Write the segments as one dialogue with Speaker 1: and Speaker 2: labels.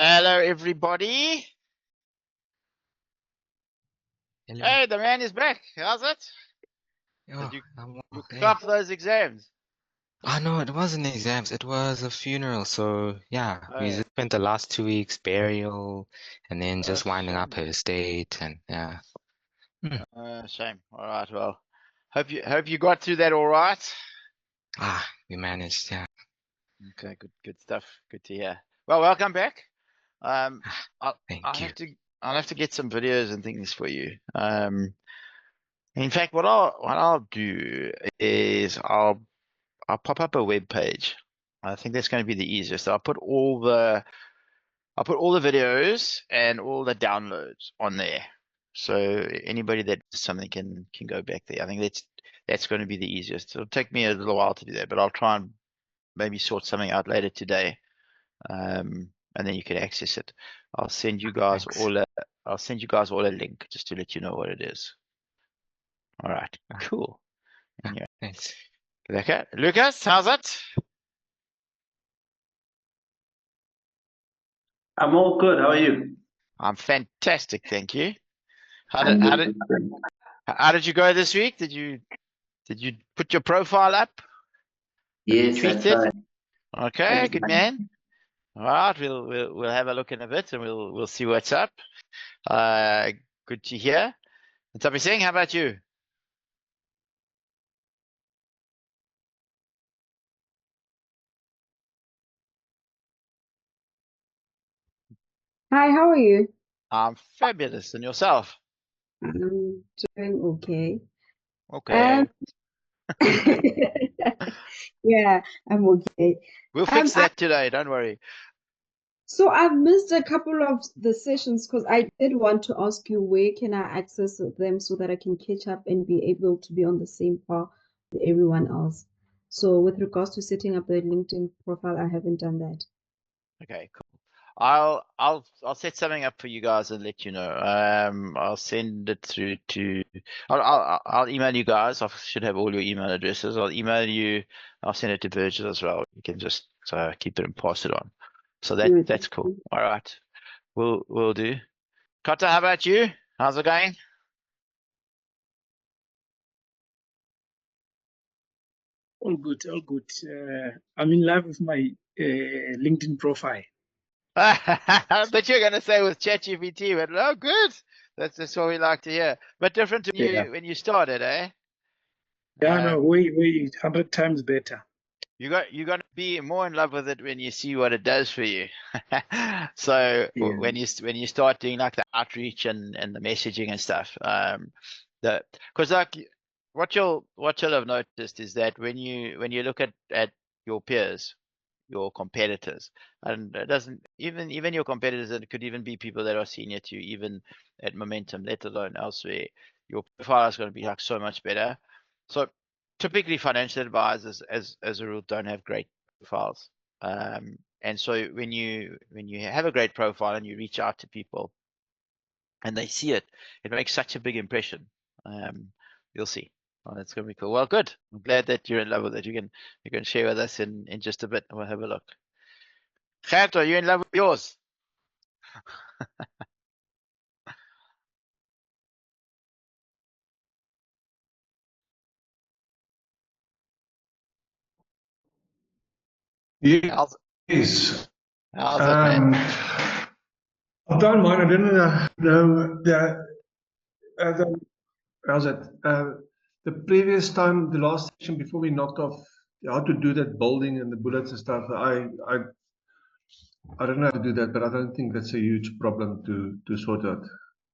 Speaker 1: Hello, everybody.
Speaker 2: Hello.
Speaker 1: Hey, the man is back. How's it?
Speaker 2: Oh,
Speaker 1: Did
Speaker 2: I'm
Speaker 1: you
Speaker 2: okay.
Speaker 1: cop those exams?
Speaker 2: No, it wasn't exams. It was a funeral. So yeah,
Speaker 1: Oh,
Speaker 2: we
Speaker 1: yeah.
Speaker 2: just spent the last 2 weeks burial and then just winding up
Speaker 1: Shame.
Speaker 2: her estate and yeah.
Speaker 1: Shame. All right. Well, hope you got through that all right.
Speaker 2: We managed. Yeah.
Speaker 1: Okay. Good stuff. Good to hear. Well, welcome back. Um, I'll
Speaker 2: Thank you.
Speaker 1: have to get some videos and things for you. In fact, what I'll do is I'll pop up a web page. I think that's going to be the easiest. I'll put all the videos and all the downloads on there. So anybody that does something can go back there. I think that's going to be the easiest. It'll take me a little while to do that, but I'll try and maybe sort something out later today. And then you can access it. I'll send you guys
Speaker 2: Thanks.
Speaker 1: all a link just to let you know what it is. All right, cool. Anyway,
Speaker 2: Thanks.
Speaker 1: okay, Lucas, how's it?
Speaker 3: I'm all good. How are you?
Speaker 1: I'm fantastic, thank you. How
Speaker 3: I'm
Speaker 1: did
Speaker 3: good.
Speaker 1: how did you go this week? Did you put your profile up? Have you
Speaker 3: Yes, I
Speaker 1: tweaked it?
Speaker 3: tried.
Speaker 1: Okay, good man. All right, we'll have a look in a bit and we'll see what's up. Good to hear. And Tabi Singh, how about you?
Speaker 4: Hi, how are you?
Speaker 1: I'm fabulous. And yourself?
Speaker 4: I'm doing okay.
Speaker 1: Okay.
Speaker 4: Yeah, I'm okay.
Speaker 1: We'll fix that today, don't worry.
Speaker 4: So I've missed a couple of the sessions because I did want to ask you where can I access them so that I can catch up and be able to be on the same par with everyone else. So with regards to setting up the LinkedIn profile, I haven't done that.
Speaker 1: Okay, cool. I'll set something up for you guys and let you know. I'll send it through to I'll email you guys. I should have all your email addresses. I'll email you. I'll send it to Virgil as well. You can just keep it and pass it on. So that's cool. All right, we'll do. Kata, how about you? How's it going?
Speaker 5: All good, all good. I'm in love with my LinkedIn profile.
Speaker 1: I bet you're gonna say with ChatGPT, but oh, good. That's what we like to hear. But different to you when you started, eh?
Speaker 5: Yeah, no, way 100 times better.
Speaker 1: You're gonna be more in love with it when you see what it does for you. So
Speaker 5: Yeah.
Speaker 1: when you start doing like the outreach and the messaging and stuff, because like what you'll have noticed is that when you look at your peers, your competitors, and it doesn't even your competitors, it could even be people that are senior to you, even at Momentum, let alone elsewhere, your profile is going to be like so much better. So typically financial advisors as a rule don't have great profiles. And so when you have a great profile and you reach out to people and they see it, it makes such a big impression. You'll see. Oh, that's gonna be cool. Well, good. I'm glad that you're in love with it. You can share with us in just a bit. We'll have a look. Gert, are you in love with yours?
Speaker 6: Yes.
Speaker 1: How's it, man?
Speaker 6: I've done mine. I didn't know how's it? The previous time, the last session before we knocked off how to do that building and the bullets and stuff. I don't know how to do that, but I don't think that's a huge problem to sort out.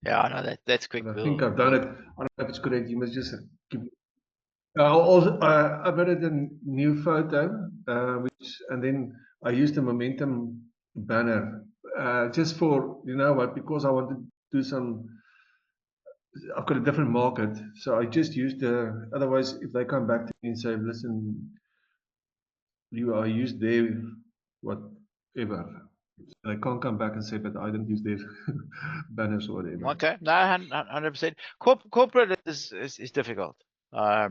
Speaker 1: Yeah, I know that's quick.
Speaker 6: But I think I've done it. I don't know if it's correct. You must just keep. I've added a new photo, and then I used the Momentum banner just for, you know what, because I want to do some, I've got a different market, so I just used otherwise if they come back to me and say, listen, I used their whatever, they can't come back and say, but I didn't use their banners or whatever.
Speaker 1: Okay, no, 100%. Corporate is difficult. I'll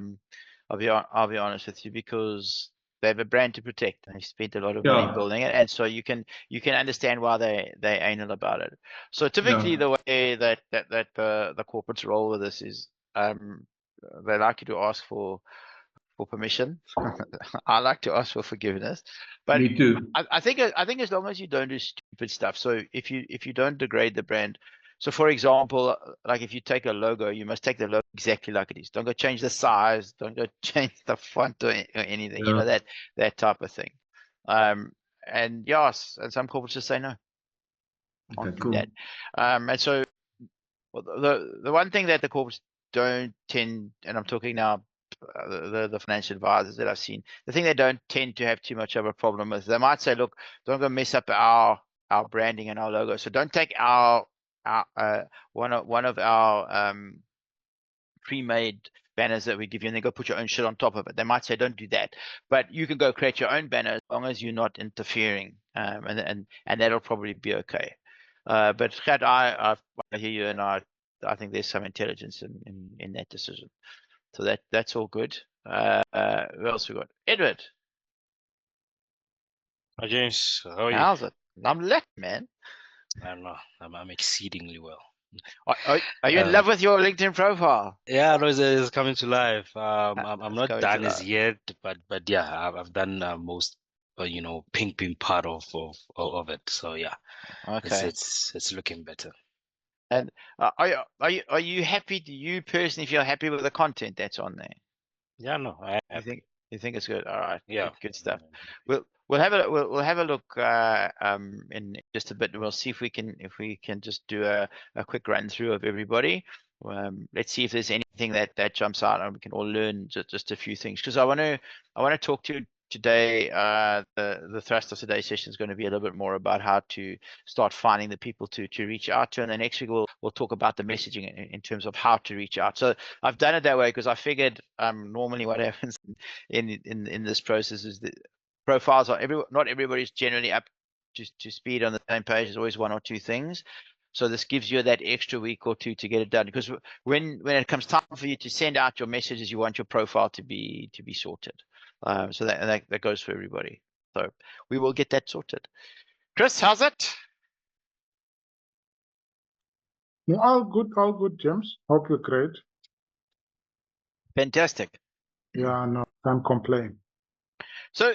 Speaker 1: be honest with you, because they have a brand to protect. They spent a lot of money
Speaker 6: Yeah.
Speaker 1: building it, and so you can understand why they anal about it. So typically,
Speaker 6: Yeah.
Speaker 1: the way that the corporates roll with this is they like you to ask for permission. I like to ask for forgiveness, but
Speaker 6: Me too.
Speaker 1: I think as long as you don't do stupid stuff. So if you don't degrade the brand, so for example, like if you take a logo, you must take the logo exactly like it is. Don't go change the size. Don't go change the font or anything. You know,
Speaker 6: Yeah.
Speaker 1: that type of thing. And yes, and some corporates just say no.
Speaker 6: Okay,
Speaker 1: Can't do
Speaker 6: cool.
Speaker 1: that. And so the one thing that the corporates don't tend, and I'm talking now the financial advisors that I've seen, the thing they don't tend to have too much of a problem with, they might say, look, don't go mess up our branding and our logo. So don't take our one of our pre-made banners that we give you and then go put your own shit on top of it. They might say don't do that, but you can go create your own banner as long as you're not interfering, and that'll probably be okay. But Gert, I hear you, and I think there's some intelligence in that decision. So that's all good. Who else we got? Edward,
Speaker 7: Hi James, how are you?
Speaker 1: how's it? I'm left, man.
Speaker 7: I don't know. I'm exceedingly well.
Speaker 1: Are you in love with your LinkedIn profile?
Speaker 7: Yeah, no, it's coming to life. I'm
Speaker 1: It's
Speaker 7: not
Speaker 1: coming to
Speaker 7: done as
Speaker 1: life.
Speaker 7: yet, but yeah, I've done most, pink part of it. So yeah,
Speaker 1: Okay.
Speaker 7: it's looking better.
Speaker 1: And are you happy? Do you personally feel happy with the content that's on there?
Speaker 7: Yeah, no,
Speaker 1: You think it's good? All right.
Speaker 7: yeah.
Speaker 1: Good stuff. We'll have a look in just a bit. We'll see if we can just do a quick run through of everybody. Let's see if there's anything that jumps out and we can all learn just a few things, because I want to talk to you today. The thrust of today's session is going to be a little bit more about how to start finding the people to reach out to, and then next week we'll talk about the messaging in terms of how to reach out. So I've done it that way because I figured normally what happens in this process is that profiles are not everybody's generally up to speed on the same page. There's always one or two things. So this gives you that extra week or two to get it done, because when it comes time for you to send out your messages, you want your profile to be sorted. So that goes for everybody. So we will get that sorted. Chris, how's it?
Speaker 8: Yeah, all good, James. Hope you're great.
Speaker 1: Fantastic.
Speaker 8: Yeah, no, can't complain.
Speaker 1: So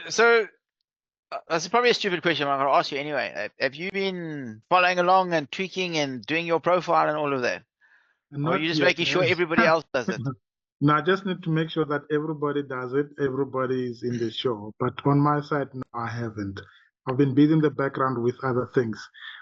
Speaker 1: that's probably a stupid question, but I'm going to ask you anyway. Have you been following along and tweaking and doing your profile and all of that? Or are
Speaker 8: Not
Speaker 1: you just
Speaker 8: yet.
Speaker 1: making sure everybody else does it?
Speaker 8: No, I just need to make sure that everybody does it. Everybody is in the show. But on my side, no, I haven't. I've been busy in the background with other things.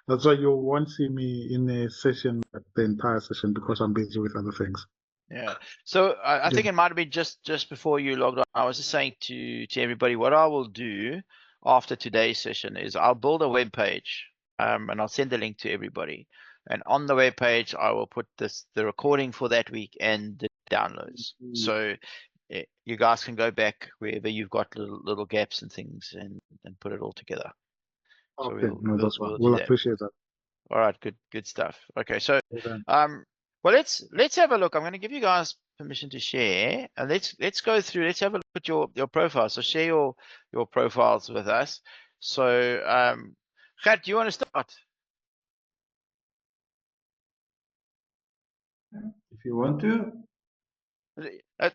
Speaker 8: That's why you won't see me in a session, the entire session, because I'm busy with other things.
Speaker 1: Yeah. So I think it might have been just before you logged on. I was just saying to everybody, what I will do after today's session is I'll build a web page, and I'll send the link to everybody. And on the web page, I will put the recording for that week and the downloads. So you guys can go back wherever you've got little gaps and things and put it all together. So
Speaker 8: Okay, no, that's fine.
Speaker 1: do
Speaker 8: We'll
Speaker 1: that.
Speaker 8: appreciate that.
Speaker 1: All right, good stuff. Okay, so
Speaker 8: Okay.
Speaker 1: well, let's have a look. I'm going to give you guys permission to share, and let's go through. Let's have a look at your profile. So share your profiles with us. So Gert, do you want to start?
Speaker 6: If you want to.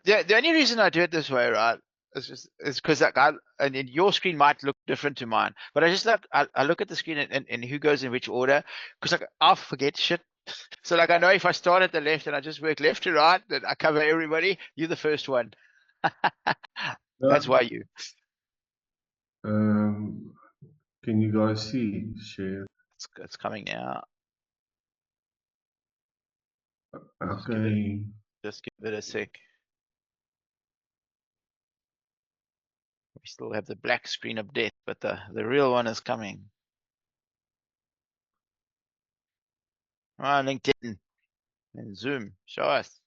Speaker 1: The only reason I do it this way, right, is because like and your screen might look different to mine, but I just like I look at the screen and who goes in which order, because like I'll forget shit. So like I know if I start at the left and I just work left to right, that I cover everybody. You're the first one. That's why you.
Speaker 6: Can you guys see? Share.
Speaker 1: It's coming now.
Speaker 6: Okay.
Speaker 1: Just give it a sec. We still have the black screen of death, but the real one is coming. LinkedIn and Zoom, show us.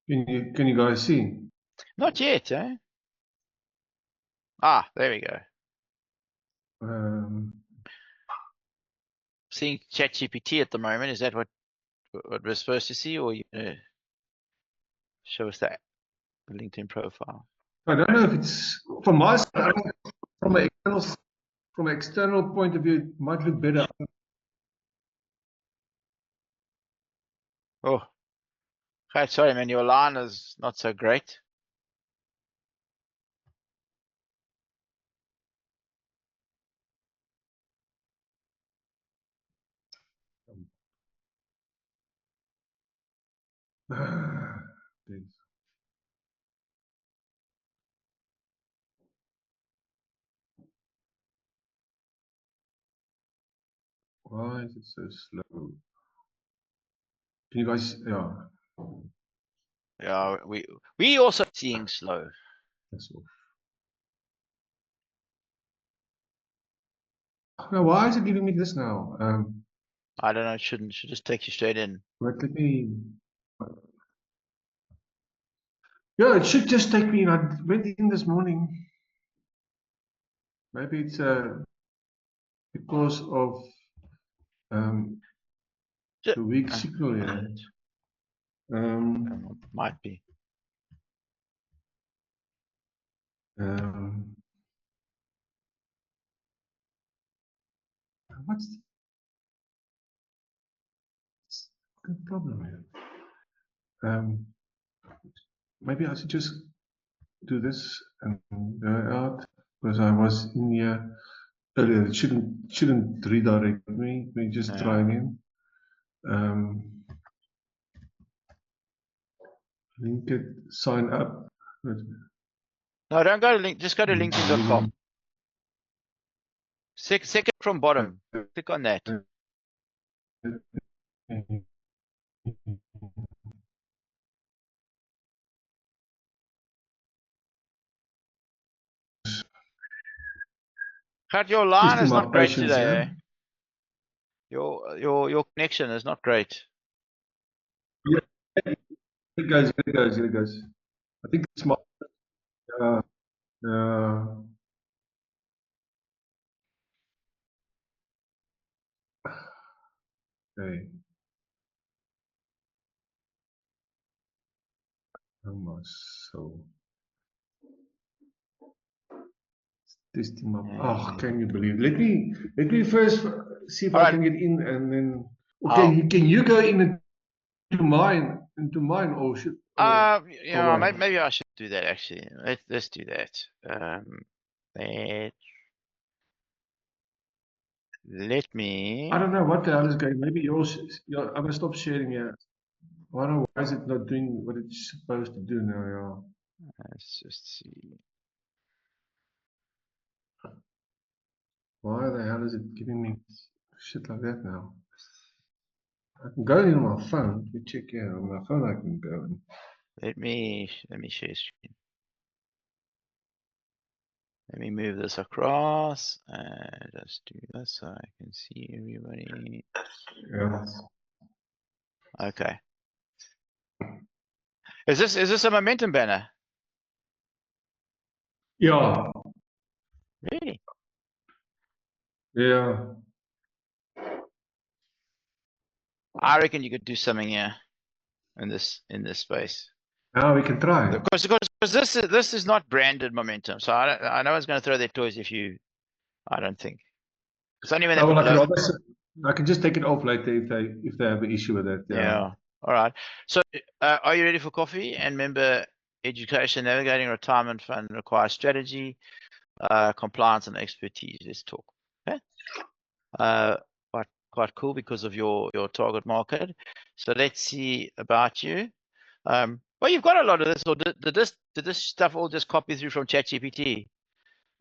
Speaker 6: Can you guys see?
Speaker 1: Not yet, eh? Ah, there we go. Seeing ChatGPT at the moment. Is that what we're supposed to see, or you show us that LinkedIn profile?
Speaker 6: I don't know if it's from my side, I don't, from an external point of view, it might look better.
Speaker 1: Oh, okay, sorry, man. Your line is not so great.
Speaker 6: Why is it so slow? Can you guys, yeah,
Speaker 1: Yeah, we also seeing slow.
Speaker 6: that's all. Now, why is it giving me this now?
Speaker 1: I don't know. It should just take you straight in.
Speaker 6: Let me. Yeah, it should just take me. I went in this morning. Maybe it's because of
Speaker 1: Ju-
Speaker 6: the weak
Speaker 1: uh,
Speaker 6: signal here.
Speaker 1: Might be.
Speaker 6: What's the problem here? Maybe I should just do this and go out because I was in here earlier. It shouldn't redirect me. Let me just try again. Link it, sign up.
Speaker 1: No, don't go to link. Just go to linkedin.com. Second from bottom. Click on that. Cut, your line
Speaker 6: Testing
Speaker 1: is
Speaker 6: my
Speaker 1: not great
Speaker 6: patience,
Speaker 1: today.
Speaker 6: yeah.
Speaker 1: Eh? Your connection is not great.
Speaker 6: Here it goes, here it goes, here it goes. I think it's my okay. Oh my soul. Testing my oh, can you believe it? Let me first see if I
Speaker 1: Alright.
Speaker 6: can get in and then okay, can you go in into mine or should
Speaker 1: Yeah,
Speaker 6: what?
Speaker 1: maybe I should do that actually. Let's do that. Let me.
Speaker 6: I don't know what the hell is going. Maybe yours. I'm gonna stop sharing here. I don't know why is it not doing what it's supposed to do now. Yeah.
Speaker 1: Let's just see.
Speaker 6: Why the hell is it giving me shit like that now? I can go in on my phone. Let me check here on my phone. I can go in.
Speaker 1: Let me share screen. Let me move this across and just do this so I can see everybody.
Speaker 6: Yeah.
Speaker 1: Okay. Is this a momentum banner?
Speaker 6: Yeah.
Speaker 1: Really?
Speaker 6: Yeah.
Speaker 1: I reckon you could do something here in this space.
Speaker 6: Now we can try.
Speaker 1: Because this is not branded momentum. So I know it's going to throw their toys if you. I don't think. It's only when they
Speaker 6: No,
Speaker 1: put
Speaker 6: well,
Speaker 1: logo.
Speaker 6: I can just take it off later if they have an issue with that.
Speaker 1: Yeah. All right. So are you ready for coffee? And remember, education, navigating retirement fund requires strategy, compliance, and expertise. Let's talk. Okay. Quite cool because of your target market. So let's see about you. Well, you've got a lot of this. Or did this stuff all just copy through from ChatGPT?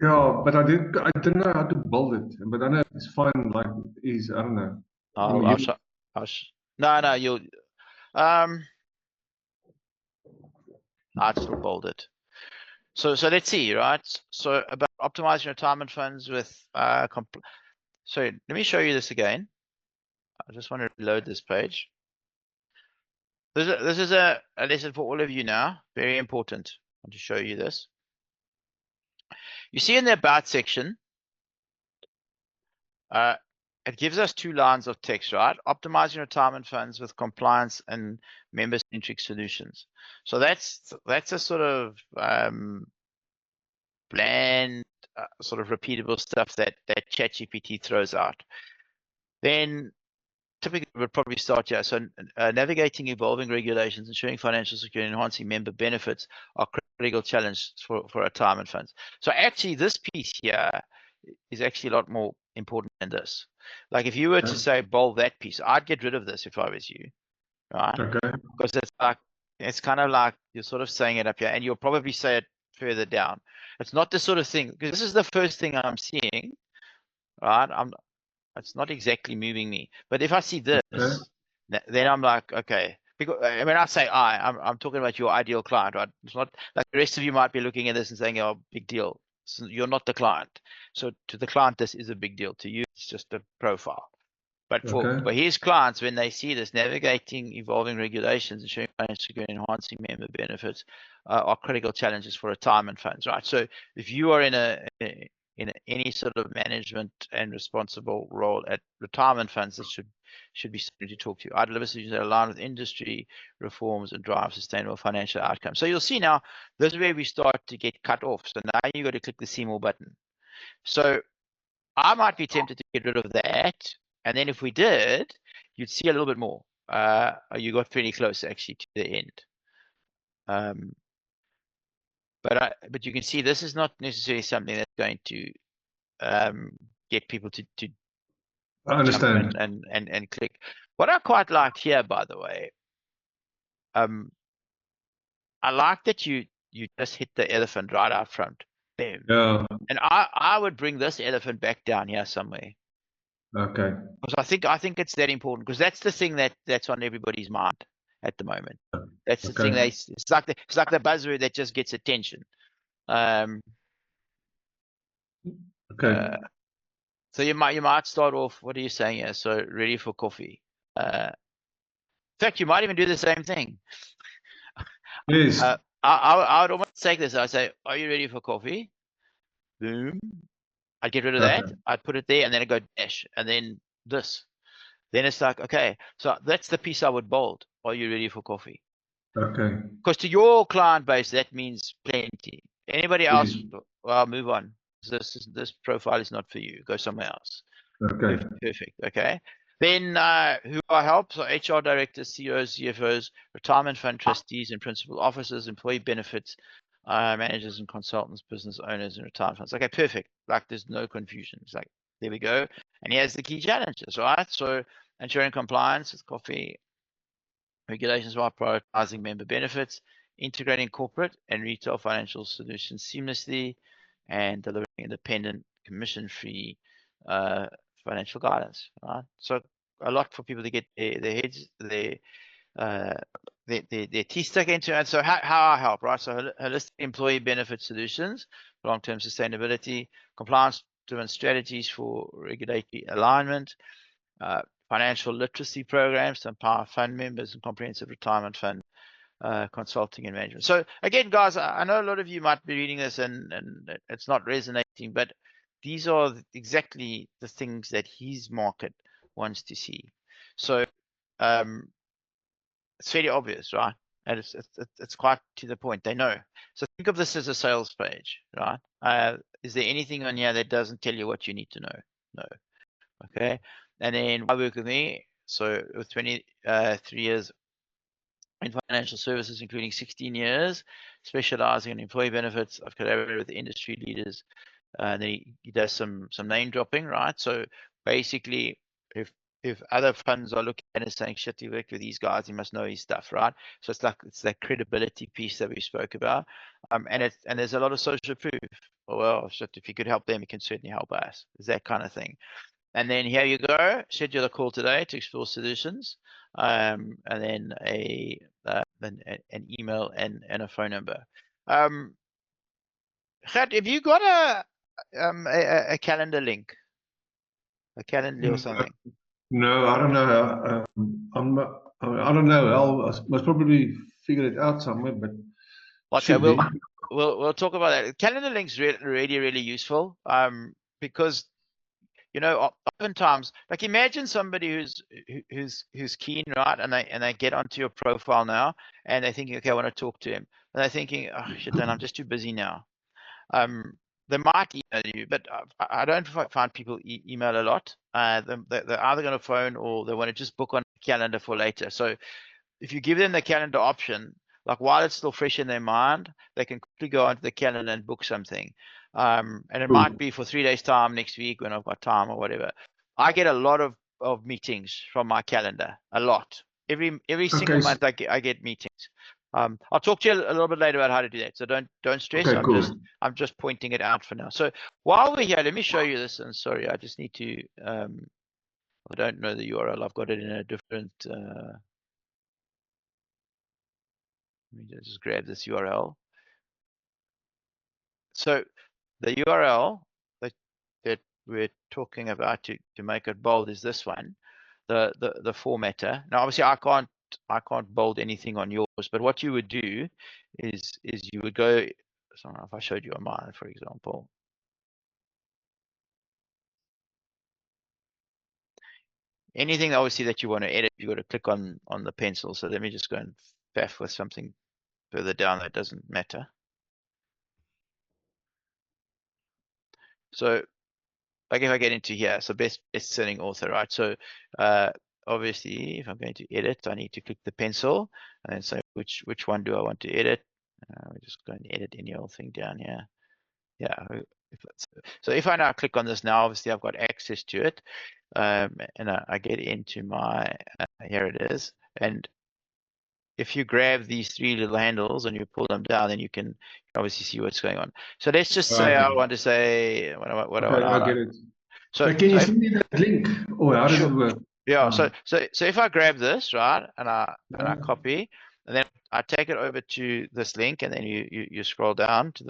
Speaker 6: Yeah, but I didn't know how to build it. But I know it's fine. Like is I don't know.
Speaker 1: No, you'll. I'd still bold it. So let's see, right? So about optimizing retirement funds with so let me show you this again. I just want to reload this page. This is a lesson for all of you now. Very important. I want to show you this. You see in the about section, it gives us 2 lines of text, right? Optimizing retirement funds with compliance and member-centric solutions. So that's a sort of bland, sort of repeatable stuff that ChatGPT throws out, then typically would probably start here. So navigating evolving regulations, ensuring financial security, enhancing member benefits are critical challenges for retirement funds. So actually this piece here is actually a lot more important than this. Like if you were to say bold that piece, I'd get rid of this if I was you, right?
Speaker 6: Okay.
Speaker 1: Because it's kind of like you're sort of saying it up here, and you'll probably say it further down. It's not the sort of thing, because this is the first thing I'm seeing, right? It's not exactly moving me. But if I see this, then I'm like, okay. Because when I say I'm talking about your ideal client, right? It's not like the rest of you might be looking at this and saying, oh, big deal. So you're not the client. So to the client, this is a big deal. To you, it's just a profile. But for his clients, when they see this, navigating evolving regulations, ensuring financial security, enhancing member benefits are critical challenges for retirement funds, right? So if you are in any sort of management and responsible role at retirement funds, this should be something to talk to. I deliver solutions that align with industry reforms and drive sustainable financial outcomes. So you'll see now, this is where we start to get cut off. So now you got to click the see more button. So I might be tempted to get rid of that. And then if we did, you'd see a little bit more. You got pretty close actually to the end. But you can see this is not necessarily something that's going to get people to
Speaker 6: I understand.
Speaker 1: and click. What I quite like here, by the way, I like that you just hit the elephant right out front. Boom.
Speaker 6: Yeah.
Speaker 1: And I would bring this elephant back down here somewhere.
Speaker 6: Okay.
Speaker 1: Because I think it's that important, because that's the thing that's on everybody's mind at the moment. That's the thing. It's like the buzzword that just gets attention.
Speaker 6: Okay.
Speaker 1: So you might start off. What are you saying here? So ready for coffee. In fact, you might even do the same thing.
Speaker 6: Yes.
Speaker 1: I would almost take this. I'd say, "Are you ready for coffee?" Boom. I'd get rid of that. I'd put it there, and then I'd go dash, and then this. Then it's like, okay, so that's the piece I would bold. Are you ready for coffee?
Speaker 6: Okay.
Speaker 1: Because to your client base, that means plenty. Anybody else? Well, move on. This profile is not for you. Go somewhere else.
Speaker 6: Okay.
Speaker 1: Perfect. Okay. Then who I help? So HR directors, CEOs, CFOs, retirement fund trustees and principal officers, employee benefits, managers and consultants, business owners and retirement funds. Okay, perfect. Like there's no confusion. It's like, there we go. And here's the key challenges, right? So ensuring compliance with coffee regulations while prioritizing member benefits, integrating corporate and retail financial solutions seamlessly, and delivering independent, commission-free financial guidance. Right? So a lot for people to get their heads, their teeth stuck into. And so how I help, right? So holistic employee benefit solutions, long-term sustainability, compliance-driven strategies for regulatory alignment, financial literacy programs to empower fund members and comprehensive retirement fund consulting and management. So again, guys, I know a lot of you might be reading this and it's not resonating, but these are exactly the things that his market wants to see. So it's fairly obvious, right? And it's quite to the point. They know. So think of this as a sales page, right? Is there anything on here that doesn't tell you what you need to know? No. Okay. And then I work with me. So with 23 years in financial services, including 16 years, specializing in employee benefits. I've collaborated with industry leaders. And then he does some name dropping, right? So basically, if other funds are looking at it and saying, shit, you worked with these guys, you must know his stuff, right? So it's that credibility piece that we spoke about. And there's a lot of social proof. Oh, well, shit, if you could help them, you can certainly help us. It's that kind of thing. And then here you go, schedule a call today to explore solutions, and then an email and a phone number. Gert, have you got a calendar link, a calendar or something?
Speaker 6: No, I don't know. I don't know. I must probably figure it out somewhere, but
Speaker 1: okay, we'll talk about that. Calendar link's really useful, because you know, oftentimes, like imagine somebody who's keen, right? And they get onto your profile now, and they're thinking, okay, I want to talk to him. And they're thinking, oh shit, then I'm just too busy now. They might email you, but I don't find people email a lot. They're either going to phone or they want to just book on the calendar for later. So if you give them the calendar option, like while it's still fresh in their mind, they can quickly go onto the calendar and book something. And it might be for 3 days time next week when I've got time or whatever. I get a lot of meetings from my calendar, a lot. Every single month I get meetings. I'll talk to you a little bit later about how to do that. So don't stress.
Speaker 6: Okay,
Speaker 1: I'm just pointing it out for now. So while we're here, let me show you this. And sorry, I just need to. I don't know the URL. I've got it in a different. Let me just grab this URL. So the URL that we're talking about to make it bold is this one, the formatter. Now, obviously, I can't bold anything on yours, but what you would do is you would go. So if I showed you on mine, for example, anything obviously that you want to edit, you got to click on the pencil. So let me just go and faff with something further down that doesn't matter. So like if I get into here, so best-selling author, right? So obviously, if I'm going to edit, I need to click the pencil and then say which one do I want to edit. We're just going to edit any old thing down here. Yeah. So if I now click on this now, obviously I've got access to it, and I get into my here it is. And if you grab these 3 little handles and you pull them down, then you can obviously see what's going on. So let's just say I want to say what
Speaker 6: I get it.
Speaker 1: So
Speaker 6: can you send me that link, or how does it work?
Speaker 1: Yeah. So if I grab this, right, and I copy, and then I take it over to this link, and then you scroll down to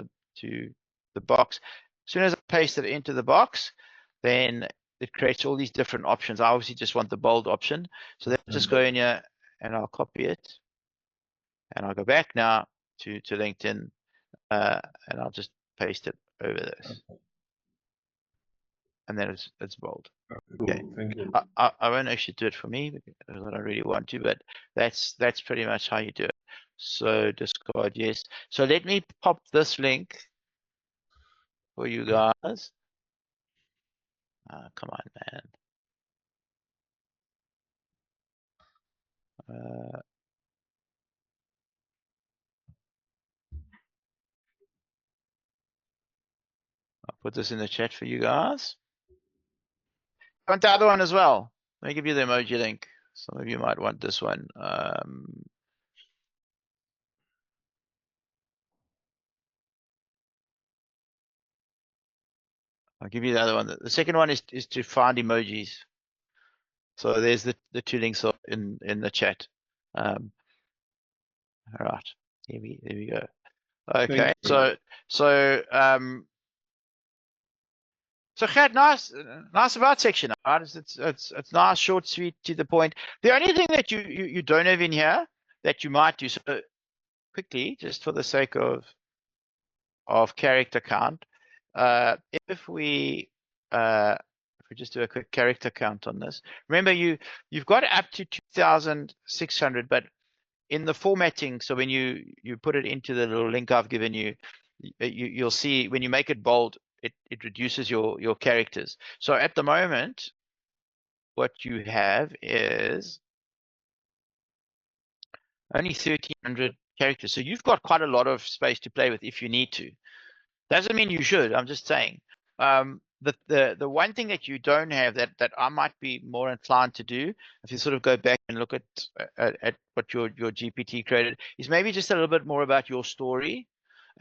Speaker 1: the box. As soon as I paste it into the box, then it creates all these different options. I obviously just want the bold option, so then I'll just go in here and I'll copy it, and I'll go back now to LinkedIn, and I'll just paste it over this, and then it's bold.
Speaker 6: Cool.
Speaker 1: Okay.
Speaker 6: Thank you.
Speaker 1: I won't actually do it for me because I don't really want to, but that's pretty much how you do it. So discard yes. So let me pop this link for you guys. Come on, man. I'll put this in the chat for you guys. I want the other one as well. Let me give you the emoji link. Some of you might want this one. I'll give you the other one. The second one is to find emojis. So there's the 2 links in the chat. All right, there we go. Okay, so Gert, nice about section, right? It's nice, short, sweet, to the point. The only thing that you don't have in here that you might do, so quickly, just for the sake of character count, if we just do a quick character count on this, remember you've got up to 2,600, but in the formatting, so when you put it into the little link I've given you, you'll see when you make it bold, it reduces your characters. So at the moment, what you have is only 1,300 characters. So you've got quite a lot of space to play with if you need to. Doesn't mean you should. I'm just saying. The one thing that you don't have that I might be more inclined to do, if you sort of go back and look at what your GPT created, is maybe just a little bit more about your story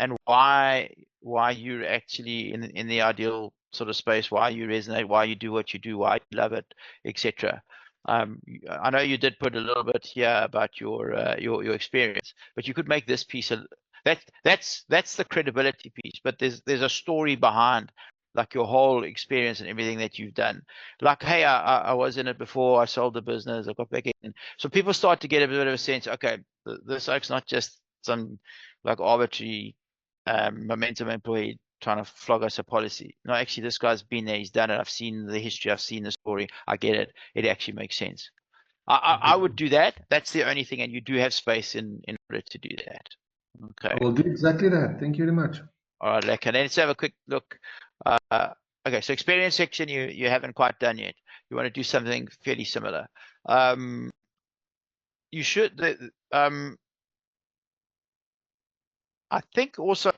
Speaker 1: and why you're actually in the ideal sort of space, why you resonate, why you do what you do, why you love it, etc. I know you did put a little bit here about your experience, but you could make this piece that's the credibility piece. But there's a story behind, like your whole experience and everything that you've done. Like, hey, I was in it before, I sold the business, I got back in. So people start to get a bit of a sense, okay, this oak's not just some like arbitrary momentum employee trying to flog us a policy. No, actually, this guy's been there, he's done it, I've seen the history, I've seen the story, I get it, it actually makes sense. I would do that. That's the only thing, and you do have space in order to do that. Okay.
Speaker 6: I will do exactly that. Thank you very much.
Speaker 1: All right, Leka. Let's have a quick look. Okay, so experience section you haven't quite done yet. You want to do something fairly similar. You should I think also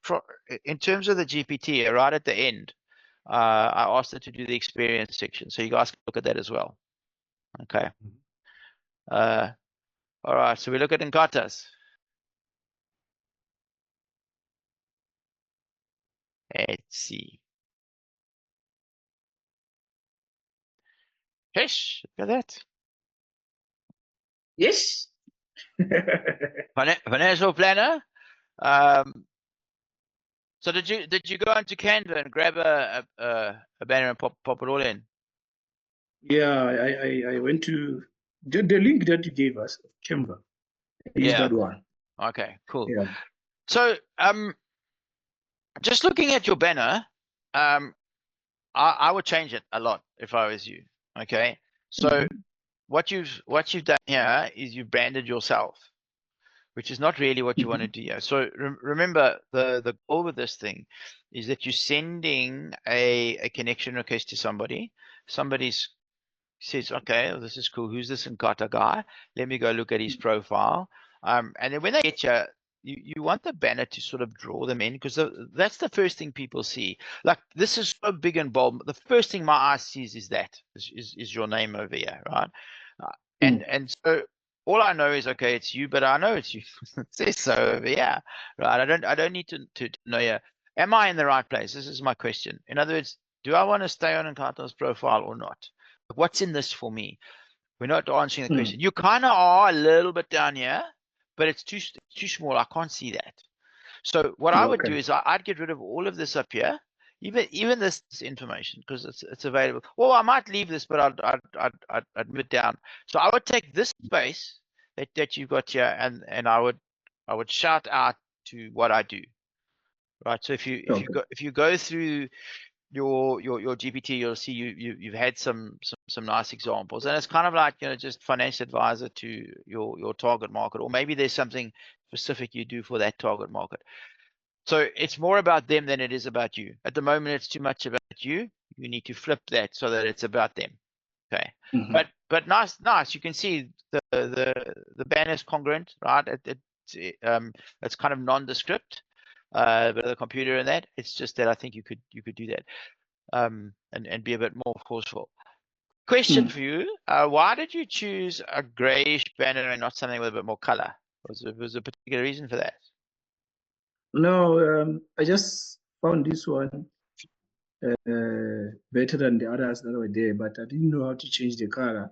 Speaker 1: in terms of the GPT, right at the end, I asked her to do the experience section, so you guys can look at that as well. Okay. All right, so we look at Encartas. Let's see. Yes, look at that.
Speaker 5: Yes.
Speaker 1: Financial planner. So did you go into Canva and grab a banner and pop it all in?
Speaker 5: Yeah, I went to the link that you gave us, Canva. Is
Speaker 1: Yeah.
Speaker 5: that one?
Speaker 1: Okay, cool.
Speaker 5: Yeah.
Speaker 1: So just looking at your banner, I would change it a lot if I was you. Okay. So what you've done here is you branded yourself, which is not really what you want to do here. So remember the goal with this thing is that you're sending a connection request to somebody. Somebody's says, okay, well, this is cool. Who's this Nkata guy? Let me go look at his profile. And then when they get you want the banner to sort of draw them in, because that's the first thing people see. Like, this is so big and bold. The first thing my eye sees is is your name over here, right? And so all I know is, okay, it's you, but I know it's you. It says so over here, right? I don't need to know you. Am I in the right place? This is my question. In other words, do I want to stay on Nkata's profile or not? What's in this for me? We're not answering the question. You kind of are a little bit down here, but it's too small. I can't see that. So what I would do is I'd get rid of all of this up here, even this information, because it's available. Well, I might leave this, but I'd move it down. So I would take this space that you've got here, and I would shout out to what I do. Right. So if you go through your GPT, you'll see you've had some nice examples, and it's kind of like, just financial advisor to your target market, or maybe there's something specific you do for that target market. So it's more about them than it is about you. At the moment, it's too much about you. You need to flip that so that it's about them. Okay. But nice. You can see the banner is congruent, right? It's kind of nondescript. But the computer and that, it's just that I think you could do that, and be a bit more forceful. Question for you: why did you choose a grayish banner and not something with a bit more color? Was there a particular reason for that?
Speaker 5: No, I just found this one better than the others that were there, but I didn't know how to change the color.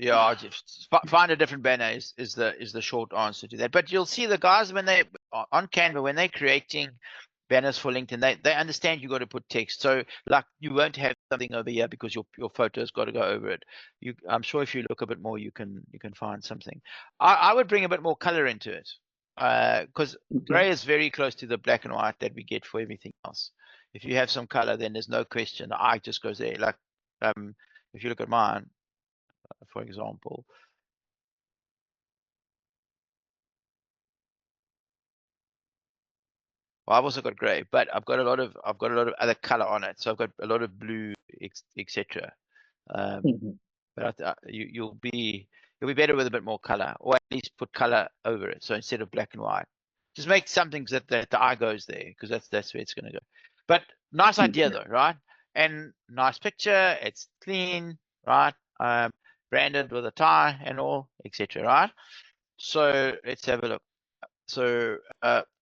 Speaker 1: Yeah, just find a different banner is the short answer to that. But you'll see the guys when they on Canva, when they're creating banners for LinkedIn, they understand you got to put text. So like, you won't have something over here because your photo's got to go over it. I'm sure if you look a bit more, you can find something. I would bring a bit more color into it, because gray is very close to the black and white that we get for everything else. If you have some color, then there's no question. The eye just goes there. Like, if you look at mine, for example, well, I've also got gray, but I've got a lot of other color on it. So I've got a lot of blue, etc. But you'll be better with a bit more color, or at least put color over it. So instead of black and white, just make something that the eye goes there, because that's where it's going to go. But nice idea though, right? And nice picture. It's clean, right? Branded with a tie and all, etc. Right? So let's have a look. So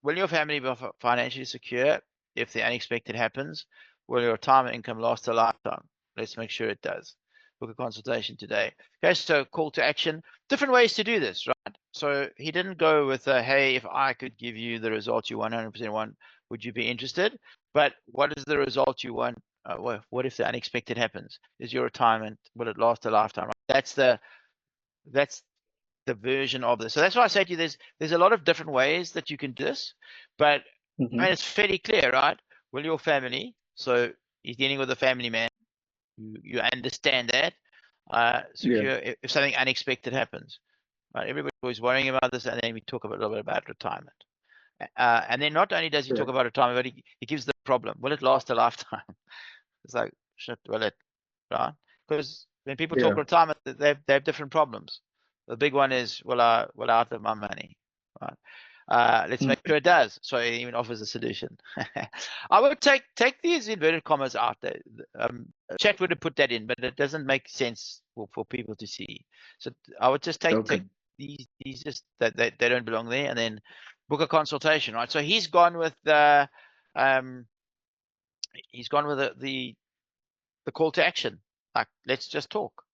Speaker 1: will your family be financially secure if the unexpected happens? Will your retirement income last a lifetime? Let's make sure it does. Book a consultation today. Okay, so call to action. Different ways to do this, right? So he didn't go with hey, if I could give you the result you 100% want, would you be interested? But what is the result you want? What if the unexpected happens? Is your retirement, will it last a lifetime? That's the version of this. So that's why I say to you, there's a lot of different ways that you can do this, but I mean, it's fairly clear, right? Will your family, so he's dealing with a family man, you understand that, secure if something unexpected happens, right? Everybody's always worrying about this, and then we talk a little bit about retirement. And then not only does he talk about retirement, but he gives the problem. Will it last a lifetime? It's like, shit, will it? Right? Because when people talk
Speaker 5: Yeah.
Speaker 1: retirement, they have different problems. The big one is, will I outlive my money? Right? Let's make sure it does. So he even offers a solution. I would take these inverted commas out there. Chat would have put that in, but it doesn't make sense for people to see. So I would just take these just that they don't belong there, and then book a consultation, right? So he's gone with the call to action, like let's just talk,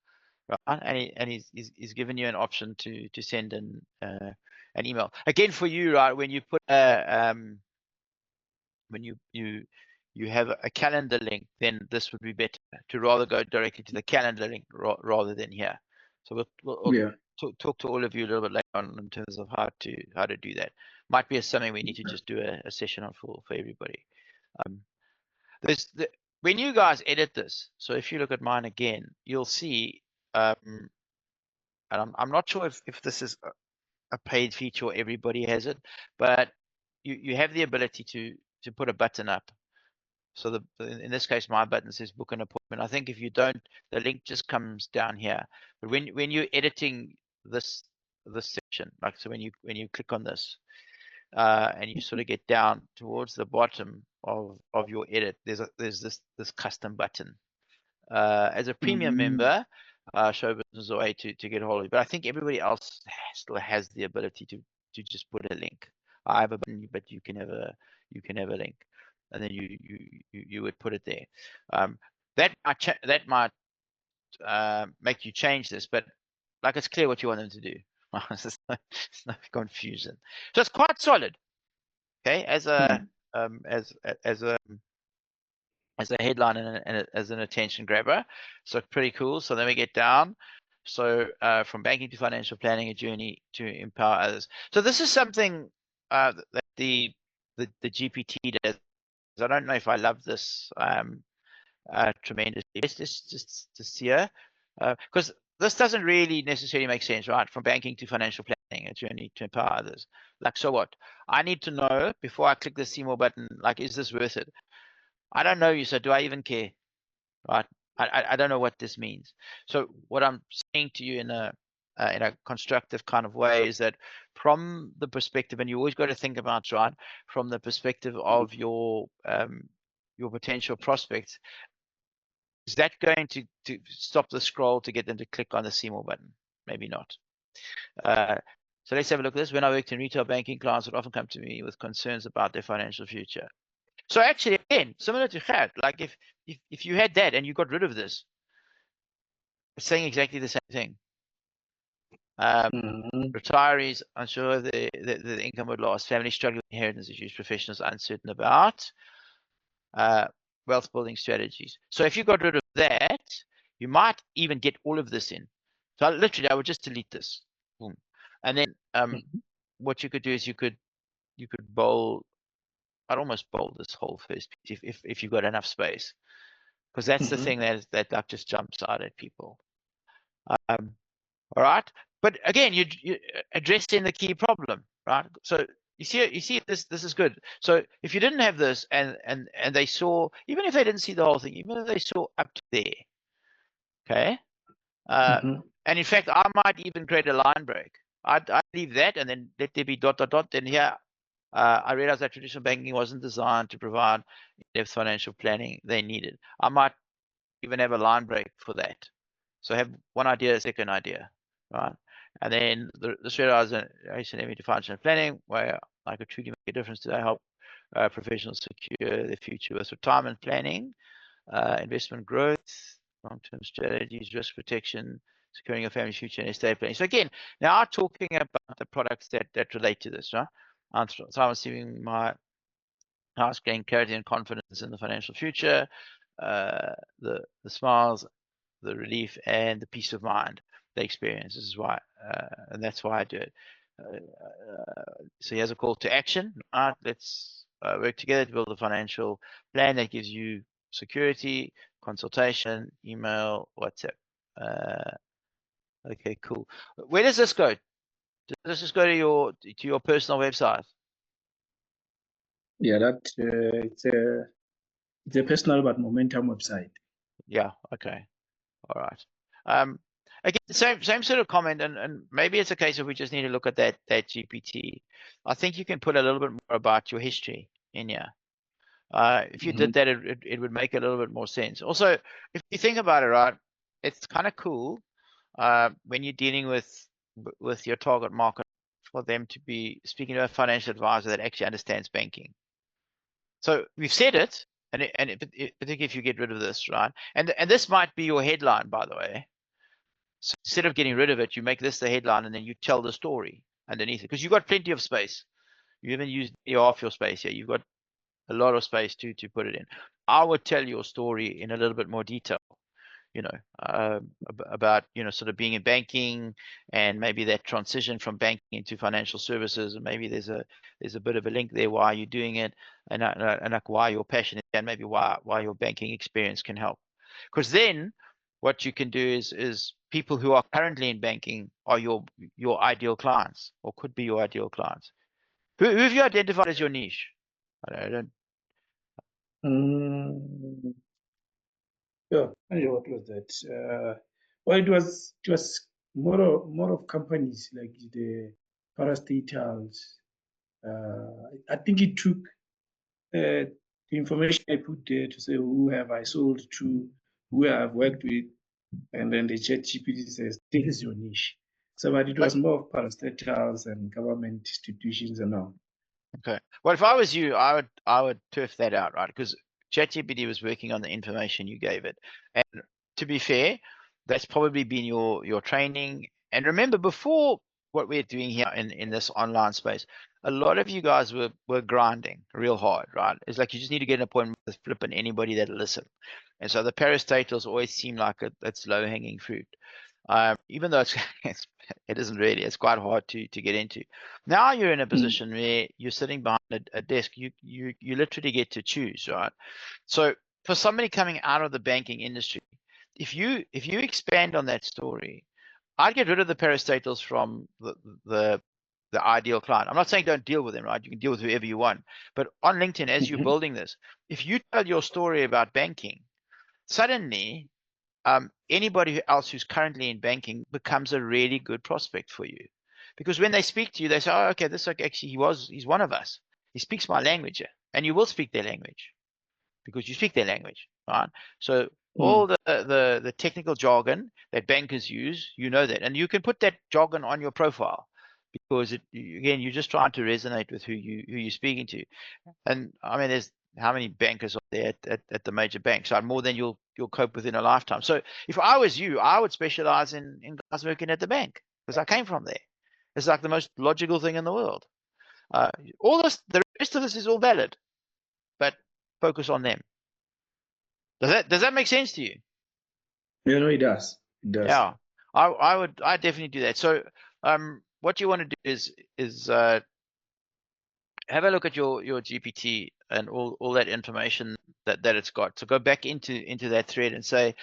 Speaker 1: right? And he's given you an option to send an email. Again, for you, right, when you put when you have a calendar link, then this would be better to rather go directly to the calendar link rather than here. So we'll talk to all of you a little bit later on in terms of how to do that. Might be something we need to just do a session on for everybody. When you guys edit this, so if you look at mine again, you'll see, and I'm not sure if this is a paid feature or everybody has it, but you have the ability to put a button up. So in this case, my button says book an appointment. I think if you don't, the link just comes down here. But when you're editing this section, like so when you click on this, and you sort of get down towards the bottom of your edit, there's this custom button. As a premium member, Show Business is a way to get a hold of it. But I think everybody else still has the ability to just put a link. I have a button, but you can have a link, and then you would put it there. That might make you change this, but like it's clear what you want them to do. It's no confusion. So it's quite solid. Okay, as a headline and as an attention grabber. So pretty cool. So then we get down. So from banking to financial planning, a journey to empower others. So this is something that the GPT does. I don't know if I love this tremendously. Let's just here, because this doesn't really necessarily make sense, right? From banking to financial planning, a journey to empower others. Like, so what? I need to know before I click the see more button, like, is this worth it? I don't know you, so do I even care? Right? I don't know what this means. So what I'm saying to you in a constructive kind of way is that from the perspective, and you always got to think about, right, from the perspective of your potential prospects, is that going to stop the scroll to get them to click on the see more button? Maybe not. So let's have a look at this. When I worked in retail banking, clients would often come to me with concerns about their financial future. So actually, again, similar to Gert, like if you had that and you got rid of this, it's saying exactly the same thing. Retirees unsure the income would last, family struggling with inheritance issues, professionals uncertain about wealth building strategies. So if you got rid of that, you might even get all of this in. So literally, I would just delete this. Boom. And then what you could do is you could bold. I'd almost bold this whole first piece if you've got enough space, because that's the thing that just jumps out at people. All right, but again, you addressing the key problem, right? So you see this is good. So if you didn't have this and they saw, even if they didn't see the whole thing, even if they saw up to there, okay, and in fact, I might even create a line break. I'd leave that and then let there be ... Then here, I realized that traditional banking wasn't designed to provide in-depth financial planning they needed. I might even have a line break for that. So have one idea, second idea, right? And then the strategization to financial planning, where I could truly make a difference to help professionals secure their future with retirement planning, investment growth, long-term strategies, risk protection, securing your family's future and estate planning. So again, now I'm talking about the products that relate to this, right? So I'm assuming my house gain clarity and confidence in the financial future, the smiles, the relief, and the peace of mind they experience. This is why, and that's why I do it. So here's a call to action. All right, let's work together to build a financial plan that gives you security, consultation, email, WhatsApp. Okay, cool. Where does this go? Does this just go to your personal website?
Speaker 5: Yeah, that it's a personal but momentum website.
Speaker 1: Yeah. Okay. All right. Again, same sort of comment, and maybe it's a case of we just need to look at that GPT. I think you can put a little bit more about your history in here. If you did that, it would make a little bit more sense. Also, if you think about it, right, it's kind of cool when you're dealing with your target market for them to be speaking to a financial advisor that actually understands banking. So we've said it, particularly if you get rid of this, right? And this might be your headline, by the way. So instead of getting rid of it, you make this the headline, and then you tell the story underneath it, because you've got plenty of space. You haven't used half your space here. You've got a lot of space to put it in. I would tell your story in a little bit more detail, about, sort of being in banking and maybe that transition from banking into financial services, and maybe there's a bit of a link there why you're doing it, and like why you're passionate, and maybe why your banking experience can help. Because then what you can do is people who are currently in banking are your ideal clients, or could be your ideal clients. Who have you identified as your niche? I don't.
Speaker 5: Yeah, what was that? Well, it was more of companies like the parastatals. I think it took the information I put there to say who have I sold to, who I've worked with, and then the ChatGPT says this is your niche. So, but it was more of parastatals and government institutions and all.
Speaker 1: Okay. Well, if I was you, I would turf that out, right? Because ChatGPT was working on the information you gave it, and to be fair, that's probably been your training. And remember, before what we're doing here in this online space, a lot of you guys were grinding real hard, right? It's like you just need to get an appointment with flipping anybody that'll listen. And so the parastatals always seem like it's low hanging fruit. Even though it isn't really, it's quite hard to get into. Now you're in a position where you're sitting behind a desk, you literally get to choose, right? So for somebody coming out of the banking industry, if you expand on that story, I'd get rid of the parastatals from the ideal client. I'm not saying don't deal with them, right? You can deal with whoever you want. But on LinkedIn, as you're building this, if you tell your story about banking, suddenly anybody else who's currently in banking becomes a really good prospect for you, because when they speak to you, they say, "Oh, okay, this actually he's one of us. He speaks my language," and you will speak their language because you speak their language, right? So all the technical jargon that bankers use, you know that, and you can put that jargon on your profile because again, you're just trying to resonate with who you're speaking to. And I mean, there's how many bankers are there at the major banks? So more than you'll cope with in a lifetime. So if I was you, I would specialize in guys working at the bank, because I came from there. It's like the most logical thing in the world. All this, the rest of this is all valid, but focus on them. Does that make sense to you?
Speaker 5: Yeah, no, it does. It does.
Speaker 1: Yeah, I definitely do that. So what you want to do is have a look at your GPT and all that information that it's got. So go back into that thread and say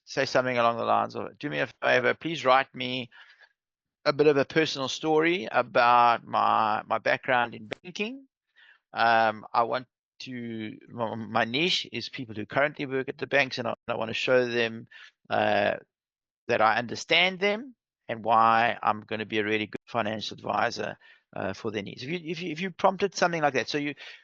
Speaker 1: something along the lines of, do me a favor, please write me a bit of a personal story about my background in banking. I want to, my niche is people who currently work at the banks, and I want to show them that I understand them and why I'm going to be a really good financial advisor for their needs. If you prompted something like that, so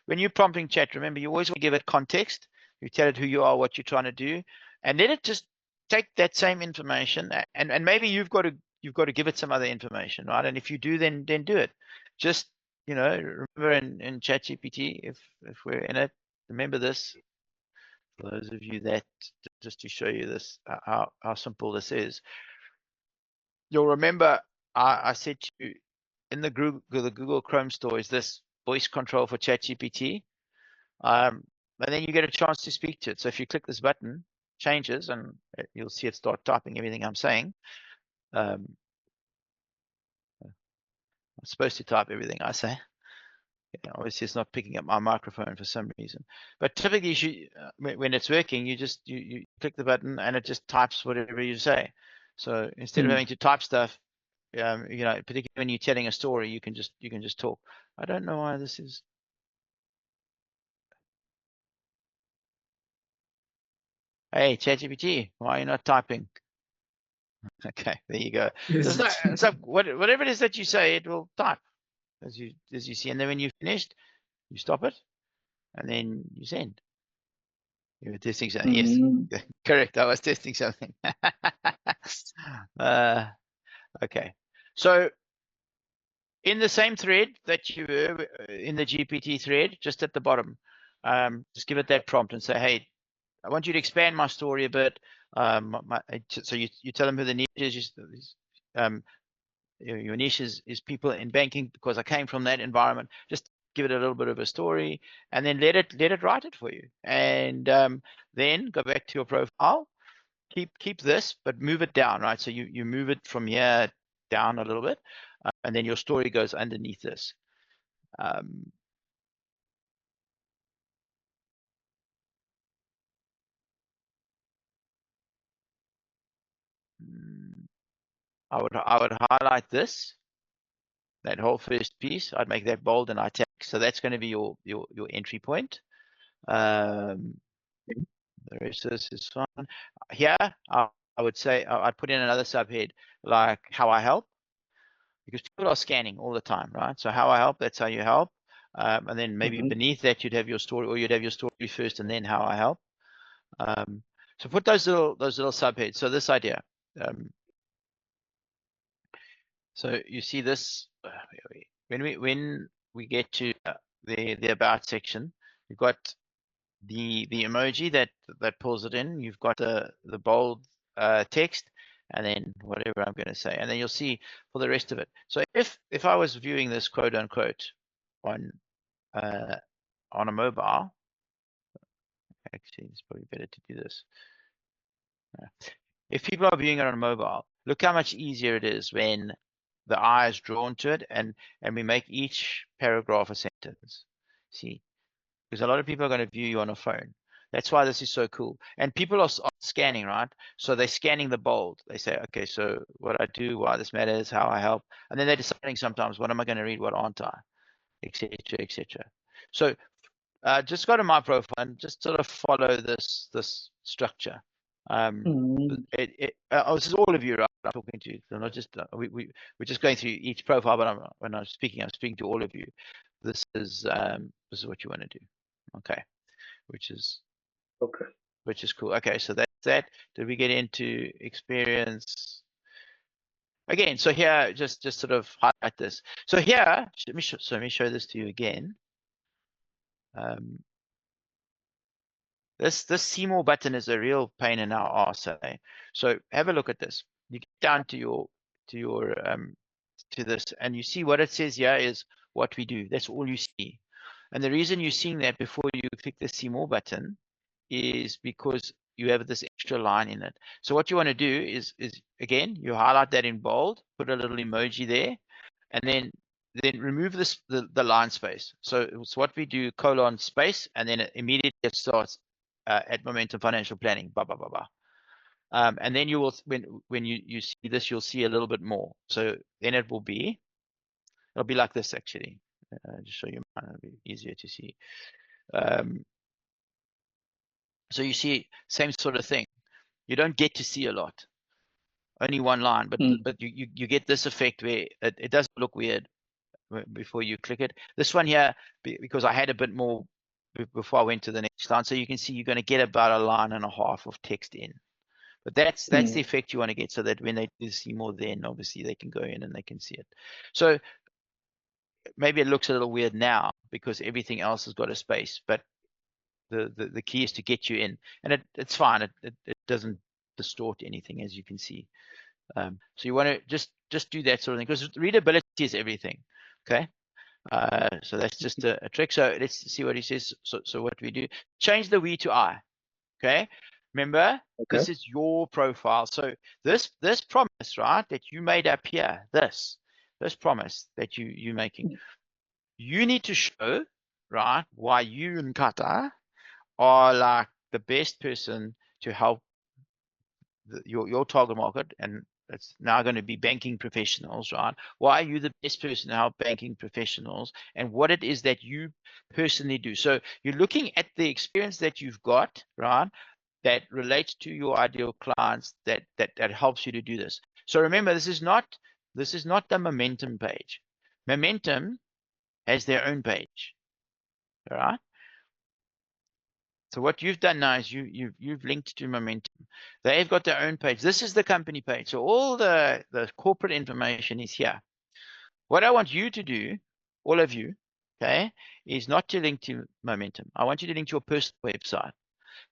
Speaker 1: when you're prompting chat, remember you always want to give it context. You tell it who you are, what you're trying to do, and then it just take that same information and maybe you've got to give it some other information, right? And if you do, then do it. Just remember in ChatGPT, if we're in it, remember this. For those of you that, just to show you this, how simple this is. You'll remember I said to you in the Google Chrome store is this voice control for ChatGPT, and then you get a chance to speak to it. So if you click this button, changes, and you'll see it start typing everything I'm saying. I'm supposed to type everything I say. Obviously, it's not picking up my microphone for some reason. But typically, when it's working, you just you click the button and it just types whatever you say. So instead of having to type stuff, particularly when you're telling a story, you can just talk. I don't know why this is Hey, ChatGPT, why are you not typing? Okay, there you go.
Speaker 5: Yes.
Speaker 1: So whatever it is that you say, it will type as you see. And then when you've finished, you stop it, and then you send. You were testing something. Yes,
Speaker 5: Mm.
Speaker 1: correct. I was testing something. Okay. So in the same thread that you were in the GPT thread, just at the bottom, just give it that prompt and say, hey, I want you to expand my story a bit. So you tell them who the niche is. Your niche is people in banking because I came from that environment. Just give it a little bit of a story, and then let it write it for you. And then go back to your profile. Keep this, but move it down, right? So you move it from here down a little bit, and then your story goes underneath this. I would highlight this, that whole first piece. I'd make that bold and italic. So that's going to be your entry point. The rest of this is fine. Here, I would say I'd put in another subhead like how I help, because people are scanning all the time, right? So how I help, that's how you help. And then maybe beneath that you'd have your story, or you'd have your story first and then how I help. So put those little subheads. So this idea. So you see this when we get to the about section, you've got the emoji that pulls it in. You've got the bold text, and then whatever I'm going to say, and then you'll see for the rest of it. So if I was viewing this quote unquote on a mobile, actually it's probably better to do this. If people are viewing it on a mobile, look how much easier it is when the eye is drawn to it, and we make each paragraph a sentence. See, because a lot of people are going to view you on a phone. That's why this is so cool. And people are scanning, right? So they're scanning the bold. They say, okay, so what I do, why this matters, how I help. And then they're deciding sometimes, what am I going to read, what aren't I, etc., etc. So just go to my profile and just sort of follow this structure. This is all of you, right? I'm talking to you. I'm not just we're just going through each profile, but when I'm speaking to all of you. This is what you want to do. Okay, which is cool. Okay, so that's that. Did we get into experience again? So here, just sort of highlight this. So here, let me show this to you again. This see more button is a real pain in our arse. So have a look at this. You get down to this, and you see what it says here is what we do. That's all you see. And the reason you're seeing that before you click the see more button is because you have this extra line in it. So what you want to do is again, you highlight that in bold, put a little emoji there, and then remove the line space. So it's what we do, colon space, and then immediately it starts at Momentum Financial Planning, blah, blah, blah, blah. And then you will, when you see this, you'll see a little bit more. So then it'll be like this actually. Just show you mine, it'll be easier to see. So you see, same sort of thing. You don't get to see a lot, only one line, but you get this effect where it doesn't look weird before you click it. This one here, because I had a bit more before I went to the next line, so you can see you're going to get about a line and a half of text in. But that's the effect you want to get, so that when they do see more, then obviously they can go in and they can see it. So maybe it looks a little weird now because everything else has got a space, but the key is to get you in, and it's fine. It doesn't distort anything, as you can see. So you want to just do that sort of thing, because readability is everything. Okay. So that's just a trick. So let's see what he says. So what do we do? Change the we to I. Okay. Remember, this is your profile. So this promise, right, that you made up here, this promise that you're making, you need to show, right, why you and Nkata are like the best person to help your target market, and it's now going to be banking professionals, right? Why are you the best person to help banking professionals, and what it is that you personally do? So you're looking at the experience that you've got, right? that relates to your ideal clients that helps you to do this. So remember, this is not the Momentum page. Momentum has their own page. All right. So what you've done now is you've linked to Momentum. They've got their own page. This is the company page. So all the corporate information is here. What I want you to do, all of you, okay, is not to link to Momentum. I want you to link to your personal website.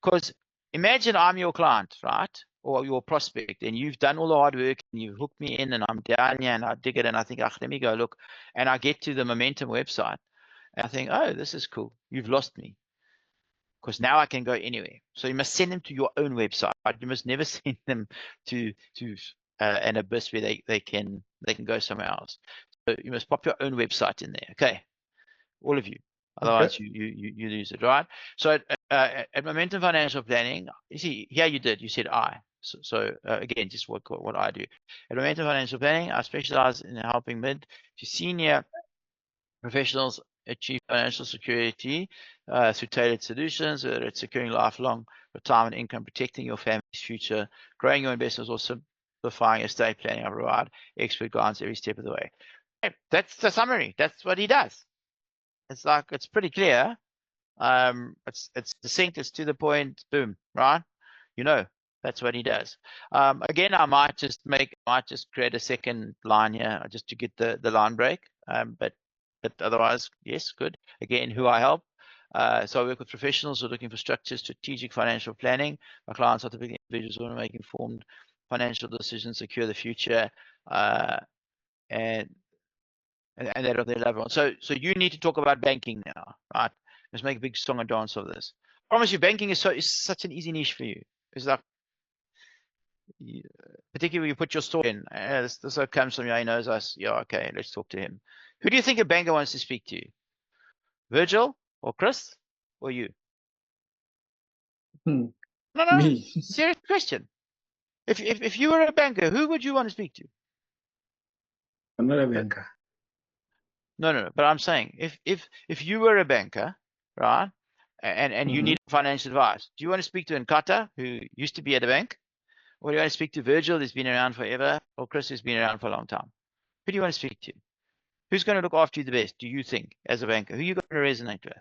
Speaker 1: Because imagine I'm your client, right? Or your prospect, and you've done all the hard work and you've hooked me in, and I'm down here and I dig it and I think, let me go look. And I get to the Momentum website and I think, oh, this is cool. You've lost me. Because now I can go anywhere. So you must send them to your own website. You must never send them to an abyss where they can go somewhere else. So you must pop your own website in there. Okay, all of you. Otherwise, you lose it, right? So at Momentum Financial Planning, you see here you said I. So again, just what I do at Momentum Financial Planning. I specialize in helping mid to senior professionals achieve financial security through tailored solutions, whether it's securing lifelong retirement income, protecting your family's future, growing your investments, or simplifying estate planning. I provide expert guidance every step of the way. Okay, that's the summary. That's what he does. It's like, it's pretty clear. It's succinct, it's to the point, boom, right? You know, that's what he does. Again, I might just create a second line here just to get the line break. But otherwise, yes, good. Again, who I help. So I work with professionals who are looking for structured, strategic financial planning. My clients are typically individuals who want to make informed financial decisions, secure the future, and that of their loved ones. So you need to talk about banking now, right? Let's make a big song and dance of this. I promise you, banking is such an easy niche for you. It's like, particularly when you put your story in. This comes from you, he knows us. Yeah, okay, let's talk to him. Who do you think a banker wants to speak to? Virgil or Chris or you? No,
Speaker 5: Me.
Speaker 1: serious question. If you were a banker, who would you want to speak to?
Speaker 5: I'm not a banker.
Speaker 1: No. But I'm saying, if you were a banker, right, and you need financial advice, do you want to speak to Nkata, who used to be at a bank, or do you want to speak to Virgil, who's been around forever, or Chris, who's been around for a long time? Who do you want to speak to? Who's going to look after you the best, do you think, as a banker? Who are you going to resonate with?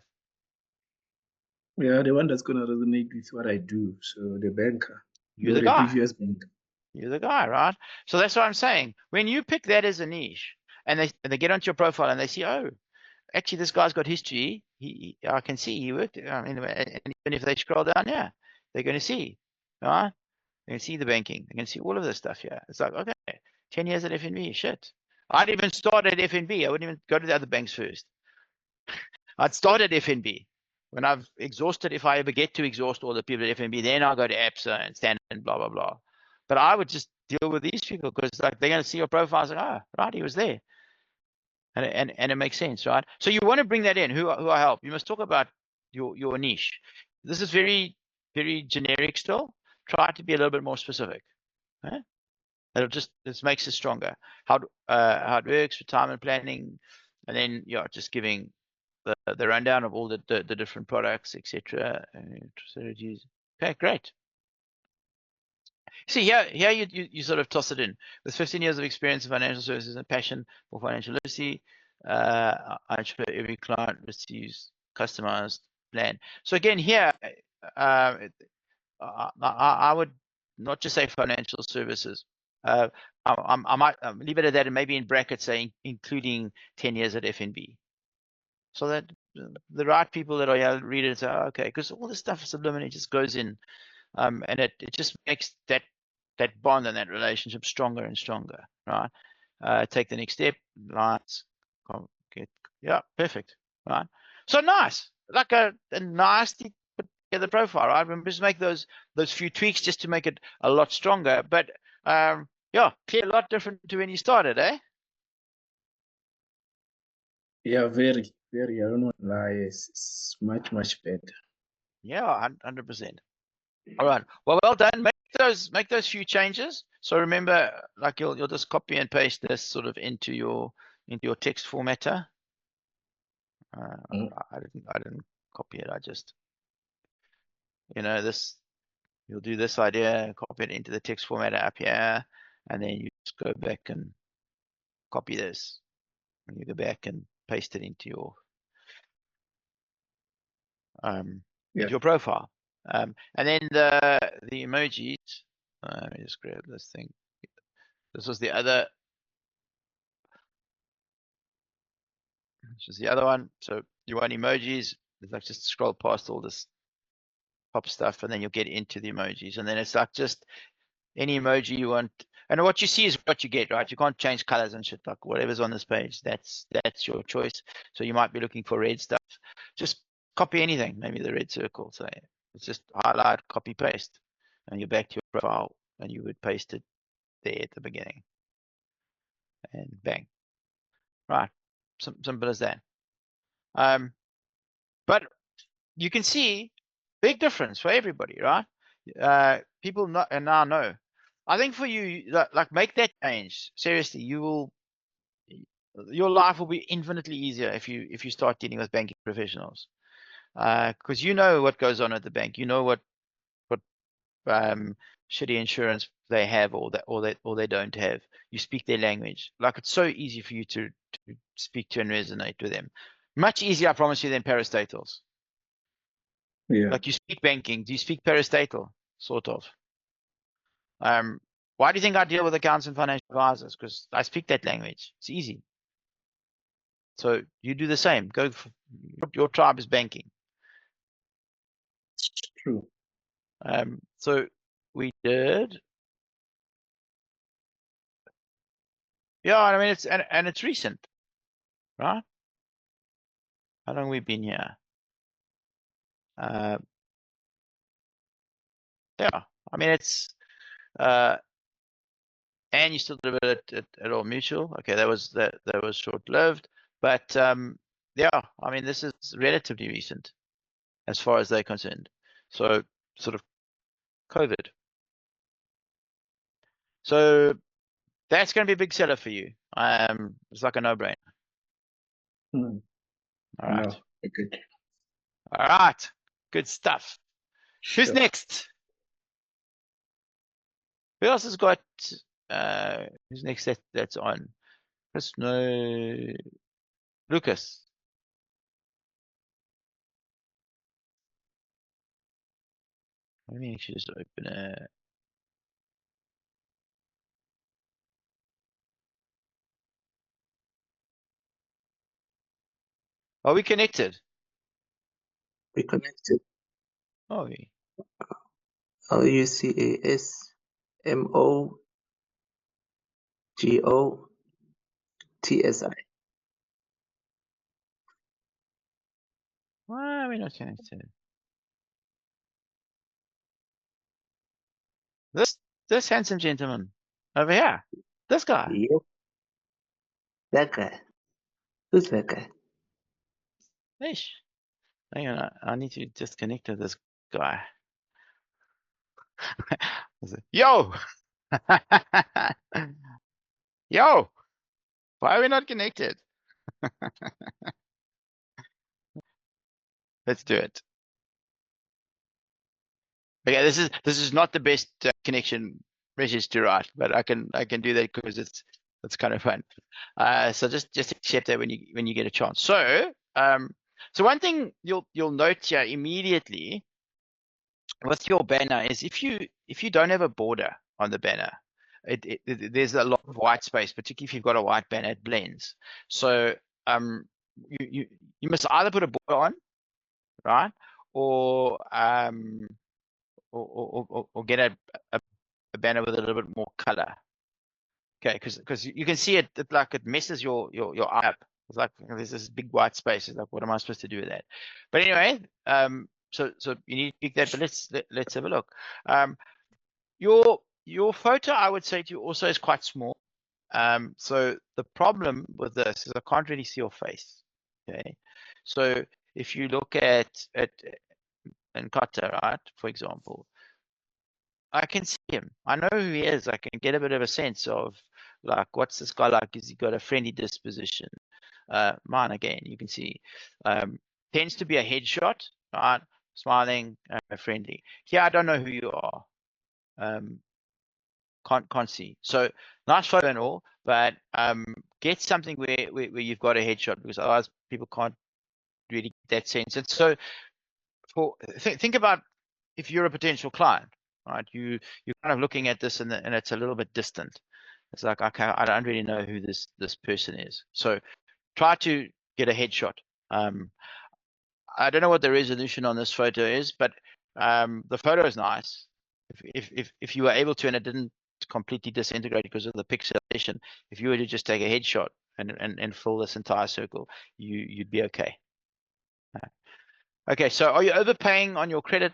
Speaker 5: Yeah, the one that's going to resonate with what I do. So the banker.
Speaker 1: You're the
Speaker 5: the
Speaker 1: guy.
Speaker 5: previous banker.
Speaker 1: You're the guy, right? So that's what I'm saying. When you pick that as a niche, and they get onto your profile and they see, oh, actually this guy's got history. I can see he worked. I mean, and even if they scroll down, yeah, they're going to see, right? They can see the banking. They can see all of this stuff here. It's like, okay, 10 years at FNB, shit. I'd even start at FNB. I wouldn't even go to the other banks first. I'd start at FNB. When I've exhausted, if I ever get to exhaust all the people at FNB, then I'll go to ABSA and Standard and blah, blah, blah. But I would just deal with these people because like they're going to see your profile and say, oh, right, he was there. And it makes sense, right? So you want to bring that in, who I help. You must talk about your niche. This is very, very generic still. Try to be a little bit more specific. Right? This makes it stronger. How it works, retirement planning, and then just giving the rundown of all the different products, etc. Strategies. Okay, great. See here you sort of toss it in. With 15 years of experience in financial services and passion for financial literacy, I ensure every client receives customized plan. So again, here I would not just say financial services. I might leave it at that, and maybe in brackets saying including 10 years at FNB, so that the right people that are here read it and say, oh, okay, because all this stuff subliminally just goes in, and it just makes that bond and that relationship stronger and stronger, right? Take the next step, lines, yeah, perfect, right? So nice, like a nasty the profile, right? Remember, just make those few tweaks just to make it a lot stronger. But yeah, clear, a lot different to when you started, eh?
Speaker 5: Yeah, very, very. I don't want to lie. It's much, much better.
Speaker 1: Yeah, 100%. All right. Well done. Make those few changes. So remember, like you'll just copy and paste this sort of into your text formatter. I didn't copy it. I just, this you'll do this idea, copy it into the text formatter up here, and then you just go back and copy this. And you go back and paste it into your
Speaker 6: Yeah.
Speaker 1: your profile. And then the emojis. Let me just grab this thing. This was the other. This is the other one. So you want emojis. It's like just scroll past all this pop stuff, and then you'll get into the emojis. And then it's like just any emoji you want. And what you see is what you get, right? You can't change colors and shit. Like whatever's on this page, that's your choice. So you might be looking for red stuff. Just copy anything. Maybe the red circle. So it's just highlight, copy, paste, and you're back to your profile, and you would paste it there at the beginning, and bang. Right, simple as that. But you can see big difference for everybody, right? People now know. I think for you, like make that change. Seriously, your life will be infinitely easier if you start dealing with banking professionals, because you know what goes on at the bank. You know what shitty insurance they have or they don't have. You speak their language. Like it's so easy for you to speak to and resonate with them. Much easier, I promise you, than parastatals.
Speaker 5: Yeah.
Speaker 1: Like you speak banking, do you speak parastatal? Sort of. Why do you think I deal with accounts and financial advisors? Because I speak that language. It's easy. So you do the same. Go for, your tribe is banking.
Speaker 5: True.
Speaker 1: So we did. Yeah, I mean it's and it's recent, right? How long we've been here? Yeah, I mean it's and you still delivered it at All Mutual. Okay, that was short lived, but yeah, I mean this is relatively recent as far as they're concerned. So sort of COVID. So that's going to be a big seller for you. It's like a no-brainer.
Speaker 5: Hmm.
Speaker 1: All right.
Speaker 5: No. Okay.
Speaker 1: All right. Good stuff. Who's
Speaker 5: Sure.
Speaker 1: next? Who else has got who's next that's on? Chris, no. Lucas. Let me actually just open it. Are we connected?
Speaker 9: We connected.
Speaker 1: Oh, we.
Speaker 9: LUCASMOGOTSI.
Speaker 1: Why are we not connected? This handsome gentleman over here. This guy.
Speaker 9: Yep. That guy. Who's that guy?
Speaker 1: Ish. Hang on, I need to disconnect to this guy. Yo! Yo! Why are we not connected? Let's do it. Okay, this is not the best connection message to write, but I can do that because it's kind of fun. So just accept that when you get a chance. So so one thing you'll note here immediately with your banner is if you don't have a border on the banner, there's a lot of white space, particularly if you've got a white banner, it blends. So you must either put a border on, right, or get a banner with a little bit more color. Okay, because you can see it like it messes your eye up. It's like there's this big white space. It's like, what am I supposed to do with that? But anyway, so you need to pick that. But let's have a look. Your photo, I would say to you, also is quite small. So the problem with this is I can't really see your face. Okay, so if you look at Nkata, right, for example, I can see him. I know who he is. I can get a bit of a sense of like, what's this guy like? Has he got a friendly disposition? Mine again, you can see, tends to be a headshot, right? smiling, friendly. Here, I don't know who you are. Can't see. So nice photo and all, but get something where you've got a headshot, because otherwise people can't really get that sense. And so think about if you're a potential client, right? You're kind of looking at this and it's a little bit distant. It's like, okay, I don't really know who this person is. So try to get a headshot. I don't know what the resolution on this photo is, but the photo is nice. If you were able to, and it didn't completely disintegrate because of the pixelation, if you were to just take a headshot and fill this entire circle, you'd be okay. Okay, so are you overpaying on your credit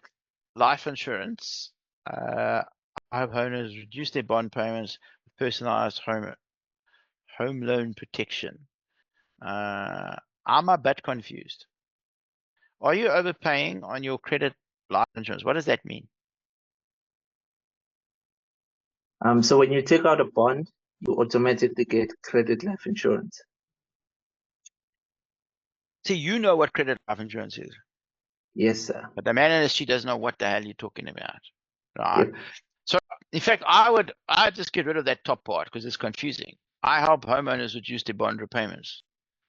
Speaker 1: life insurance? I hope owners reduce their bond payments with personalized home loan protection. I'm a bit confused. Are you overpaying on your credit life insurance? What does that mean?
Speaker 9: So when you take out a bond, you automatically get credit life insurance.
Speaker 1: See, you know what credit life insurance is,
Speaker 9: Yes, sir.
Speaker 1: but the man in the street doesn't know what the hell you're talking about. Right?
Speaker 9: Yep.
Speaker 1: So, in fact, I'd just get rid of that top part because it's confusing. I help homeowners reduce their bond repayments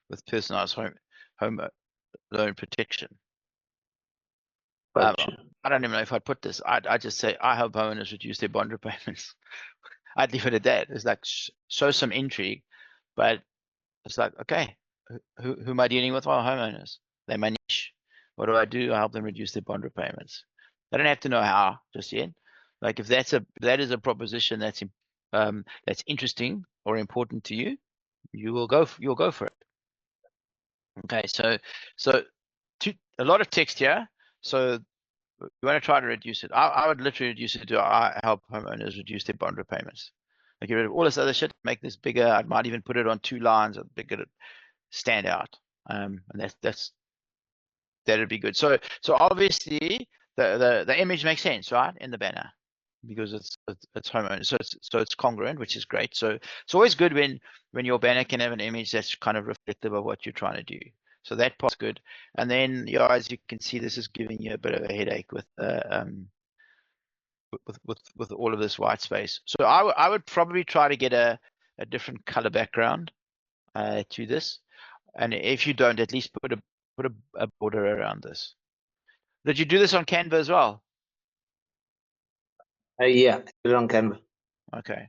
Speaker 1: with personalized home loan protection.
Speaker 9: Gotcha.
Speaker 1: I don't even know if I'd put this. I'd just say I help homeowners reduce their bond repayments. I'd leave it at that. It's like show some intrigue, but it's like, okay, who am I dealing with? Well, homeowners. They're my niche. What do? I help them reduce their bond repayments. They don't have to know how just yet. Like if that is a proposition that's interesting or important to you, you'll go for it. Okay, so a lot of text here. So you want to try to reduce it. I would literally reduce it to I help homeowners reduce their bond repayments. Like get rid of all this other shit, make this bigger. I might even put it on 2 lines and make it stand out. And that'd be good. So obviously the image makes sense, right, in the banner, because it's homeowners. So it's congruent, which is great. So it's always good when your banner can have an image that's kind of reflective of what you're trying to do. So that part's good. And then, as you can see, this is giving you a bit of a headache with all of this white space. So I would probably try to get a different color background to this. And if you don't, at least put a border around this. Did you do this on Canva as well?
Speaker 9: Yeah, put it on Canva.
Speaker 1: Okay.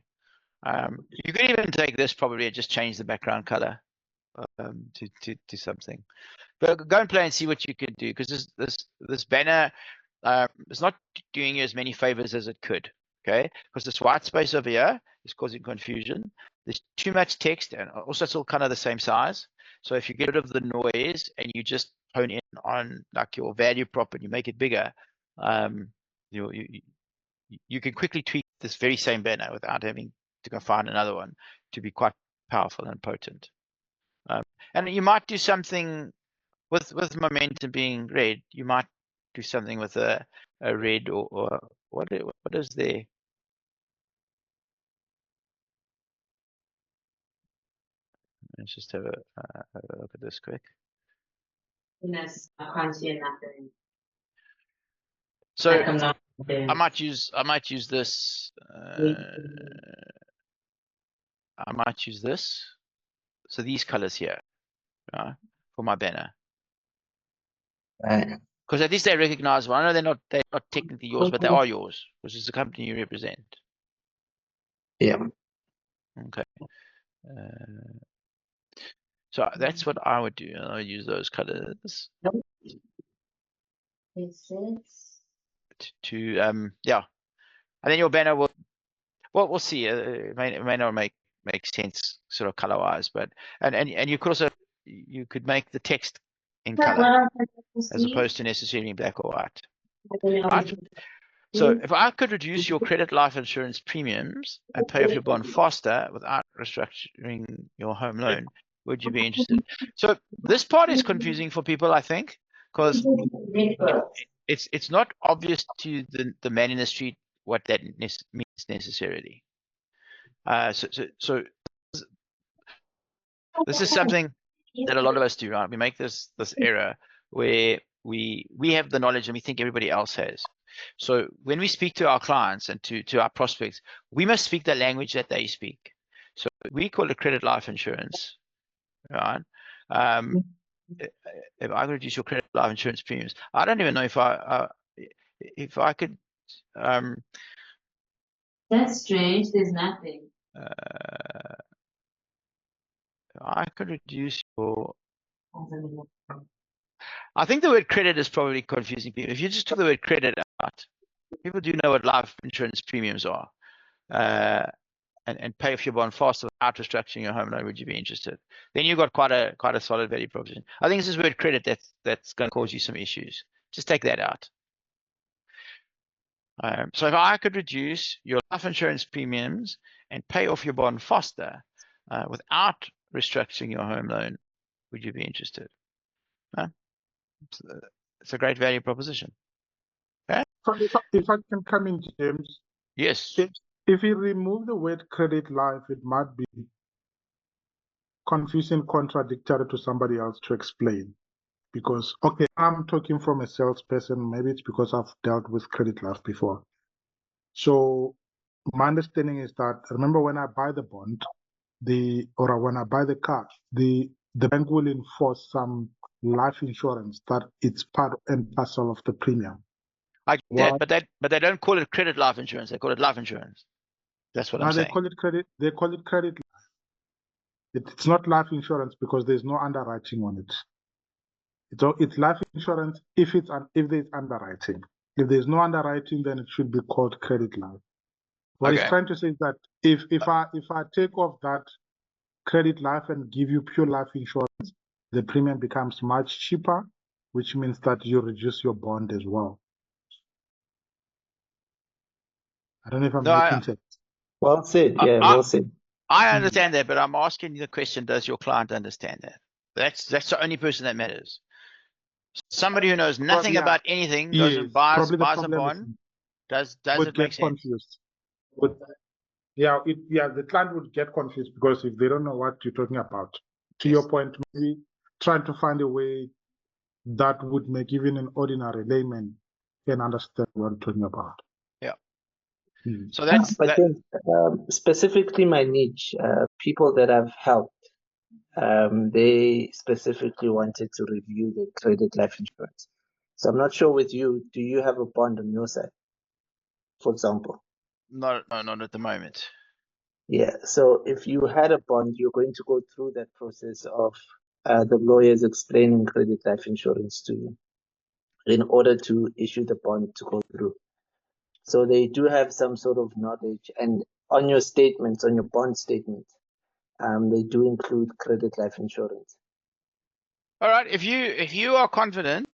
Speaker 1: You could even take this probably and just change the background color to something. But go and play and see what you could do, because this banner is not doing you as many favors as it could. Okay, because this white space over here is causing confusion. There's too much text, and also it's all kind of the same size. So if you get rid of the noise and you just hone in on like your value prop and you make it bigger, you can quickly tweak this very same banner without having to go find another one to be quite powerful and potent. And you might do something with momentum being red. You might do something with a red or what is there? Let's just have a look at this quick. So I might use this. I might use this. So these colors here for my banner. Because at least they're recognizable. I know they're not technically yours, but they are yours, because it's the company you represent.
Speaker 9: Yeah.
Speaker 1: Okay. So that's what I would do. I would use those colors to yeah. And then your banner will, well, we'll see. It may not make sense sort of color wise, but and you could also make the text in color as opposed to necessarily in black or white. Right? So if I could reduce your credit life insurance premiums and pay off your bond faster without restructuring your home loan, would you be interested? So this part is confusing for people, I think, because it's not obvious to the man in the street what that means necessarily. So this is something that a lot of us do, right? We make this error where we have the knowledge and we think everybody else has. So when we speak to our clients and to our prospects, we must speak the language that they speak. So we call it credit life insurance, right? If I could reduce your credit life insurance premiums, I don't even know if I could.
Speaker 10: That's strange. There's nothing.
Speaker 1: I could reduce your. I think the word credit is probably confusing people. If you just took the word credit out, people do know what life insurance premiums are. And pay off your bond faster without restructuring your home loan, would you be interested? Then you've got quite a solid value proposition. I think it's this word credit that's going to cause you some issues. Just take that out. So if I could reduce your life insurance premiums and pay off your bond faster without restructuring your home loan, would you be interested? It's a great value proposition. Okay?
Speaker 8: If I can come in, James.
Speaker 1: Yes.
Speaker 8: If you remove the word credit life, it might be confusing, contradictory to somebody else to explain. Because, okay, I'm talking from a salesperson. Maybe it's because I've dealt with credit life before. So my understanding is that, remember when I buy the bond, or when I buy the car, the bank will enforce some life insurance that it's part and parcel of the premium.
Speaker 1: I get that, but they don't call it credit life insurance. They call it life insurance. That's what I'm saying.
Speaker 8: They call it credit life. It's not life insurance because there's no underwriting on it. It's life insurance if there's underwriting. If there's no underwriting, then it should be called credit life. What he's trying to say is that if I take off that credit life and give you pure life insurance, the premium becomes much cheaper, which means that you reduce your bond as well. I don't know if I'm making sense.
Speaker 9: Well said. Yeah, well said.
Speaker 1: I understand that, but I'm asking you the question: does your client understand that? That's the only person that matters. Somebody who knows nothing about anything goes and buys a bond. Does it make sense?
Speaker 8: Confused. The client would get confused because if they don't know what you're talking about, to your point, maybe trying to find a way that would make even an ordinary layman can understand what I'm talking about.
Speaker 1: Yeah. So that's
Speaker 9: specifically my niche, people that I've helped, they specifically wanted to review the credit life insurance. So I'm not sure with you, do you have a bond on your side, for example?
Speaker 1: not at the moment.
Speaker 9: Yeah, so if you had a bond, you're going to go through that process of the lawyers explaining credit life insurance to you in order to issue the bond to go through. So they do have some sort of knowledge, and on your statements, on your bond statement, they do include credit life insurance.
Speaker 1: All right. If you are confident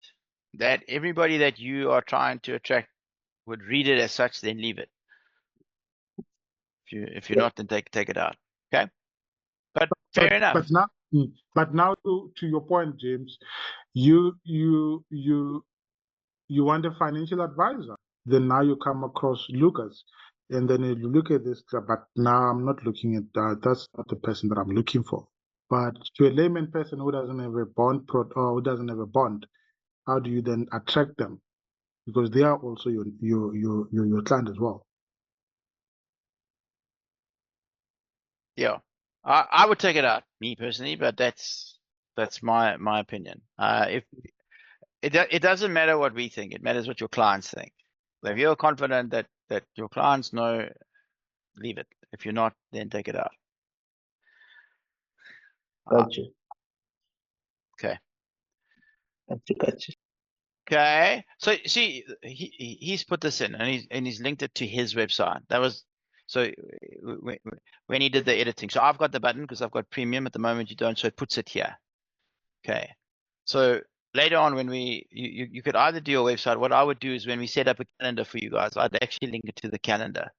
Speaker 1: that everybody that you are trying to attract would read it as such, then leave it. If you're not, then take it out. Okay. But fair enough.
Speaker 8: But now to your point, James, you want a financial advisor. Then now you come across Lucas, and then you look at this. But now I'm not looking at that. That's not the person that I'm looking for. But to a layman person who doesn't have a bond or who doesn't have a bond, how do you then attract them? Because they are also your client as well.
Speaker 1: Yeah, I would take it out, me personally, but that's my opinion. If it doesn't matter what we think, it matters what your clients think. If you're confident that your clients know, leave it. If you're not, then take it out.
Speaker 9: Gotcha.
Speaker 1: Okay.
Speaker 9: Gotcha.
Speaker 1: Okay. So see, he's put this in, and he's linked it to his website. That was so when he did the editing. So I've got the button because I've got premium at the moment. You don't, so it puts it here. Okay. So later on, when you could either do your website. What I would do is when we set up a calendar for you guys, I'd actually link it to the calendar.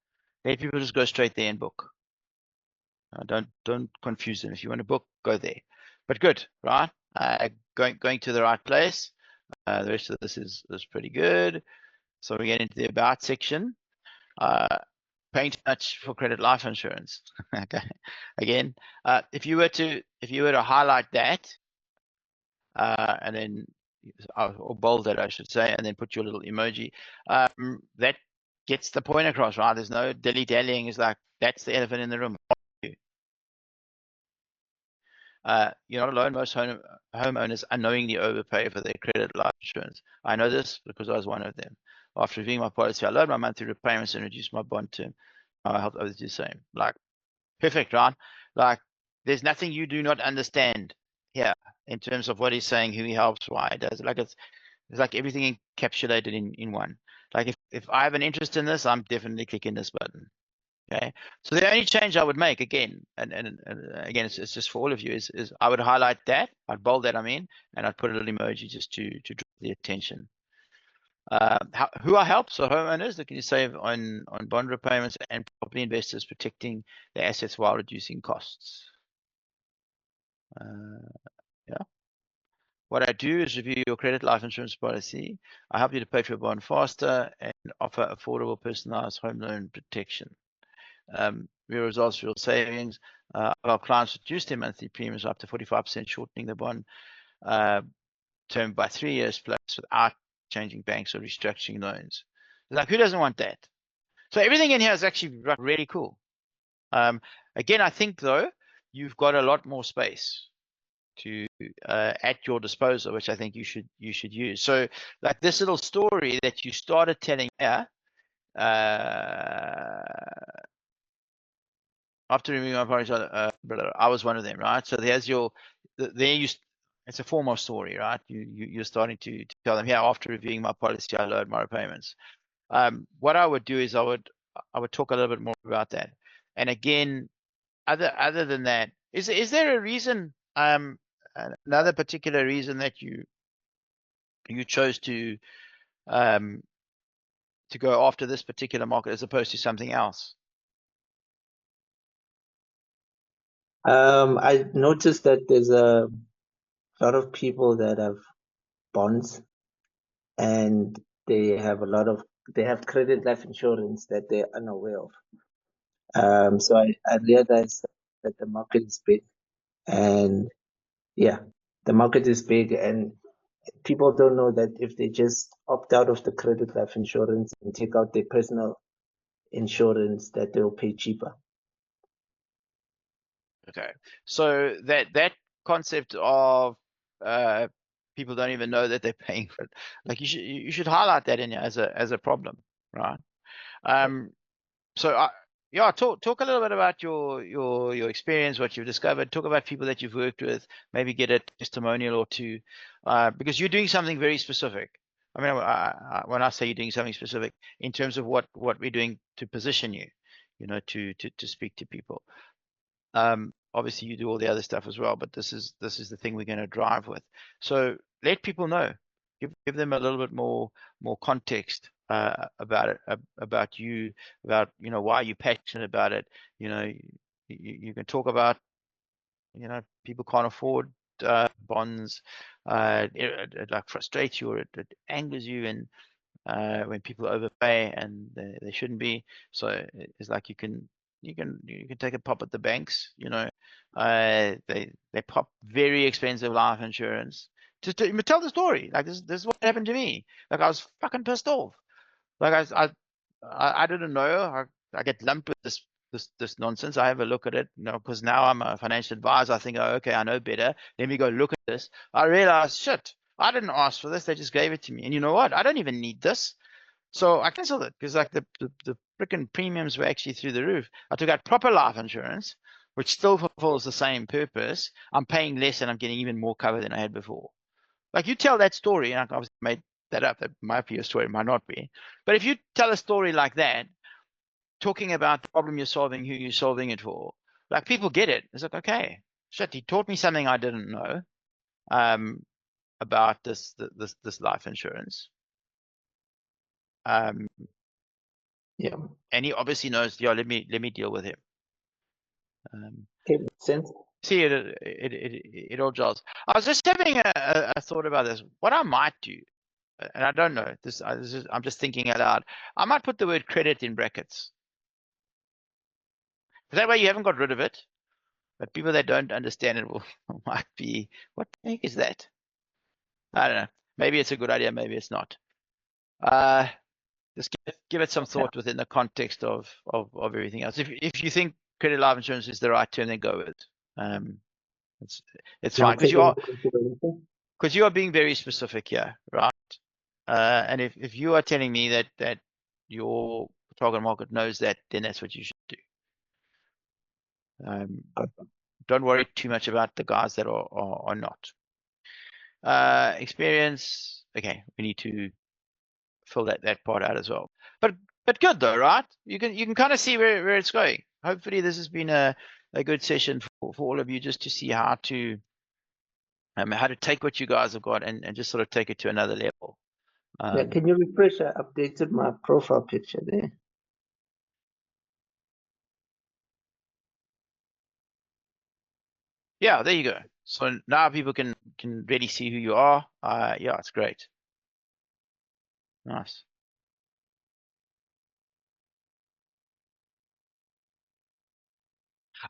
Speaker 1: Let people just go straight there and book. Don't confuse them. If you want to book, go there. But good, right? Going to the right place. The rest of this is pretty good. So we get into the about section. Paying too much for credit life insurance. Okay. Again, if you were to highlight that, and then or bold that I should say, and then put your little emoji. That gets the point across, right? There's no dilly-dallying. It's like, that's the elephant in the room. You're not alone. Most homeowners unknowingly overpay for their credit life insurance. I know this because I was one of them. After reviewing my policy, I lowered my monthly repayments and reduced my bond term. I helped others do the same. Like, perfect, right? Like, there's nothing you do not understand here in terms of what he's saying, who he helps, why he does. Like, it's like everything encapsulated in one. Like, if I have an interest in this, I'm definitely clicking this button. Okay, so the only change I would make again, and again, it's just for all of you, is I would highlight that, I'd bold that, and I'd put a little emoji just to draw the attention. Who I help? So homeowners looking to save on bond repayments, and property investors protecting their assets while reducing costs. Yeah. What I do is review your credit life insurance policy. I help you to pay for your bond faster and offer affordable, personalized home loan protection. Real results, real savings. Our clients reduce their monthly premiums up to 45%, shortening the bond term by 3 years plus without changing banks or restructuring loans. Like, who doesn't want that? So everything in here is actually really cool. Again, I think though, you've got a lot more space to at your disposal, which I think you should use. So like this little story that you started telling here, after removing my parents, I was one of them, right? So there's your, it's a form of story, right? You're starting to tell them, yeah, after reviewing my policy, I lowered my repayments. What I would do is I would talk a little bit more about that. And again, other than that, is there a reason, another particular reason that you chose to go after this particular market as opposed to something else?
Speaker 9: I noticed that there's a lot of people that have bonds and they have credit life insurance that they're unaware of. So I realized that the market is big, and yeah, the market is big, and people don't know that if they just opt out of the credit life insurance and take out their personal insurance, that they'll pay cheaper.
Speaker 1: Okay, so that concept of people don't even know that they're paying for it, like you should highlight that in here as a problem, right? So yeah, talk a little bit about your experience, what you've discovered. Talk about people that you've worked with. Maybe get a testimonial or two, because you're doing something very specific. I mean, when I say you're doing something specific in terms of what we're doing to position you, to speak to people. Obviously you do all the other stuff as well, but this is the thing we're going to drive with. So let people know, give them a little bit more context about it, about you, about why you're passionate about it. You can talk about people can't afford bonds. It like frustrates you, or it angers you, and when people overpay and they shouldn't be. So it's like you can take a pop at the banks. They pop very expensive life insurance to tell the story. Like this is what happened to me. Like I was fucking pissed off. Like I didn't know. I get lumped with this nonsense. I have a look at it, because now I'm a financial advisor. I think, oh, okay, I know better. Let me go look at this. I realized, shit, I didn't ask for this. They just gave it to me. And you know what? I don't even need this. So I canceled it because like the freaking premiums were actually through the roof. I took out proper life insurance, which still fulfills the same purpose. I'm paying less and I'm getting even more cover than I had before. Like you tell that story, and I obviously made that up. That might be a story, it might not be. But if you tell a story like that, talking about the problem you're solving, who you're solving it for, like people get it. It's like, okay, shit, he taught me something I didn't know about this life insurance.
Speaker 9: Yeah.
Speaker 1: And he obviously knows, yeah, let me deal with him.
Speaker 9: Okay, makes sense.
Speaker 1: See, it all gels. I was just having a thought about this. What I might do, and I don't know, I'm just thinking out loud. I might put the word credit in brackets. That way you haven't got rid of it, but people that don't understand it might be, what the heck is that? I don't know. maybe it's a good idea, maybe it's not. Just give it some thought within the context of everything else. If you think credit life insurance is the right term, then go with it. It's fine because you are being very specific here, right? And if you are telling me that your target market knows that, then that's what you should do. Don't worry too much about the guys that are not. Experience. Okay, we need to fill that part out as well. But good though, right? You can kind of see where it's going. Hopefully this has been a good session for all of you, just to see how to take what you guys have got and just sort of take it to another level.
Speaker 9: Yeah, can you refresh? I updated my profile picture there.
Speaker 1: Yeah, there you go. So now people can really see who you are. Yeah, it's great. Nice.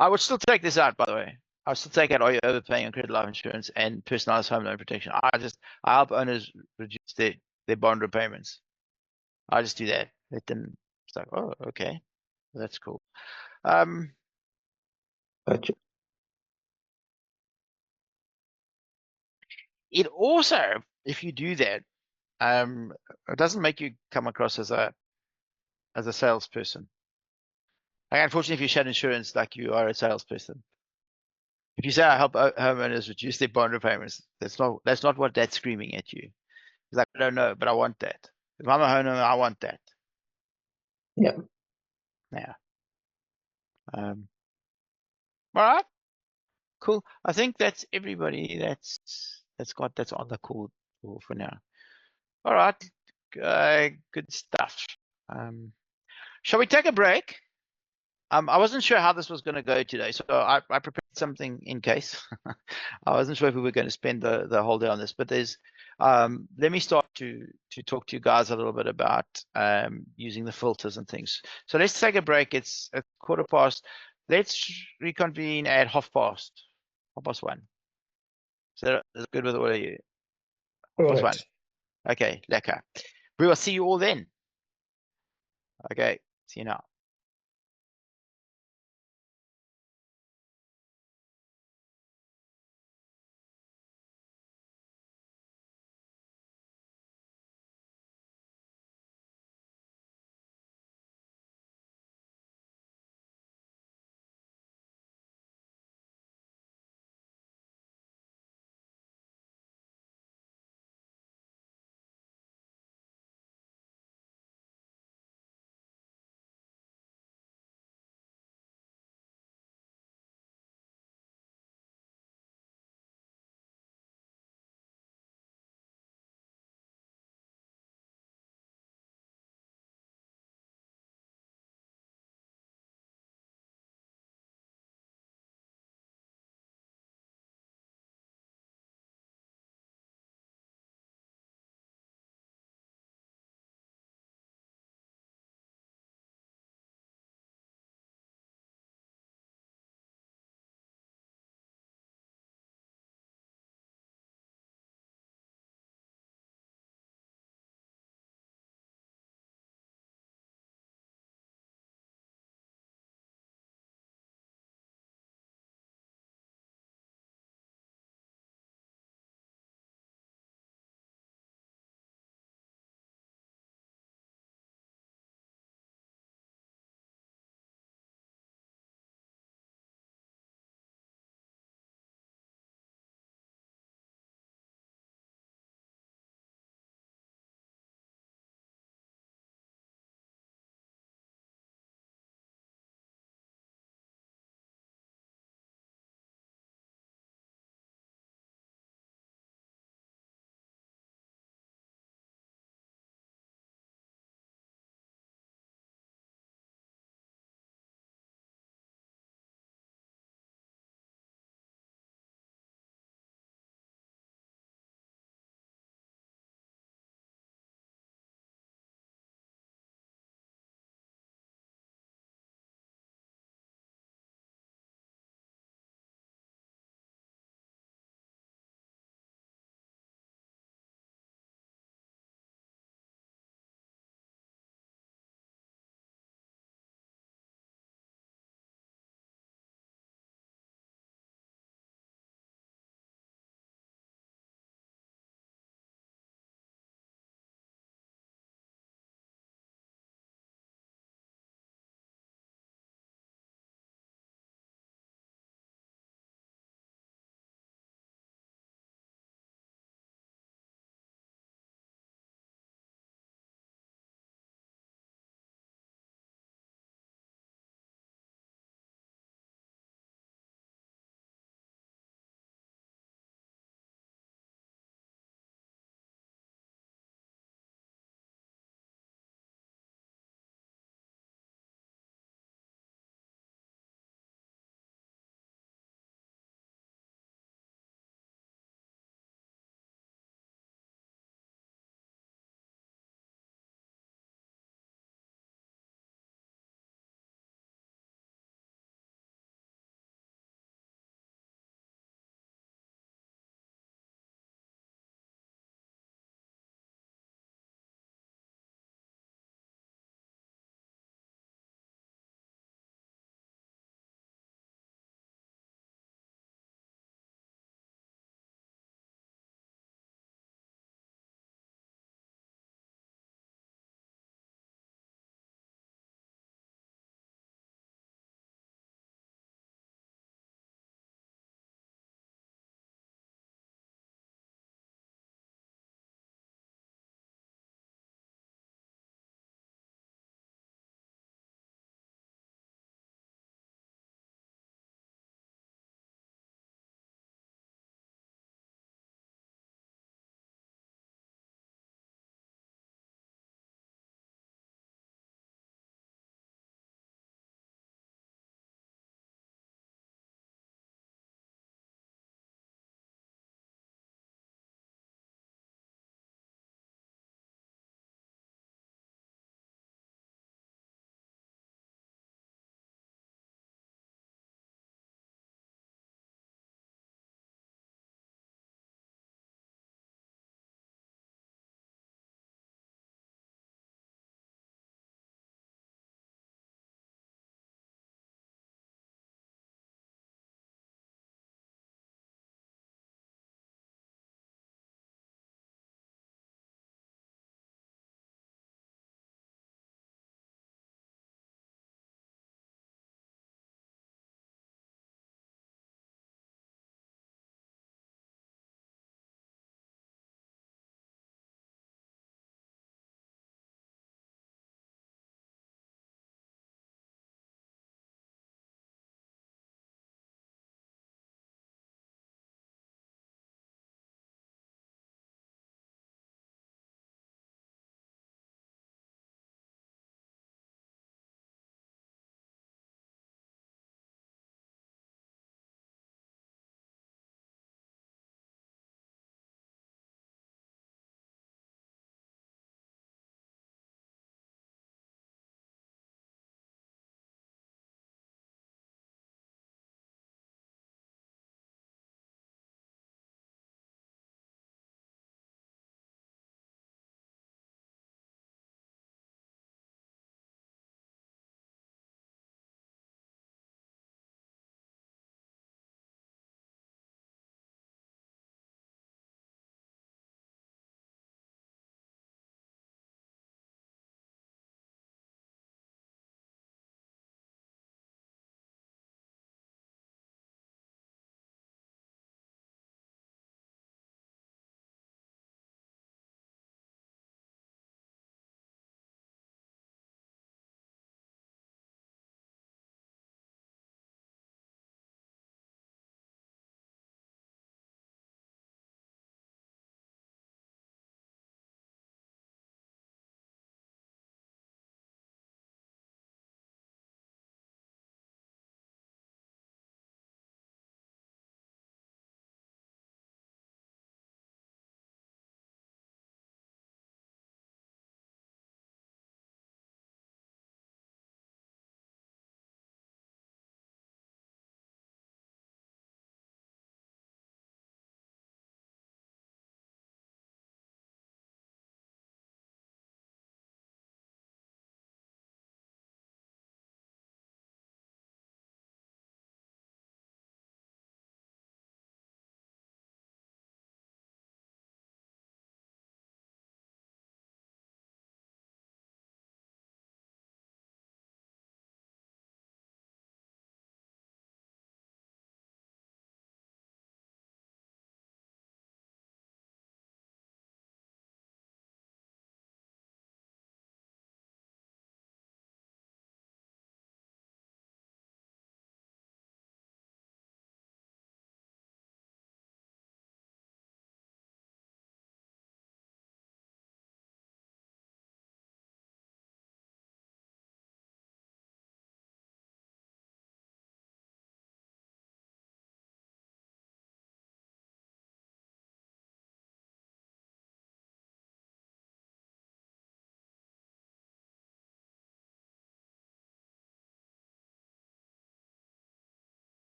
Speaker 1: I would still take this out, by the way. I would still take out, are you overpaying on credit life insurance and personalized home loan protection? I help owners reduce their bond repayments. I just do that. Let them, it's like, oh, okay, that's cool.
Speaker 9: Gotcha.
Speaker 1: It also, if you do that, it doesn't make you come across as a salesperson. Like, unfortunately, if you share insurance, like you are a salesperson. If you say I help homeowners reduce their bond repayments, that's not what that's screaming at you. It's like, I don't know, but I want that. If I'm a homeowner, I want that.
Speaker 9: Yeah.
Speaker 1: Yeah. All right. Cool. I think that's everybody that's on the call for now. All right. Good stuff. Shall we take a break? I wasn't sure how this was going to go today, so I prepared something in case. I wasn't sure if we were going to spend the whole day on this, but there's let me start to talk to you guys a little bit about using the filters and things. So let's take a break. It's at 1:15. Let's reconvene at 1:30. So that's good with all of you.
Speaker 5: All
Speaker 1: 1:30.
Speaker 5: right.
Speaker 1: Okay, lekker. We will see you all then. Okay, see you now.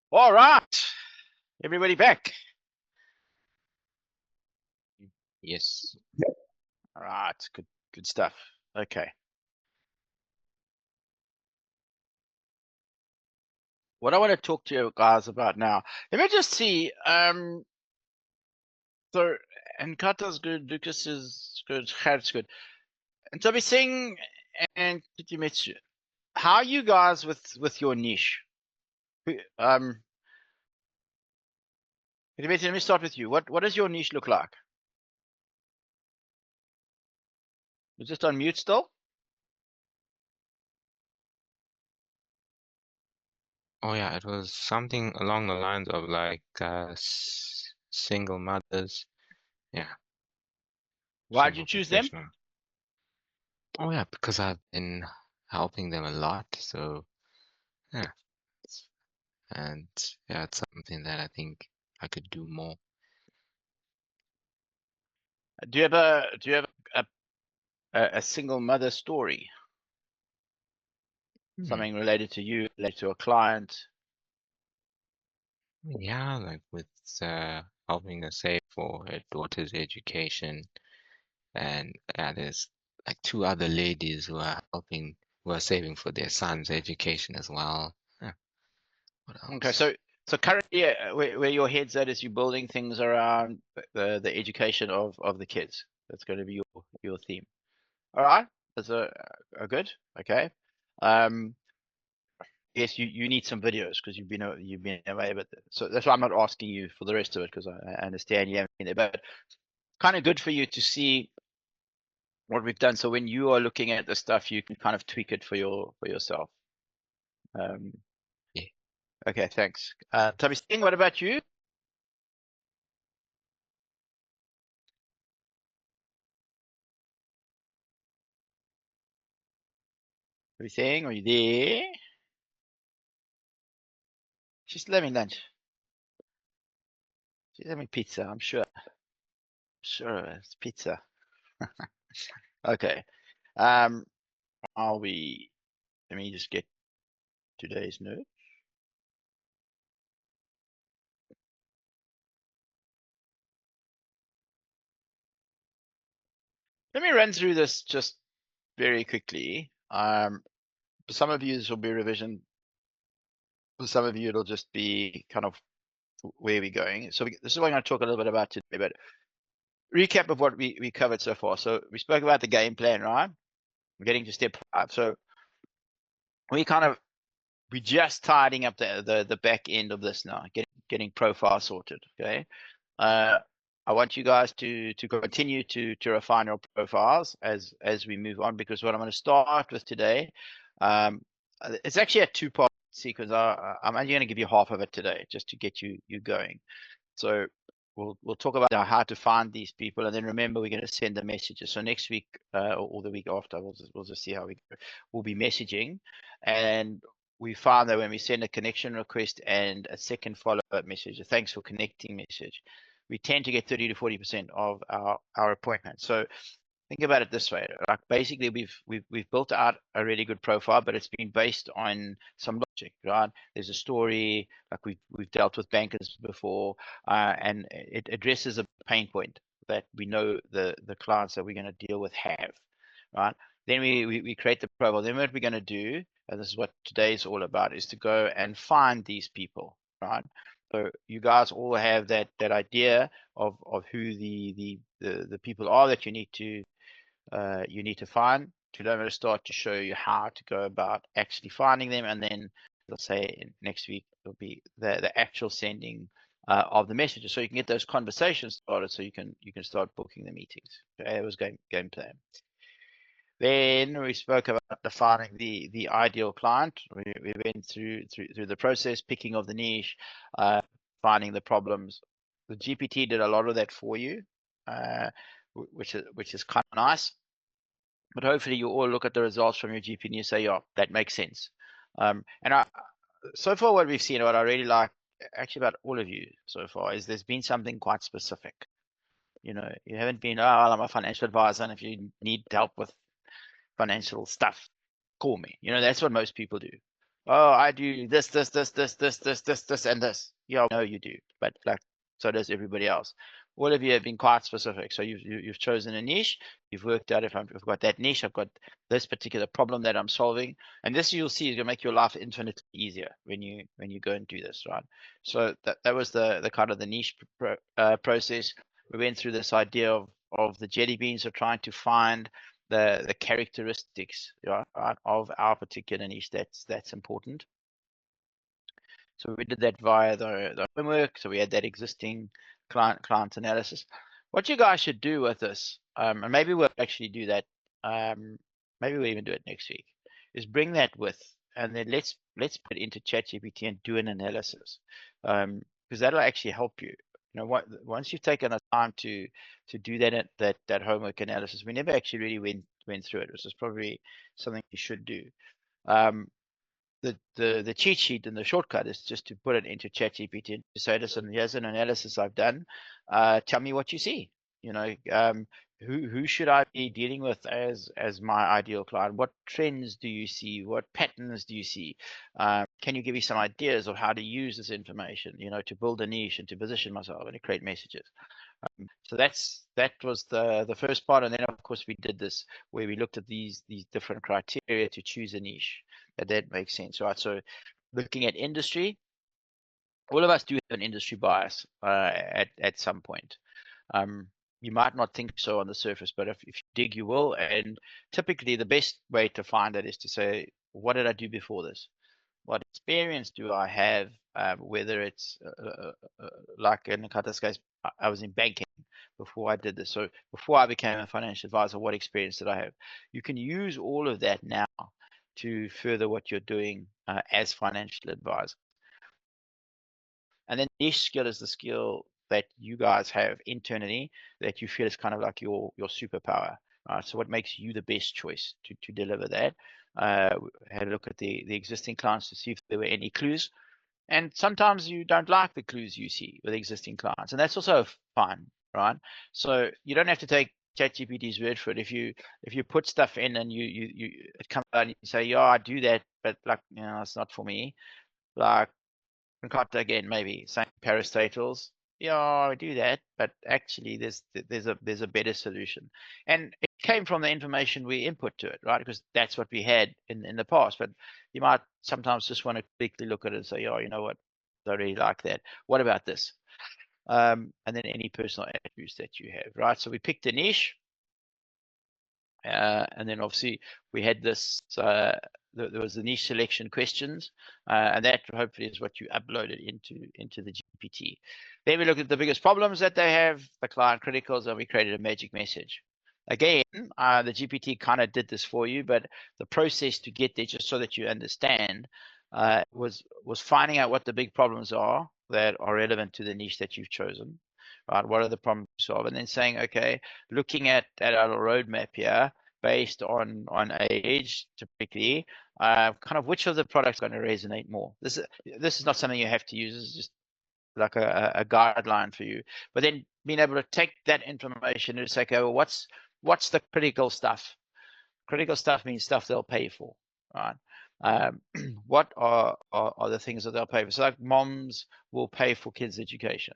Speaker 1: All right, everybody back.
Speaker 2: Yes.
Speaker 1: All right, good stuff. Okay. What I want to talk to you guys about now, let me just see. So, and Kata's good, Lucas is good, Gert's good. And Toby Singh and Kitimitsu, how are you guys with your niche? Kitimitsu, let me start with you. What does your niche look like? You're just on mute still?
Speaker 2: Oh yeah, it was something along the lines of like single mothers. Yeah.
Speaker 1: Why'd you
Speaker 2: Single
Speaker 1: choose them?
Speaker 2: professional. Oh yeah, because I've been helping them a lot. So yeah. And yeah, it's something that I think I could do more.
Speaker 1: Do you have a single mother story? Something related to you, related to a client?
Speaker 2: Yeah, like with helping her save for her daughter's education, and there's like 2 other ladies who are saving for their son's education as well. Yeah. What
Speaker 1: Okay,
Speaker 2: else?
Speaker 1: so currently, where your head's at is you building things around the education of the kids. That's going to be your theme. All right, that's a good. Okay. Yes, you need some videos because you've been away, but so that's why I'm not asking you for the rest of it because I understand you haven't been there, but kind of good for you to see what we've done. So when you are looking at the stuff, you can kind of tweak it for yourself.
Speaker 2: Yeah.
Speaker 1: Okay, thanks. Toby Singh, what about you? Toby Singh, are you there? She's having lunch. She's having pizza, I'm sure. Sure, it's pizza. Okay. Let me just get today's note. Let me run through this just very quickly. For some of you, this will be revision. For some of you, it'll just be kind of where we're going. So this is what I'm going to talk a little bit about today, but recap of what we covered so far. So we spoke about the game plan, right? We're getting to step 5. So we just tidying up the back end of this now, getting profile sorted. Okay. I want you guys to continue to refine your profiles as we move on, because what I'm going to start with today, it's actually a 2-part sequence. I'm only going to give you half of it today just to get you going. So we'll talk about how to find these people, and then remember we're going to send the messages. So next week or the week after, we'll just see how we go. We'll be messaging, and we found that when we send a connection request and a second follow-up message, a thanks for connecting message, we tend to get 30 to 40% of our appointments. So think about it this way, like basically we've built out a really good profile, but it's been based on some logic, right? There's a story, like we've dealt with bankers before, and it addresses a pain point that we know the clients that we're going to deal with have, right? Then we create the profile. Then what we're going to do, and this is what today is all about, is to go and find these people, right? So you guys all have that idea of who the people are that you need to find. Today I'm going to start to show you how to go about actually finding them, and then let's say next week it'll be the actual sending of the messages, so you can get those conversations started, so you can start booking the meetings. Okay, it was game plan. Then we spoke about defining the ideal client. We went through the process, picking of the niche, finding the problems. The GPT did a lot of that for you, which is kind of nice. But hopefully you all look at the results from your GP and you say, yeah, that makes sense. And so far what we've seen, what I really like actually about all of you so far, is there's been something quite specific. You know, you haven't been, oh, well, I'm a financial advisor, and if you need help with financial stuff, call me. You know, that's what most people do. oh, I do this, and this. Yeah, no, you do, but like, so does everybody else. All of you have been quite specific. So you've chosen a niche. You've worked out, if I've got that niche, I've got this particular problem that I'm solving, and this you'll see is going to make your life infinitely easier when you go and do this, right? So that was the kind of the niche process. We went through this idea of the jelly beans of trying to find the characteristics, right, of our particular niche that's important. So we did that via the homework. So we had that existing client analysis. What you guys should do with this, and maybe we'll actually do that. Maybe we'll even do it next week. Is bring that with, and then let's put it into ChatGPT and do an analysis, because that'll actually help you. You know, once you've taken the time to do that homework analysis, we never actually really went through it. This is probably something you should do. The cheat sheet and the shortcut is just to put it into ChatGPT and to say, listen, here's an analysis I've done. Tell me what you see. You know, who should I be dealing with as my ideal client? What trends do you see? What patterns do you see? Can you give me some ideas of how to use this information, you know, to build a niche and to position myself and to create messages? So that was the first part, and then of course we did this where we looked at these different criteria to choose a niche. That makes sense, right? So looking at industry, all of us do have an industry bias at some point. You might not think so on the surface, but if you dig, you will. And typically the best way to find it is to say, what did I do before this? What experience do I have? Whether it's like in Nkata's case, I was in banking before I did this. So before I became a financial advisor, what experience did I have? You can use all of that now to further what you're doing as financial advisor. And then niche skill is the skill that you guys have internally that you feel is kind of like your superpower, right? So what makes you the best choice to deliver that? Had a look at the existing clients to see if there were any clues. And sometimes you don't like the clues you see with existing clients, and that's also fine, right? So you don't have to take ChatGPT's word for it. If you put stuff in and you it comes out and you say, yeah, I do that, but like, you know, it's not for me. Like Nkata again, maybe saying parastatals, yeah, I do that, but actually there's a better solution. And it came from the information we input to it, right? Because that's what we had in the past. But you might sometimes just want to quickly look at it and say, oh, you know what, I really like that. What about this? And then any personal attributes that you have, right? So we picked a niche. And then obviously we had this, there was the niche selection questions, and that hopefully is what you uploaded into the GPT. Then we looked at the biggest problems that they have, the client criticals, and we created a magic message. Again, the GPT kind of did this for you, but the process to get there, just so that you understand, was finding out what the big problems are that are relevant to the niche that you've chosen. Right, what are the problems to solve, and then saying, okay, looking at our roadmap here based on age, typically, kind of which of the products are going to resonate more. This is not something you have to use. This is just like a guideline for you. But then being able to take that information and say, okay, well, what's the critical stuff? Critical stuff means stuff they'll pay for, right? What are the things that they'll pay for? So like moms will pay for kids' education.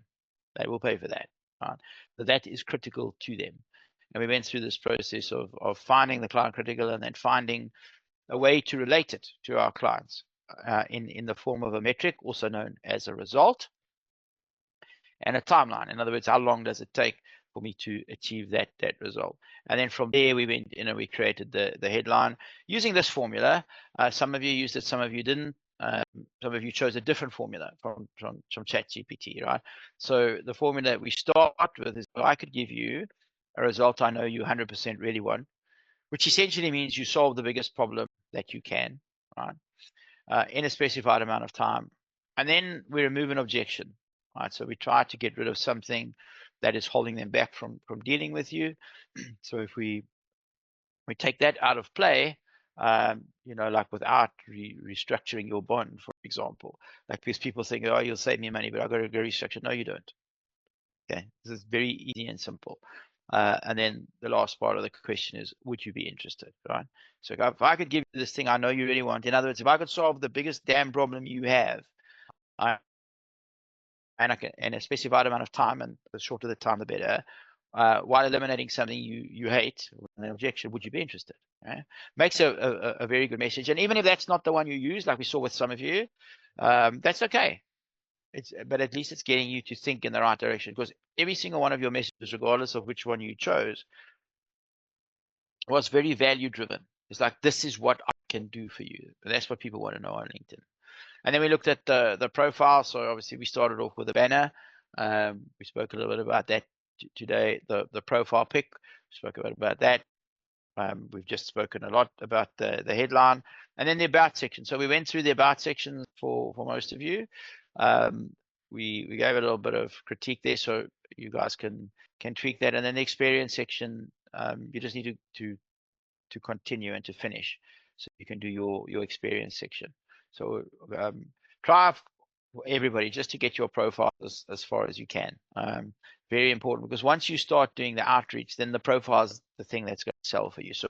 Speaker 1: They will pay for that, right? So that is critical to them. And we went through this process of finding the client critical and then finding a way to relate it to our clients in the form of a metric, also known as a result, and a timeline. In other words, how long does it take for me to achieve that result? And then from there, we went, you know, we created the headline using this formula. Some of you used it, some of you didn't. Some of you chose a different formula from ChatGPT, right? So the formula that we start with is, I could give you a result I know you 100% really want, which essentially means you solve the biggest problem that you can, right? In a specified amount of time. And then we remove an objection, right? So we try to get rid of something that is holding them back from dealing with you. So if we take that out of play, you know, like without restructuring your bond, for example, like because people think, oh, you'll save me money, but I've got to go restructure. No, you don't. Okay, this is very easy and simple. And then the last part of the question is, would you be interested, right? So if I could give you this thing I know you really want, in other words, if I could solve the biggest damn problem you have, and I can, in a specified amount of time, and the shorter the time, the better, while eliminating something you hate, an objection, would you be interested? Right? Makes a very good message. And even if that's not the one you use, like we saw with some of you, that's okay. But at least it's getting you to think in the right direction, because every single one of your messages, regardless of which one you chose, was very value driven. It's like, this is what I can do for you. And that's what people want to know on LinkedIn. And then we looked at the profile. So obviously we started off with a banner. We spoke a little bit about that today. The profile pic, we spoke about that. We've just spoken a lot about the headline, and then the about section. So we went through the about section for most of you. We gave a little bit of critique there, so you guys can tweak that. And then the experience section, you just need to continue and to finish, so you can do your experience section. So try for everybody just to get your profile as far as you can. Very important, because once you start doing the outreach, then the profile is the thing that's going to sell for you. So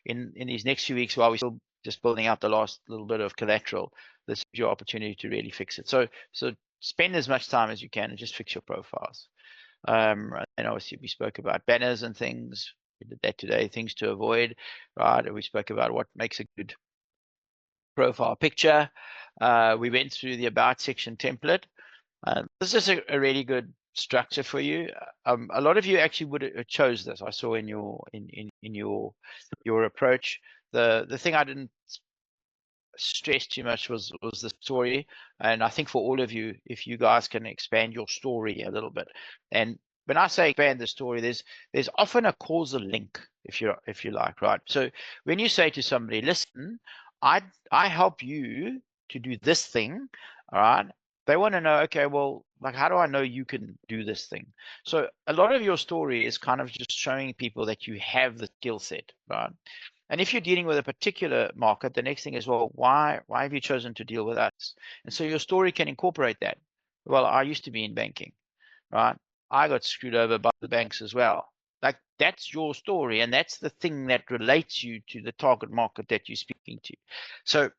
Speaker 1: in these next few weeks, while we're still just building out the last little bit of collateral, this is your opportunity to really fix it. So spend as much time as you can and just fix your profiles. And obviously we spoke about banners and things. We did that today, things to avoid, right? And we spoke about what makes a good profile picture. We went through the about section template. This is a really good structure for you. A lot of you actually would have chose this. I saw in your approach. The thing I didn't stress too much was the story. And I think for all of you, if you guys can expand your story a little bit, and when I say expand the story, there's often a causal link, if you like, right? So when you say to somebody, listen, I help you to do this thing, all right? They want to know, okay, well, like, how do I know you can do this thing? So a lot of your story is kind of just showing people that you have the skill set, right? And if you're dealing with a particular market, the next thing is, well, why have you chosen to deal with us? And so your story can incorporate that. Well, I used to be in banking, right? I got screwed over by the banks as well. Like, that's your story, and that's the thing that relates you to the target market that you're speaking to. So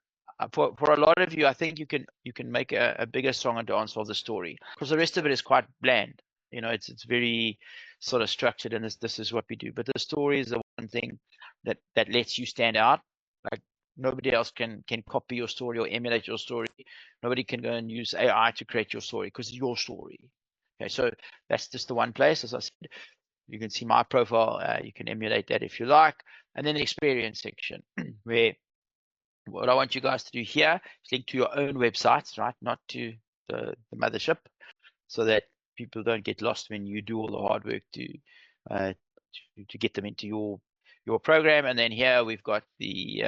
Speaker 1: for a lot of you, I think you can make a bigger song and dance of the story, because the rest of it is quite bland. You know, it's very sort of structured, and this is what we do. But the story is the one thing that lets you stand out. Like, nobody else can copy your story or emulate your story. Nobody can go and use AI to create your story, because it's your story. Okay, so that's just the one place. As I said, you can see my profile. You can emulate that if you like. And then the experience section, where what I want you guys to do here is link to your own websites, right? Not to the mothership, so that people don't get lost when you do all the hard work to get them into your program. And then here we've got the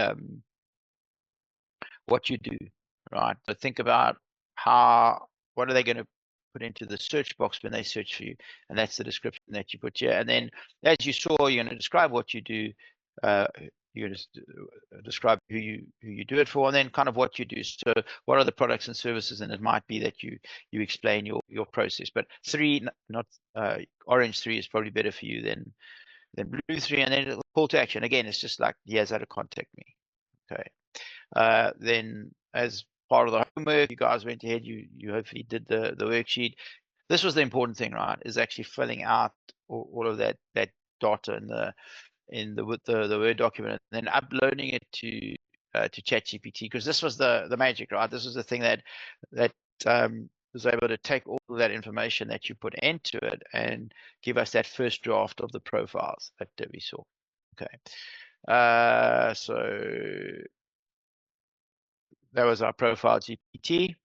Speaker 1: what you do, right? So think about what are they going to put into the search box when they search for you, and that's the description that you put here. And then, as you saw, you're going to describe what you do. You're going to describe who you do it for, and then kind of what you do. So what are the products and services? And it might be that you explain your process. But 3, not orange 3 is probably better for you than blue 3. And then call to action. Again, it's just like, here's how to contact me. Okay. Then as part of the homework, you guys went ahead, you hopefully did the worksheet. This was the important thing, right? Is actually filling out all of that data in the Word document, and then uploading it to ChatGPT, because this was the magic, right? This was the thing that was able to take all of that information that you put into it and give us that first draft of the profiles that we saw. Okay, so that was our profile GPT.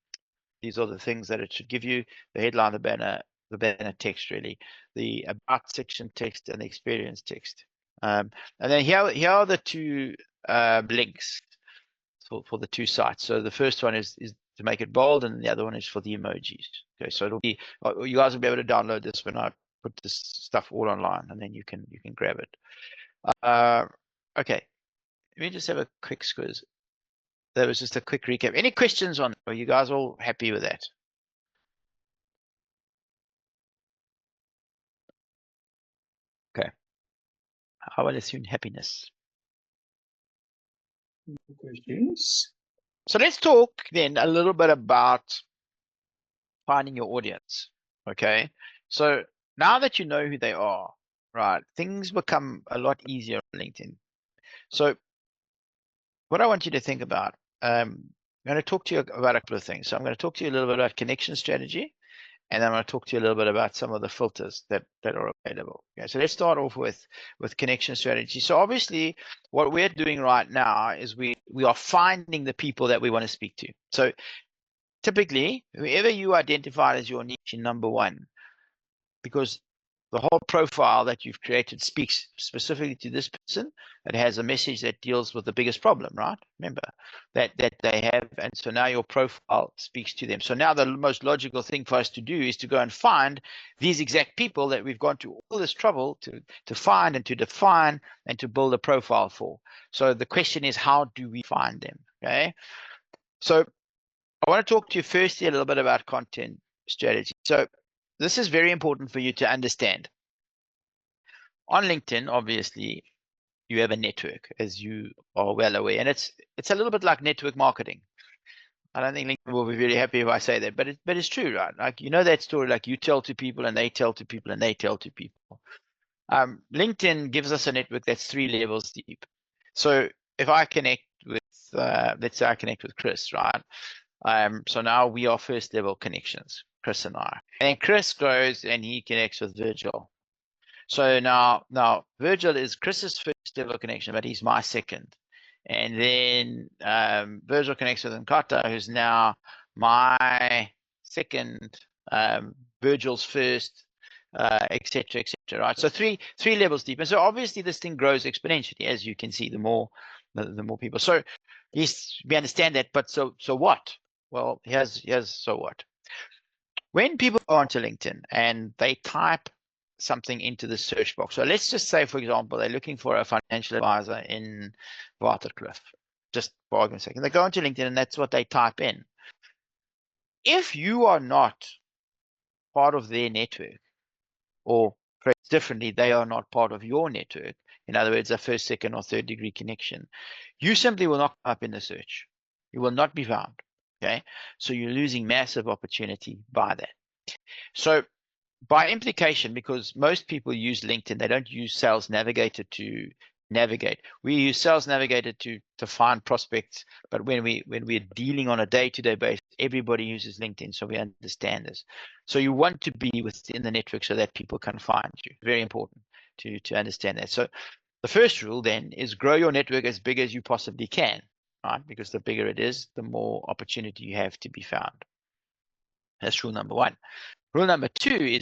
Speaker 1: These are the things that it should give you: the headline, the banner text, really, the about section text, and the experience text. And then here are the 2 links for the 2 sites. So the first one is to make it bold, and the other one is for the emojis. Okay, so it'll be, you guys will be able to download this when I put this stuff all online, and then you can grab it. Okay, let me just have a quick squiz. That was just a quick recap. Any questions on? Are you guys all happy with that? I will assume happiness.
Speaker 5: Questions?
Speaker 1: So let's talk then a little bit about finding your audience. Okay. So now that you know who they are, right, things become a lot easier on LinkedIn. So what I want you to think about, I'm going to talk to you about a couple of things. So I'm going to talk to you a little bit about connection strategy, and then I'm going to talk to you a little bit about some of the filters that are available. Okay, so let's start off with connection strategy. So obviously, what we're doing right now is we are finding the people that we want to speak to. So typically, whoever you identify as your niche in number one, because the whole profile that you've created speaks specifically to this person. It has a message that deals with the biggest problem, right? Remember that they have, and so now your profile speaks to them. So now the most logical thing for us to do is to go and find these exact people that we've gone to all this trouble to find and to define and to build a profile for. So the question is, how do we find them? Okay, so I want to talk to you firstly a little bit about content strategy. So this is very important for you to understand. On LinkedIn, obviously, you have a network, as you are well aware, and it's a little bit like network marketing. I don't think LinkedIn will be very happy if I say that, but it's true, right? Like, you know that story, like you tell to people and they tell to people and they tell to people. LinkedIn gives us a network that's 3 levels deep. So if I connect with, let's say I connect with Chris, right? So now we are first level connections, Chris and I. And Chris goes and he connects with Virgil. So now Virgil is Chris's first level connection, but he's my second. And then Virgil connects with Nkata, who's now my second, Virgil's first, etc., etc. Right? So three levels deep. And so obviously this thing grows exponentially, as you can see, the more people. So yes, we understand that, but so what? Well, here's so what. When people go onto LinkedIn and they type something into the search box. So let's just say, for example, they're looking for a financial advisor in Waterkloof, just for argument's sake. And they go onto LinkedIn and that's what they type in. If you are not part of their network, or phrased differently, they are not part of your network, in other words, a first, second, or third degree connection, you simply will not come up in the search. You will not be found. Okay, so you're losing massive opportunity by that. So by implication, because most people use LinkedIn, they don't use Sales Navigator to navigate. We use Sales Navigator to find prospects, but when we're dealing on a day-to-day basis, everybody uses LinkedIn, so we understand this. So you want to be within the network so that people can find you. Very important to understand that. So the first rule then is grow your network as big as you possibly can, right? Because the bigger it is, the more opportunity you have to be found. That's rule number one. Rule number two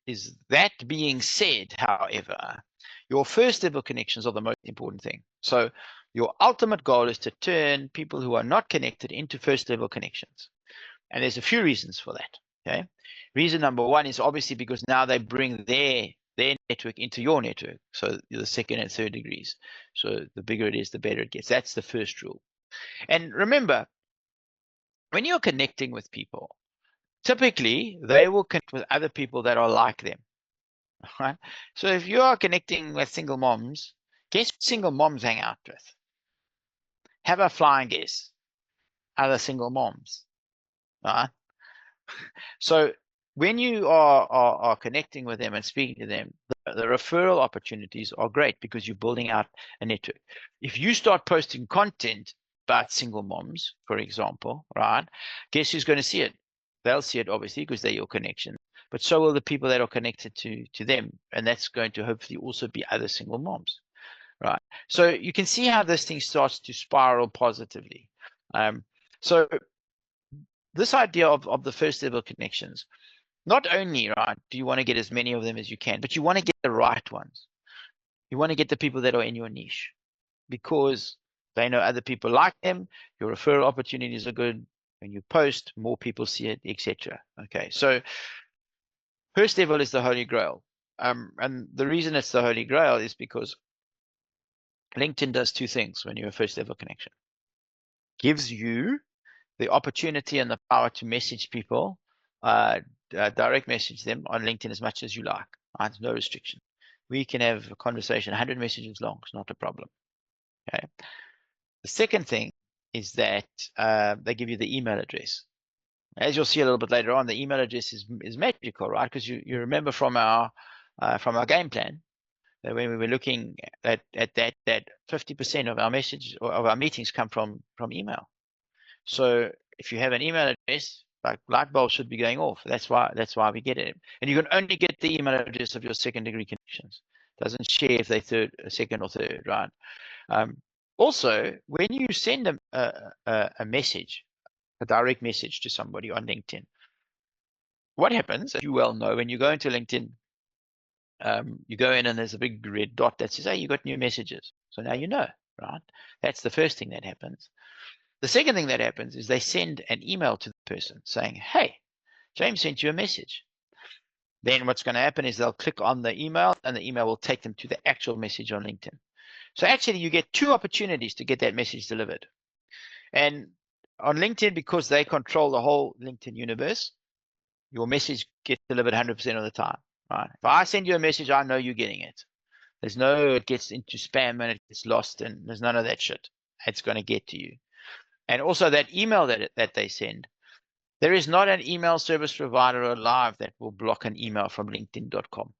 Speaker 1: is that being said, however, your first level connections are the most important thing. So your ultimate goal is to turn people who are not connected into first level connections. And there's a few reasons for that. Okay. Reason number one is obviously because now they bring their network into your network. So the second and third degrees. So the bigger it is, the better it gets. That's the first rule. And remember, when you're connecting with people, typically they will connect with other people that are like them, right? So if you are connecting with single moms, guess what single moms hang out with? Have a flying guess. Other single moms, right? So when you are connecting with them and speaking to them, the referral opportunities are great because you're building out a network. If you start posting content about single moms, for example, right? Guess who's going to see it? They'll see it obviously because they're your connection, but so will the people that are connected to them. And that's going to hopefully also be other single moms, right? So you can see how this thing starts to spiral positively. So this idea of the first level connections, not only, right, do you want to get as many of them as you can, but you want to get the right ones. You want to get the people that are in your niche because they know other people like them. Your referral opportunities are good. When you post, more people see it, etc. Okay, so first level is the Holy Grail. And the reason it's the Holy Grail is because LinkedIn does two things when you're a first level connection. Gives you the opportunity and the power to message people, direct message them on LinkedIn as much as you like. Right? There's no restriction. we can have a conversation 100 messages long. It's not a problem. Okay. The second thing is that they give you the email address. As you'll see a little bit later on, the email address is magical, right? Because you remember from our game plan that when we were looking at that 50% of our message or of our meetings come from email. So if you have an email address, like light bulbs should be going off. That's why we get it. And you can only get the email address of your second degree connections. Doesn't share if they second or third, right? Also, when you send a message, a direct message to somebody on LinkedIn, what happens, as you well know, when you go into LinkedIn, you go in and there's a big red dot that says, hey, you got new messages. So now you know, right? That's the first thing that happens. The second thing that happens is they send an email to the person saying, hey, James sent you a message. Then what's going to happen is they'll click on the email and the email will take them to the actual message on LinkedIn. So actually you get 2 opportunities to get that message delivered. And on LinkedIn, because they control the whole LinkedIn universe, your message gets delivered 100% of the time, right? If I send you a message, I know you're getting it. There's no, it gets into spam and it gets lost and there's none of that shit. It's going to get to you. And also that email that they send, there is not an email service provider alive that will block an email from linkedin.com.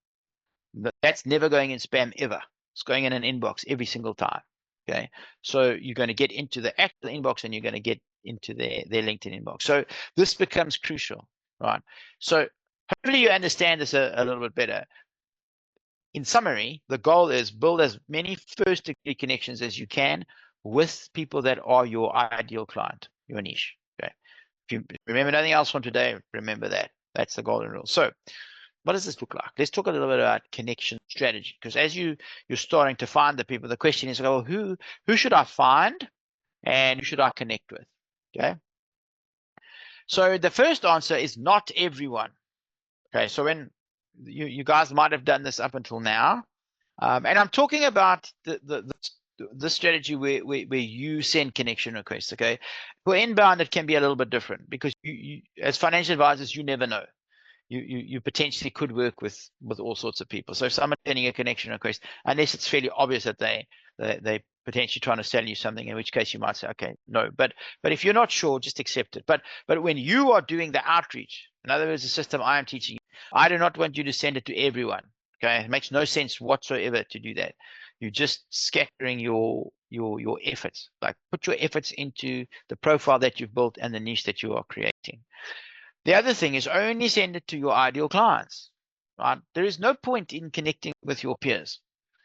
Speaker 1: That's never going in spam ever. It's going in an inbox every single time. Okay. So you're going to get into the actual inbox and you're going to get into their LinkedIn inbox. So this becomes crucial, right? So hopefully you understand this a little bit better. In summary, the goal is build as many first degree connections as you can with people that are your ideal client, your niche. Okay. If you remember nothing else from today, remember that. That's the golden rule. So what does this look like? Let's talk a little bit about connection strategy, because as you're starting to find the people, the question is, well, who should I find and who should I connect with? Okay. So the first answer is not everyone. Okay. So when you guys might have done this up until now, and I'm talking about the strategy where you send connection requests. Okay. For inbound, it can be a little bit different because you as financial advisors, you never know. You potentially could work with all sorts of people. So if someone's sending a connection request, unless it's fairly obvious that they potentially trying to sell you something, in which case you might say, okay, no. But if you're not sure, just accept it. But when you are doing the outreach, in other words, the system I am teaching you, I do not want you to send it to everyone. Okay, it makes no sense whatsoever to do that. You're just scattering your efforts. Like put your efforts into the profile that you've built and the niche that you are creating. The other thing is only send it to your ideal clients, right? There is no point in connecting with your peers,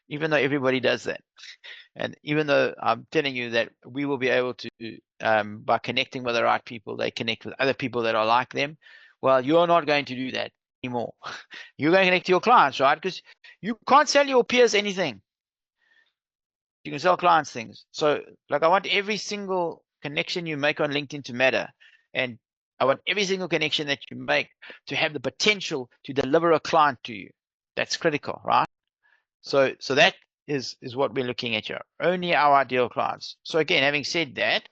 Speaker 1: even though everybody does that. And even though I'm telling you that we will be able to, by connecting with the right people, they connect with other people that are like them. Well, you're not going to do that anymore. You're going to connect to your clients, right? Because you can't sell your peers anything. You can sell clients things. So like I want every single connection you make on LinkedIn to matter. And I want every single connection that you make to have the potential to deliver a client to you. That's critical, right? So that is what we're looking at here. Only our ideal clients. So again, having said that,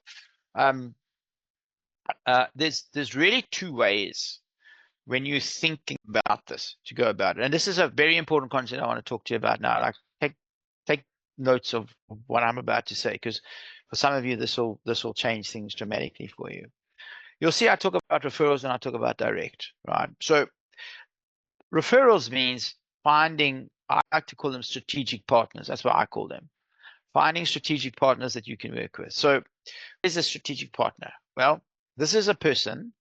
Speaker 1: there's really 2 ways when you're thinking about this to go about it. And this is a very important concept I want to talk to you about now. Like take notes of what I'm about to say, because for some of you this will change things dramatically for you. You'll see I talk about referrals and I talk about direct, right? So referrals means finding, I like to call them strategic partners. That's what I call them. Finding strategic partners that you can work with. So is a strategic partner? Well, this is a person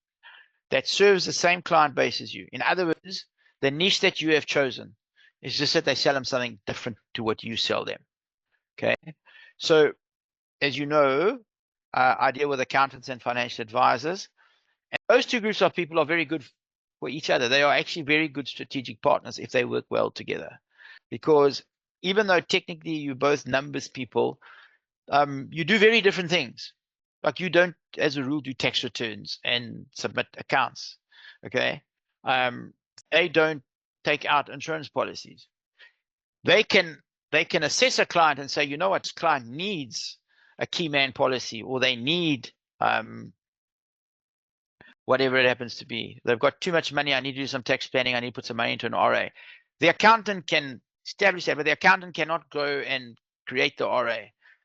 Speaker 1: that serves the same client base as you. In other words, the niche that you have chosen is just that they sell them something different to what you sell them. Okay. So as you know, I deal with accountants and financial advisors. And those 2 groups of people are very good for each other. They are actually very good strategic partners if they work well together. Because even though technically you're both numbers people, you do very different things. Like you don't, as a rule, do tax returns and submit accounts. Okay. They don't take out insurance policies. They can assess a client and say, you know what, this client needs a key man policy, or they need whatever it happens to be. They've got too much money. I need to do some tax planning. I need to put some money into an RA. The accountant can establish that, but the accountant cannot go and create the RA.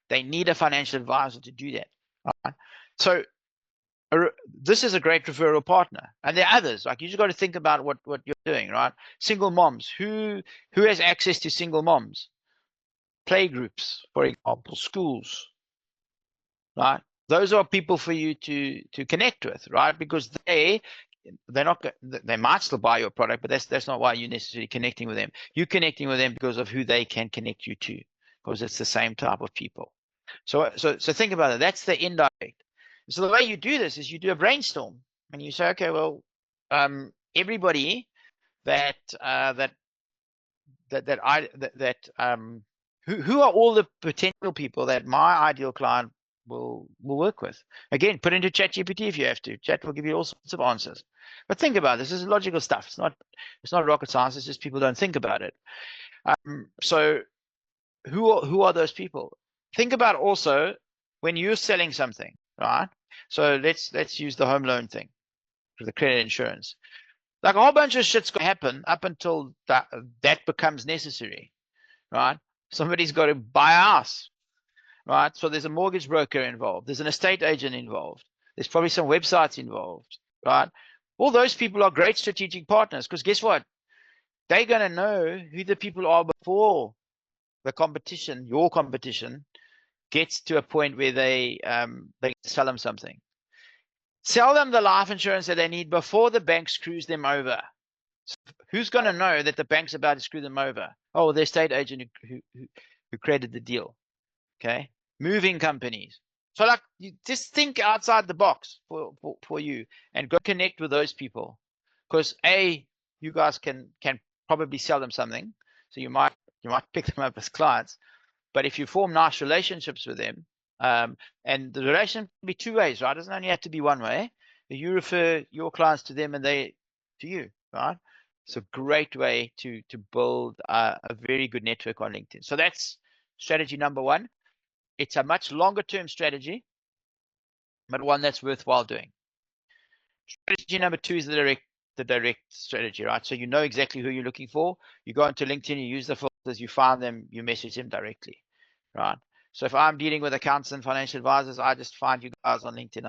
Speaker 1: They need a financial advisor to do that. Right? So this is a great referral partner, and there are others. Like, you just got to think about what you're doing, right? Single moms. Who has access to single moms? Play groups, for example, schools, right? Those are people for you to connect with, right? Because they're not, they might still buy your product, but that's not why you're necessarily connecting with them. You're connecting with them because of who they can connect you to, because it's the same type of people. So think about it. That's the indirect. So the way you do this is you do a brainstorm, and you say, okay, well, everybody who are all the potential people that my ideal client will work with? Again, put into ChatGPT if you have to. Chat will give you all sorts of answers. But think about this. This is logical stuff. It's not rocket science. It's just people don't think about it. So who are those people? Think about also when you're selling something, right? So let's use the home loan thing for the credit insurance. Like, a whole bunch of shit's going to happen up until that becomes necessary, right? Somebody's got to buy a house, right? So there's a mortgage broker involved. There's an estate agent involved. There's probably some websites involved, right? All those people are great strategic partners, because guess what? They're going to know who the people are before the competition, your competition, gets to a point where they sell them something. Sell them the life insurance that they need before the bank screws them over. So who's going to know that the bank's about to screw them over? Oh, the estate agent who created the deal. Okay, moving companies. So, like, you just think outside the box for you, and go connect with those people, because you guys can probably sell them something, so you might pick them up as clients. But if you form nice relationships with them, and the relationship can be two ways, right? It doesn't only have to be one way. You refer your clients to them and they to you, right? It's a great way to build a very good network on LinkedIn. So that's strategy number one. It's a much longer term strategy, but one that's worthwhile doing. Strategy number two is the direct strategy, right? So you know exactly who you're looking for. You go into LinkedIn, you use the filters, you find them, you message them directly, right? So if I'm dealing with accountants and financial advisors, I just find you guys on LinkedIn.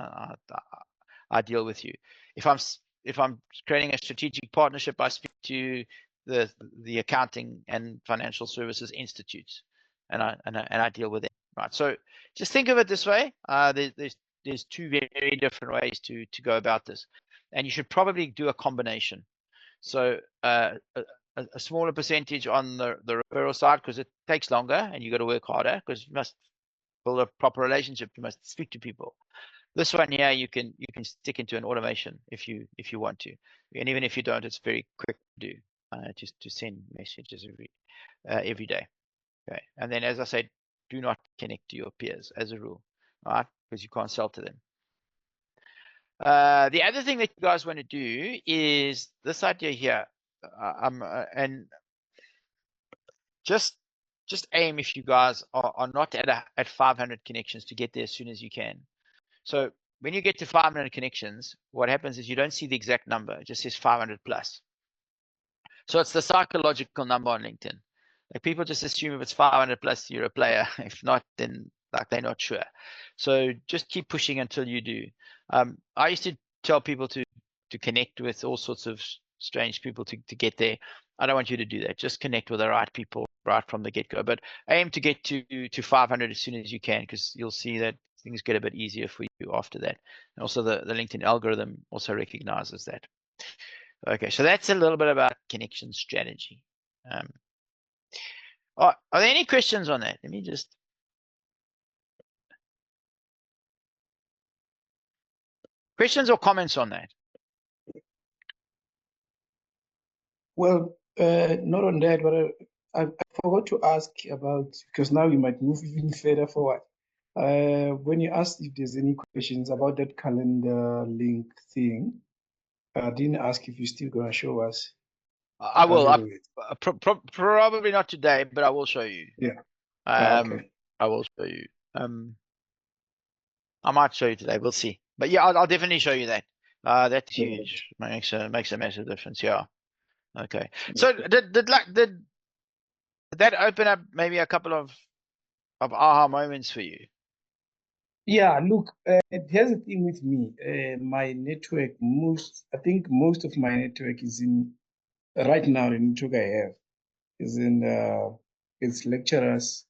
Speaker 1: I deal with you. If I'm creating a strategic partnership, I speak to the accounting and financial services institutes, and I deal with them, right? So just think of it this way. There's two very different ways to go about this, and you should probably do a combination. So a smaller percentage on the referral side, because it takes longer and you got to work harder, because you must build a proper relationship. You must speak to people. This one here, you can stick into an automation if you want to, and even if you don't, it's very quick to do, just to send messages every day. Okay, and then, as I said, do not connect to your peers as a rule, right? Because you can't sell to them. The other thing that you guys want to do is this idea here, and just aim, if you guys are not at 500 connections, to get there as soon as you can. So when you get to 500 connections, what happens is you don't see the exact number. It just says 500 plus. So it's the psychological number on LinkedIn. Like, people just assume if it's 500 plus, you're a player. If not, then like they're not sure. So just keep pushing until you do. I used to tell people to connect with all sorts of strange people to get there. I don't want you to do that. Just connect with the right people right from the get-go. But aim to get to 500 as soon as you can, because you'll see that things get a bit easier for you after that. And also the LinkedIn algorithm also recognizes that. Okay, so that's a little bit about connection strategy. Are there any questions on that? Let me just. Questions or comments on that?
Speaker 5: Well, not on that, but I forgot to ask about, because now we might move even further forward. When you asked if there's any questions about that calendar link thing, I didn't ask if you're still going to show us.
Speaker 1: I will. Probably not today, but I will show you.
Speaker 5: Yeah.
Speaker 1: Okay. I will show you. I might show you today. We'll see. But yeah, I'll definitely show you that. That's huge. Makes a massive difference. Yeah. Okay. So did did that open up maybe a couple of aha moments for you?
Speaker 5: Yeah, look, here's the thing with me. My network, I think most of my network is in, right now, the network I have is in, it's lecturers,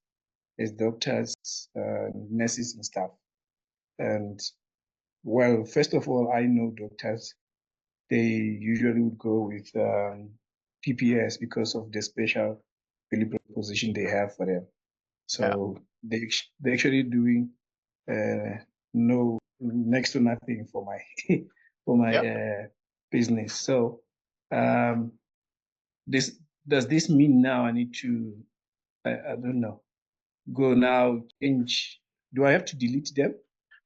Speaker 5: it's doctors, nurses and stuff. And well, first of all, I know doctors, they usually would go with PPS because of the special value proposition they have for them. So they're actually doing no next to nothing for my for my business. So does this mean now I need to I don't know, go now change? Do I have to delete them?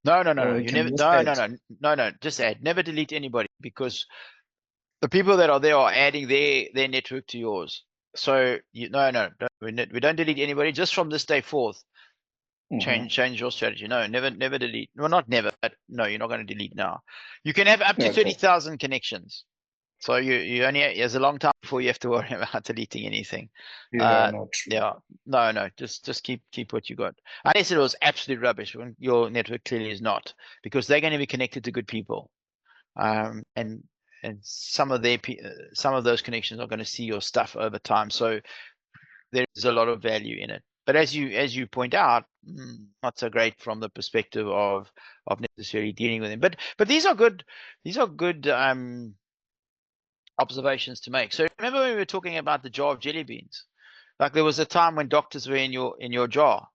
Speaker 1: No.
Speaker 5: Or
Speaker 1: You
Speaker 5: can
Speaker 1: never.
Speaker 5: just add?
Speaker 1: No. Just add. Never delete anybody, because the people that are there are adding their network to yours. So we don't delete anybody. Just from this day forth, change your strategy. No, never delete. Well, not never, but no, you're not going to delete now. You can have up to
Speaker 5: Okay.
Speaker 1: 30,000 connections. So you only, there's a long time before you have to worry about deleting anything.
Speaker 5: Yeah, not true.
Speaker 1: Yeah, no, just keep what you got. Unless it was absolute rubbish, when your network clearly is not, because they're going to be connected to good people. And some of those connections are going to see your stuff over time. So there's a lot of value in it. But as you point out, not so great from the perspective of necessarily dealing with them. But these are good observations to make. So remember when we were talking about the jar of jelly beans? Like there was a time when doctors were in your jar,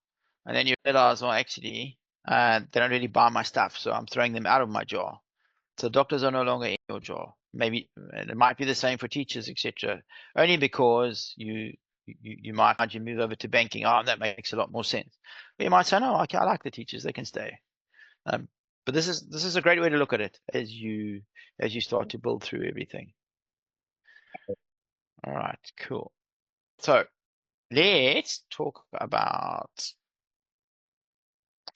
Speaker 1: and then you realize, well, actually, they don't really buy my stuff, so I'm throwing them out of my jar. So doctors are no longer in your jar. Maybe it might be the same for teachers, etc. Only because you might move over to banking. Oh, that makes a lot more sense. But you might say, no, I like the teachers; they can stay. But this is a great way to look at it as you start to build through everything. All right, cool. So let's talk about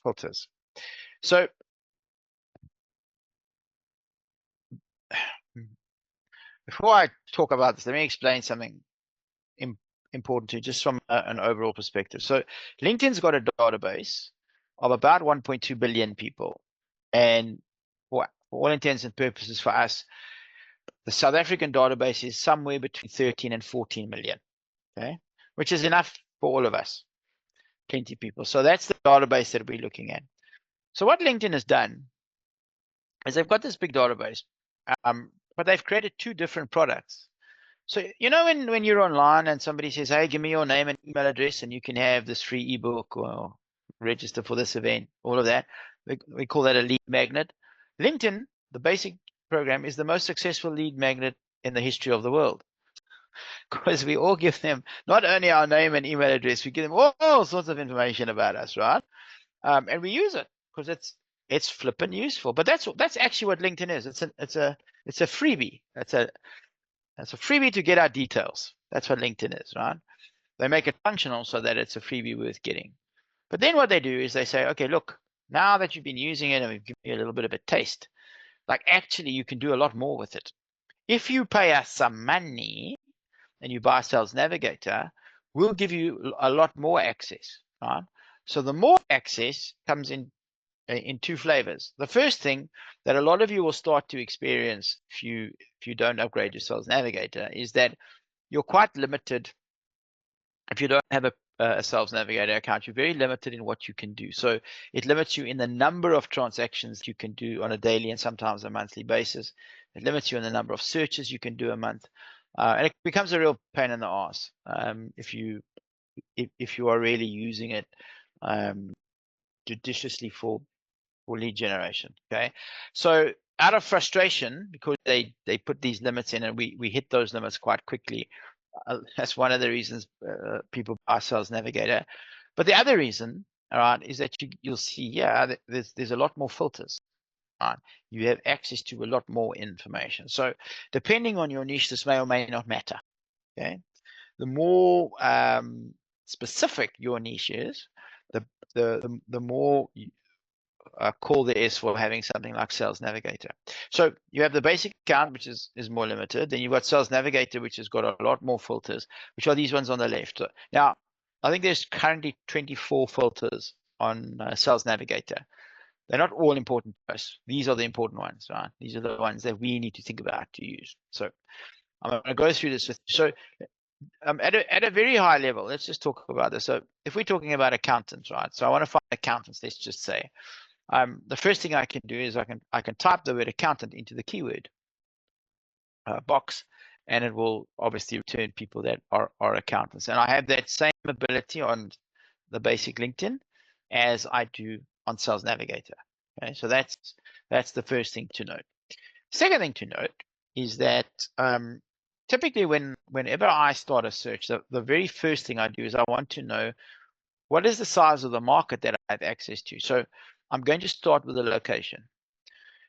Speaker 1: filters. So before I talk about this, let me explain something important to you, just from an overall perspective. So LinkedIn's got a database of about 1.2 billion people. And for all intents and purposes for us, the South African database is somewhere between 13 and 14 million, okay, which is enough for all of us, plenty of people. So that's the database that we're looking at. So what LinkedIn has done is they've got this big database, but they've created two different products. So when you're online and somebody says, hey, give me your name and email address and you can have this free ebook or register for this event, all of that, we call that a lead magnet. LinkedIn, the basic program, is the most successful lead magnet in the history of the world, because we all give them not only our name and email address, we give them all sorts of information about us, right? And we use it because it's flippin' useful. But that's actually what LinkedIn is. It's a freebie. It's a freebie to get our details. That's what LinkedIn is, right? They make it functional so that it's a freebie worth getting. But then what they do is they say, okay, look, now that you've been using it and we've given you a little bit of a taste, like actually you can do a lot more with it. If you pay us some money and you buy Sales Navigator, we'll give you a lot more access, right? So the more access comes in two flavors. The first thing that a lot of you will start to experience if you don't upgrade your Sales Navigator is that you're quite limited. If you don't have a Sales Navigator account, you're very limited in what you can do. So it limits you in the number of transactions you can do on a daily and sometimes a monthly basis. It limits you in the number of searches you can do a month. And it becomes a real pain in the ass if you are really using it judiciously for lead generation. Okay, so out of frustration, because they put these limits in and we hit those limits quite quickly, that's one of the reasons people buy Sales Navigator. But the other reason, all right, is that you'll see, there's a lot more filters. Right? You have access to a lot more information. So depending on your niche, this may or may not matter. Okay, the more specific your niche is, the more call the S for having something like Sales Navigator. So you have the basic account, which is more limited. Then you've got Sales Navigator, which has got a lot more filters, which are these ones on the left. So now, I think there's currently 24 filters on Sales Navigator. They're not all important to us. These are the important ones, right? These are the ones that we need to think about to use. So I'm going to go through this with you. So at a very high level, let's just talk about this. So if we're talking about accountants, right? So I want to find accountants, let's just say. The first thing I can do is I can type the word accountant into the keyword box, and it will obviously return people that are accountants. And I have that same ability on the basic LinkedIn as I do on Sales Navigator. Okay, so that's the first thing to note. Second thing to note is that typically whenever I start a search, the very first thing I do is I want to know what is the size of the market that I have access to. So I'm going to start with a location.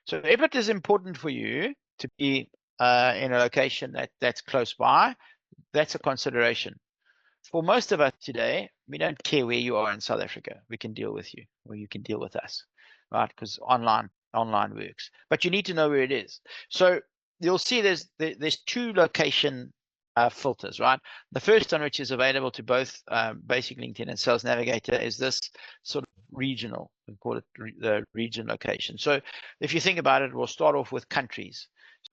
Speaker 1: So if it is important for you to be in a location that's close by, that's a consideration. For most of us today, we don't care where you are in South Africa. We can deal with you, or you can deal with us, right? Because online works. But you need to know where it is. So you'll see there's two location filters, right? The first one, which is available to both basic LinkedIn and Sales Navigator, is this sort of regional. We call it the region location. So if you think about it, we'll start off with countries.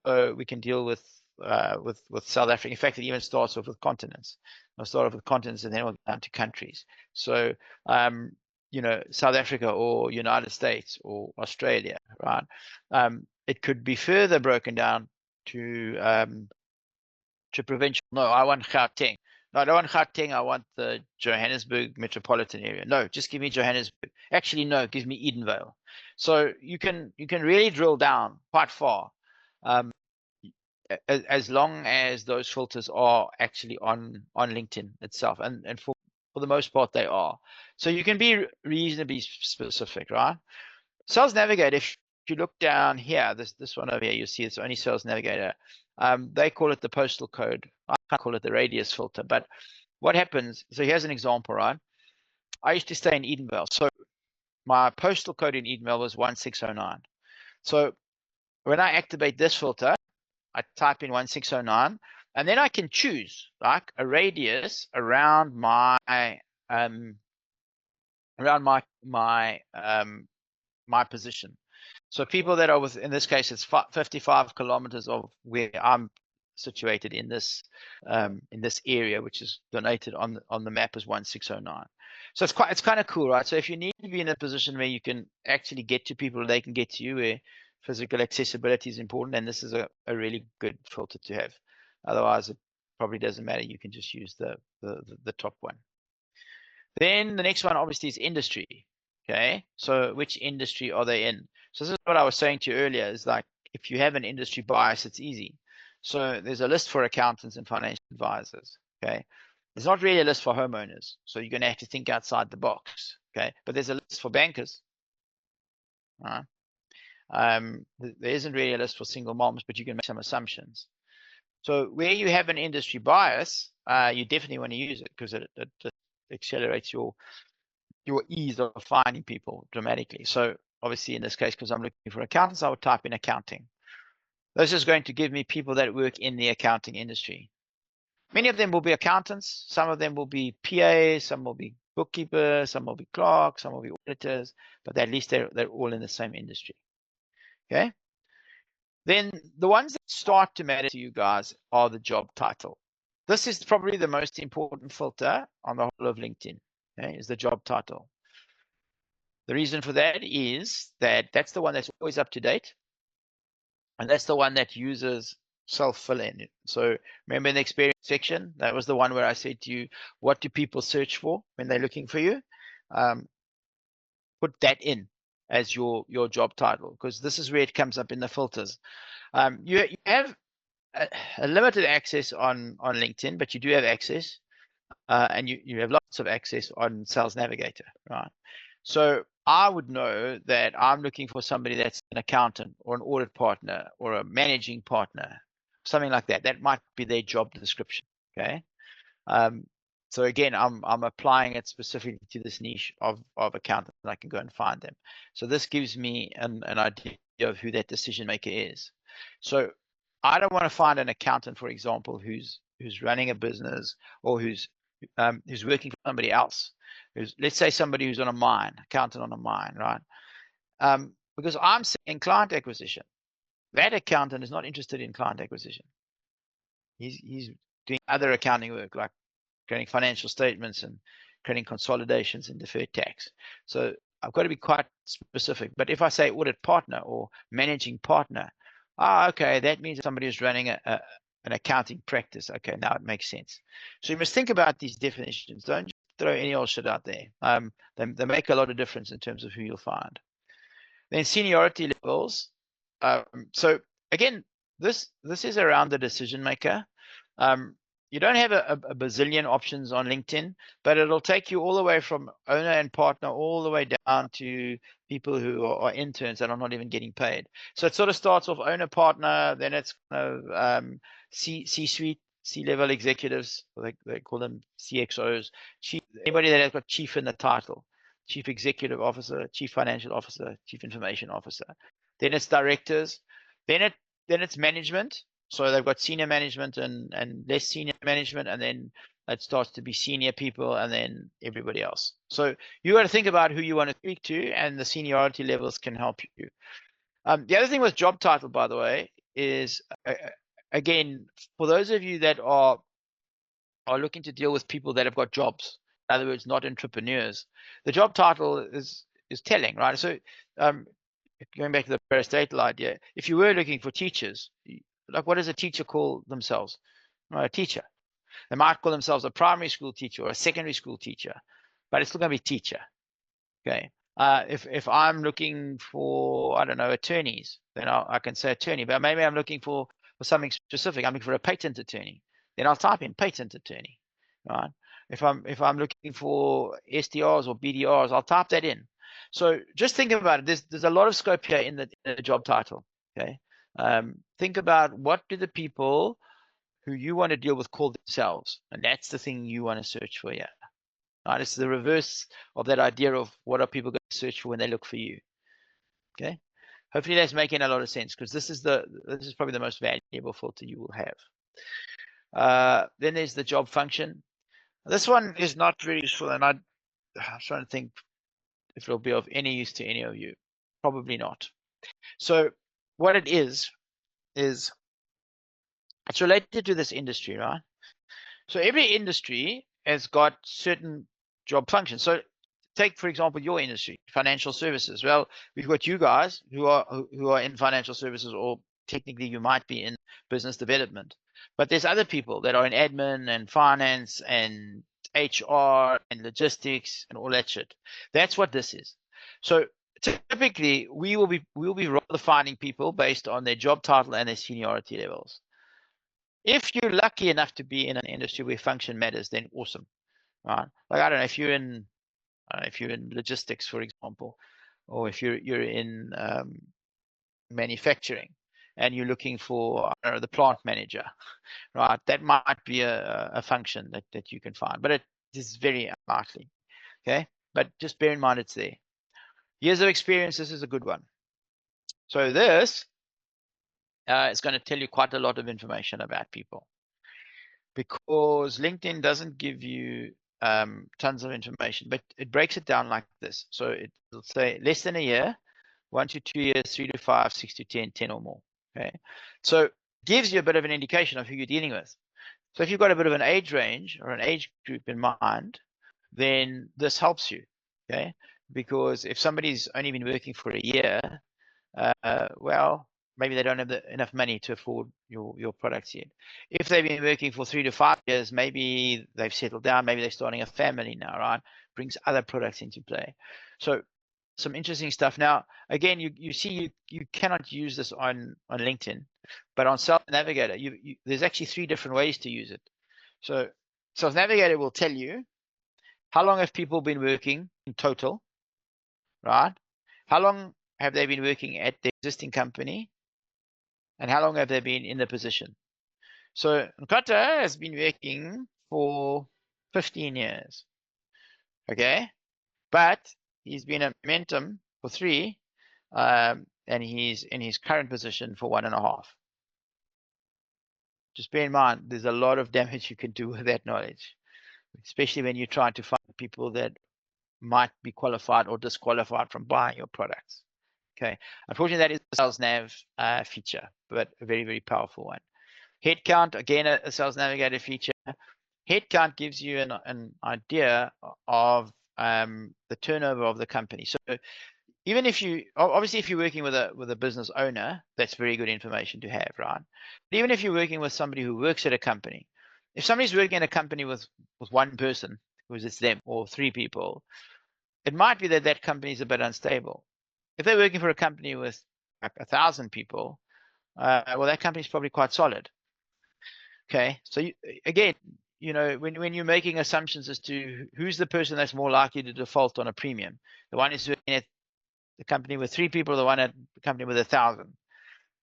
Speaker 1: So we can deal with South Africa. In fact, it even starts off with continents. We'll start off with continents and then we'll go down to countries. So you know, South Africa or United States or Australia, right? It could be further broken down to provincial. No, I want Gauteng. No, I don't want Gauteng. I want the Johannesburg metropolitan area. No, just give me Johannesburg. Actually, no, give me Edenvale. So you can really drill down quite far, as long as those filters are actually on LinkedIn itself, and for the most part they are. So you can be reasonably specific, right? Sales Navigator, if you look down here, this one over here, you'll see it's only Sales Navigator. They call it the postal code. I call it the radius filter. But what happens, so here's an example, right? I used to stay in Edenvale. So my postal code in Edenvale was 1609. So when I activate this filter, I type in 1609, and then I can choose like a radius around my my position. So people that are in this case, it's 55 kilometers of where I'm situated in this area, which is donated on the map as 1609. So it's kind of cool, right? So if you need to be in a position where you can actually get to people, they can get to you, where physical accessibility is important, and this is a really good filter to have. Otherwise, it probably doesn't matter. You can just use the top one. Then the next one obviously is industry. Okay, so which industry are they in? So this is what I was saying to you earlier, is like if you have an industry bias, it's easy. So there's a list for accountants and financial advisors. Okay, there's not really a list for homeowners, so you're going to have to think outside the box. Okay, but there's a list for bankers. All right. There isn't really a list for single moms, but you can make some assumptions. So where you have an industry bias, you definitely want to use it, because it accelerates your ease of finding people dramatically. So obviously in this case, because I'm looking for accountants, I would type in accounting. This is going to give me people that work in the accounting industry. Many of them will be accountants, some of them will be PAs, some will be bookkeepers, some will be clerks, some will be auditors, but at least they're all in the same industry. Okay. Then the ones that start to matter to you guys are the job title. This is probably the most important filter on the whole of LinkedIn. Okay, is the job title. The reason for that is that's the one that's always up to date, and that's the one that users self-fill in. So remember in the experience section, that was the one where I said to you, what do people search for when they're looking for you? Put that in as your job title, because this is where it comes up in the filters. You have a limited access on LinkedIn, but you do have access. And you have lots of access on Sales Navigator, right? So I would know that I'm looking for somebody that's an accountant or an audit partner or a managing partner, something like that. That might be their job description, okay? So again, I'm applying it specifically to this niche of accountants, and I can go and find them. So this gives me an idea of who that decision maker is. So I don't want to find an accountant, for example, who's running a business or who's working for somebody else. Let's say somebody who's on a mine, accountant on a mine, right? Because I'm saying client acquisition. That accountant is not interested in client acquisition. He's doing other accounting work, like creating financial statements and creating consolidations and deferred tax. So I've got to be quite specific. But if I say audit partner or managing partner, okay, that means somebody is running an accounting practice. Okay, now it makes sense. So you must think about these definitions. Don't just throw any old shit out there. They make a lot of difference in terms of who you'll find. Then seniority levels. So again, this is around the decision maker. You don't have a bazillion options on LinkedIn, but it'll take you all the way from owner and partner all the way down to people who are interns that are not even getting paid. So it sort of starts off owner, partner, then it's kind of C-suite, C-level executives, they call them CXOs, anybody that has got chief in the title, chief executive officer, chief financial officer, chief information officer. Then it's directors, then it's management. So they've got senior management and less senior management, and then it starts to be senior people and then everybody else. So you got to think about who you want to speak to, and the seniority levels can help you. The other thing with job title, by the way, is again, for those of you that are looking to deal with people that have got jobs, in other words, not entrepreneurs, the job title is telling, right? So going back to the parastatal idea, if you were looking for teachers, like what does a teacher call themselves? A teacher. They might call themselves a primary school teacher or a secondary school teacher, but it's still going to be teacher. Okay. If I'm looking for, I don't know, attorneys, then I can say attorney, but maybe I'm looking for something specific. I'm looking for a patent attorney. Then I'll type in patent attorney, right? If I'm looking for SDRs or BDRs, I'll type that in. So just think about it. There's a lot of scope here in the job title. Okay. Think about what do the people who you want to deal with call themselves, and that's the thing you want to search for here. Right? It's the reverse of that idea of what are people going to search for when they look for you. Okay. Hopefully that's making a lot of sense, because this is probably the most valuable filter you will have. Then there's the job function. This one is not very useful, and I'm trying to think if it'll be of any use to any of you. Probably not. So what it is it's related to this industry, right? So every industry has got certain job functions. So take, for example, your industry, financial services. Well, we've got you guys who are in financial services, or technically you might be in business development. But there's other people that are in admin and finance and HR and logistics and all that shit. That's what this is. So typically we will be rather finding people based on their job title and their seniority levels. If you're lucky enough to be in an industry where function matters, then awesome, right? Like, I don't know, if you're in logistics, for example, or if you're in manufacturing and you're looking for, I don't know, the plant manager, right? That might be a function that you can find, but it is very unlikely. Okay, but just bear in mind it's there. Years of experience, this is a good one. So this is going to tell you quite a lot of information about people, because LinkedIn doesn't give you tons of information, but it breaks it down like this. So it'll say less than a year, 1 to 2 years, 3 to 5, 6 to 10, 10 or more. Okay, so it gives you a bit of an indication of who you're dealing with. So if you've got a bit of an age range or an age group in mind, then this helps you. Okay, because if somebody's only been working for a year, well, maybe they don't have enough money to afford your products yet. If they've been working for 3 to 5 years, maybe they've settled down, maybe they're starting a family now, right? Brings other products into play. So some interesting stuff. Now, again, you see you cannot use this on LinkedIn, but on Self Navigator, there's actually 3 different ways to use it. So Self Navigator will tell you how long have people been working in total, right? How long have they been working at the existing company? And how long have they been in the position? So Nkata has been working for 15 years. Okay, but he's been at Momentum for 3, and he's in his current position for 1.5. Just bear in mind, there's a lot of damage you can do with that knowledge, especially when you're trying to find people that might be qualified or disqualified from buying your products. Okay, unfortunately, that is a sales nav feature, but a very, very powerful one. Headcount, again, a sales navigator feature. Headcount gives you an idea of the turnover of the company. So even if you, obviously, if you're working with a business owner, that's very good information to have, right? But even if you're working with somebody who works at a company, if somebody's working at a company with one person, because it's them, or 3 people, it might be that that company is a bit unstable. If they're working for a company with 1,000 people, well, that company is probably quite solid. Okay, so again, you know, when you're making assumptions as to who's the person that's more likely to default on a premium, the one who's working at the company with 3 people, the one at the company with 1,000.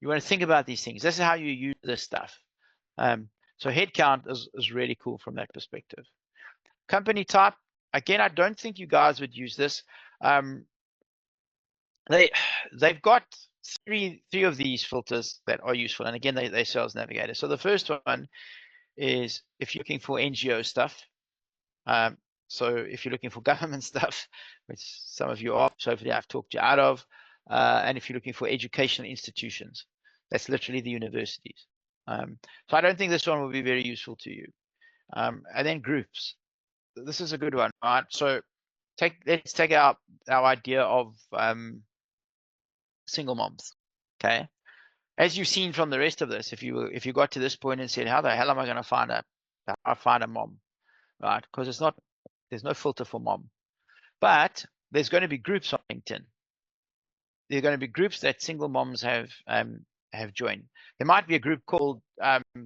Speaker 1: You want to think about these things. This is how you use this stuff. So headcount is really cool from that perspective. Company type, again, I don't think you guys would use this. They've got three of these filters that are useful, and again, they sales navigator. So the first one is if you're looking for NGO stuff. So if you're looking for government stuff, which some of you are, so hopefully I've talked you out of, and if you're looking for educational institutions, that's literally the universities. So I don't think this one will be very useful to you. And then groups. This is a good one, right? So let's take our idea of single moms. Okay. As you've seen from the rest of this, if you got to this point and said, how the hell am I going to find a mom, right? Because there's no filter for mom, but there's going to be groups on LinkedIn. There are going to be groups that single moms have joined. There might be a group called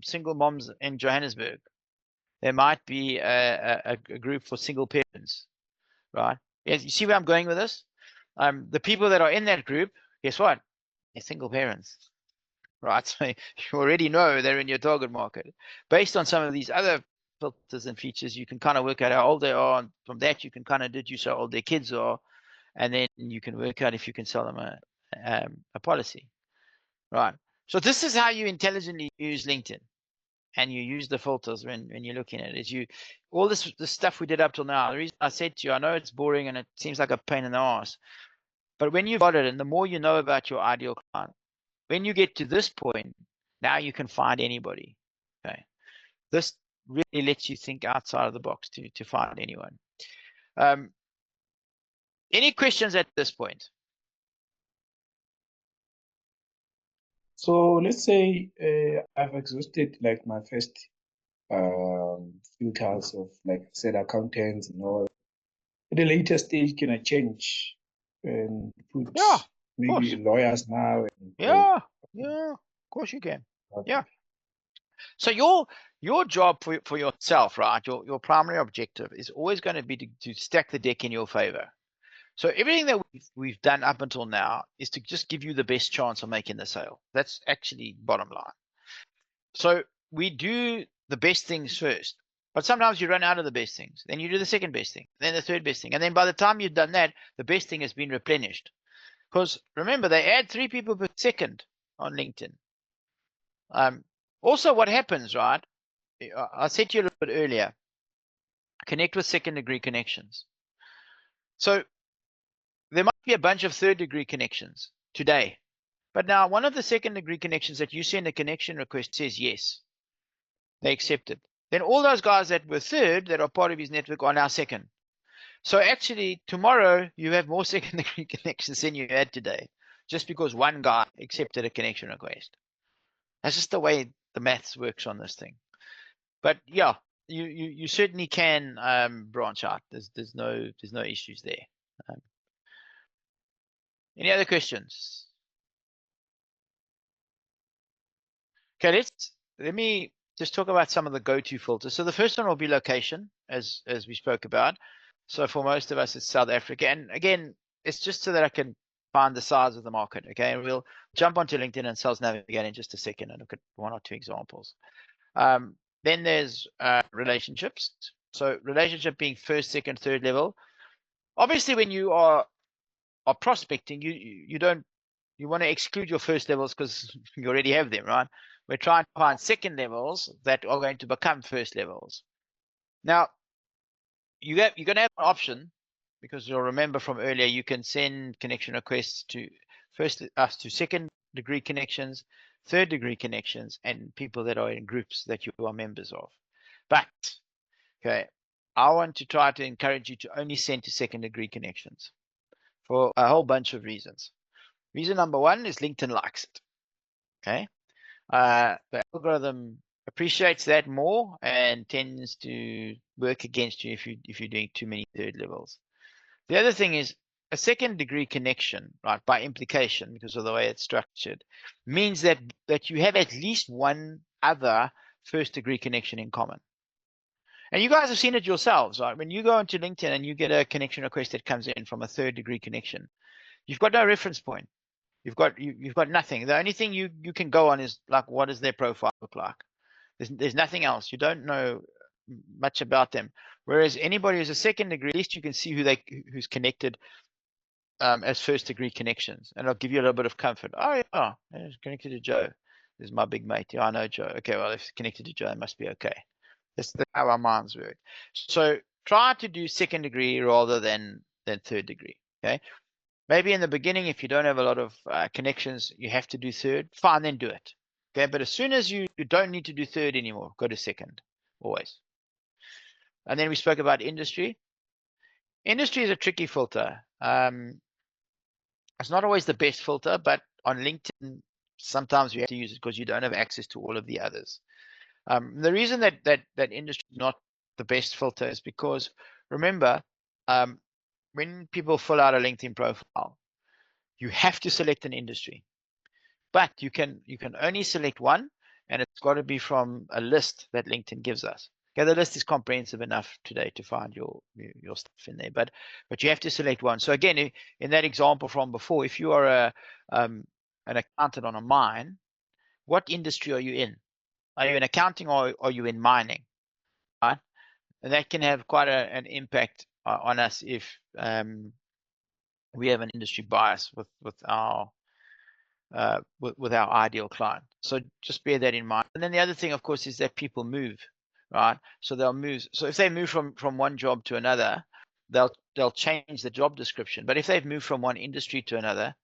Speaker 1: Single Moms in Johannesburg. There might be a group for single parents, right? Yes, you see where I'm going with this? The people that are in that group, guess what? They're single parents, right? So you already know they're in your target market. Based on some of these other filters and features, you can kind of work out how old they are, and from that you can kind of deduce how old their kids are, and then you can work out if you can sell them a policy, right? So this is how you intelligently use LinkedIn, and you use the filters when you're looking at it. All this stuff we did up till now, the reason I said to you, I know it's boring and it seems like a pain in the ass, but when you've got it, and the more you know about your ideal client, when you get to this point, now you can find anybody. Okay, this really lets you think outside of the box to find anyone. Any questions at this point?
Speaker 5: So let's say I've exhausted like my first filters of, like I said, accountants and all. At a later stage, can I change and put maybe lawyers now?
Speaker 1: Yeah, of course you can.
Speaker 5: Okay.
Speaker 1: Yeah. So your job for yourself, right? Your primary objective is always going to be to stack the deck in your favor. So everything that we've done up until now is to just give you the best chance of making the sale. That's actually bottom line. So we do the best things first, but sometimes you run out of the best things. Then you do the second best thing, then the third best thing. And then by the time you've done that, the best thing has been replenished. Because remember, they add 3 people per second on LinkedIn. Also, what happens, right? I said to you a little bit earlier, connect with second-degree connections. So there might be a bunch of third-degree connections today, but now one of the second-degree connections that you send a connection request says yes, they accept it. Then all those guys that were third, that are part of his network, are now second. So actually, tomorrow you have more second-degree connections than you had today, just because one guy accepted a connection request. That's just the way the maths works on this thing. But yeah, you certainly can branch out. There's no issues there. Any other questions? Okay, let me just talk about some of the go-to filters. So the first one will be location, as we spoke about. So for most of us, it's South Africa. And again, it's just so that I can find the size of the market. Okay, and we'll jump onto LinkedIn and Sales Navigator in just a second and look at 1 or 2 examples. Then there's relationships. So relationship being first, second, third level. Obviously, when you are prospecting, you want to exclude your first levels because you already have them, right? We're trying to find second levels that are going to become first levels. Now, you're going to have an option, because you'll remember from earlier, you can send connection requests to to second degree connections, third degree connections, and people that are in groups that you are members of. But, okay, I want to try to encourage you to only send to second degree connections for a whole bunch of reasons. Reason number one is LinkedIn likes it. Okay. The algorithm appreciates that more and tends to work against you if you're doing too many third levels. The other thing is a second degree connection, right, by implication, because of the way it's structured, means that you have at least one other first degree connection in common. And you guys have seen it yourselves, right? When you go into LinkedIn and you get a connection request that comes in from a third degree connection, you've got no reference point. You've got nothing. The only thing you can go on is like, what does their profile look like? There's nothing else. You don't know much about them. Whereas anybody who's a second degree, at least you can see who's connected as first degree connections, and it'll give you a little bit of comfort. Oh yeah, it's connected to Joe. This is my big mate. Yeah, I know Joe. Okay, well, if it's connected to Joe, it must be okay. That's how our minds work. So try to do second degree rather than third degree. Okay. Maybe in the beginning, if you don't have a lot of connections, you have to do third. Fine, then do it. Okay, but as soon as you don't need to do third anymore, go to second, always. And then we spoke about industry. Industry is a tricky filter. It's not always the best filter, but on LinkedIn, sometimes you have to use it because you don't have access to all of the others. The reason that industry is not the best filter is because, remember, when people fill out a LinkedIn profile, you have to select an industry, but you can only select one, and it's got to be from a list that LinkedIn gives us. Okay, the list is comprehensive enough today to find your stuff in there, but you have to select one. So again, in that example from before, if you are an accountant on a mine, what industry are you in? Are you in accounting or are you in mining? Right, and that can have quite an impact on us if we have an industry bias with our ideal client. So just bear that in mind. And then the other thing, of course, is that people move, right? So they'll move. So if they move from one job to another, they'll change the job description. But if they've moved from one industry to another,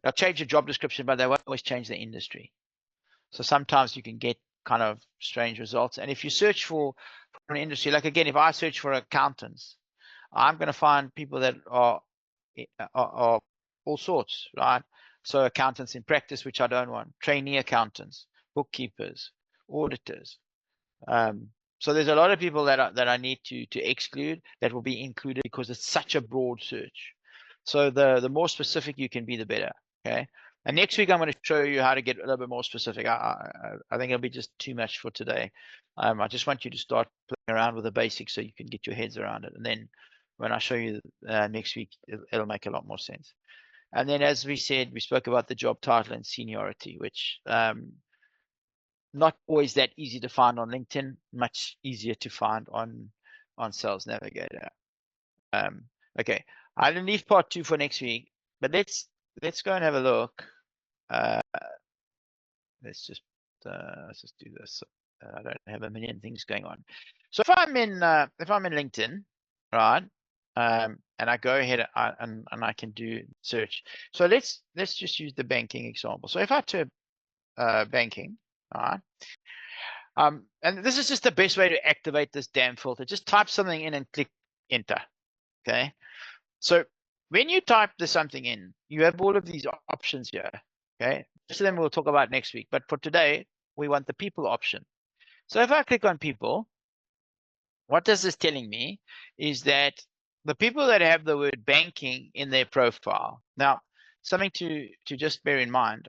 Speaker 1: they'll change the job description, but they won't always change the industry. So sometimes you can get kind of strange results. And if you search for an industry, like again, if I search for accountants, I'm going to find people that are all sorts, right? So accountants in practice, which I don't want, trainee accountants, bookkeepers, auditors. So there's a lot of people that I need to exclude that will be included because it's such a broad search. So the more specific you can be, the better. Okay. And next week I'm going to show you how to get a little bit more specific. I think it'll be just too much for today. I just want you to start playing around with the basics so you can get your heads around it. And then when I show you next week, it'll make a lot more sense. And then, as we said, we spoke about the job title and seniority, which not always that easy to find on LinkedIn, much easier to find on Sales Navigator. Okay, I'll leave part 2 for next week, but let's go and have a look. Let's just do this. I don't have a million things going on. So if I'm in LinkedIn, right? And I go ahead and I can do search. So let's just use the banking example. So if I type banking, all right, and this is just the best way to activate this damn filter. Just type something in and click enter. Okay. So when you type something in, you have all of these options here. Okay. Most of them we'll talk about next week, but for today, we want the people option. So if I click on people, what this is telling me is that the people that have the word banking in their profile. Now, something to just bear in mind,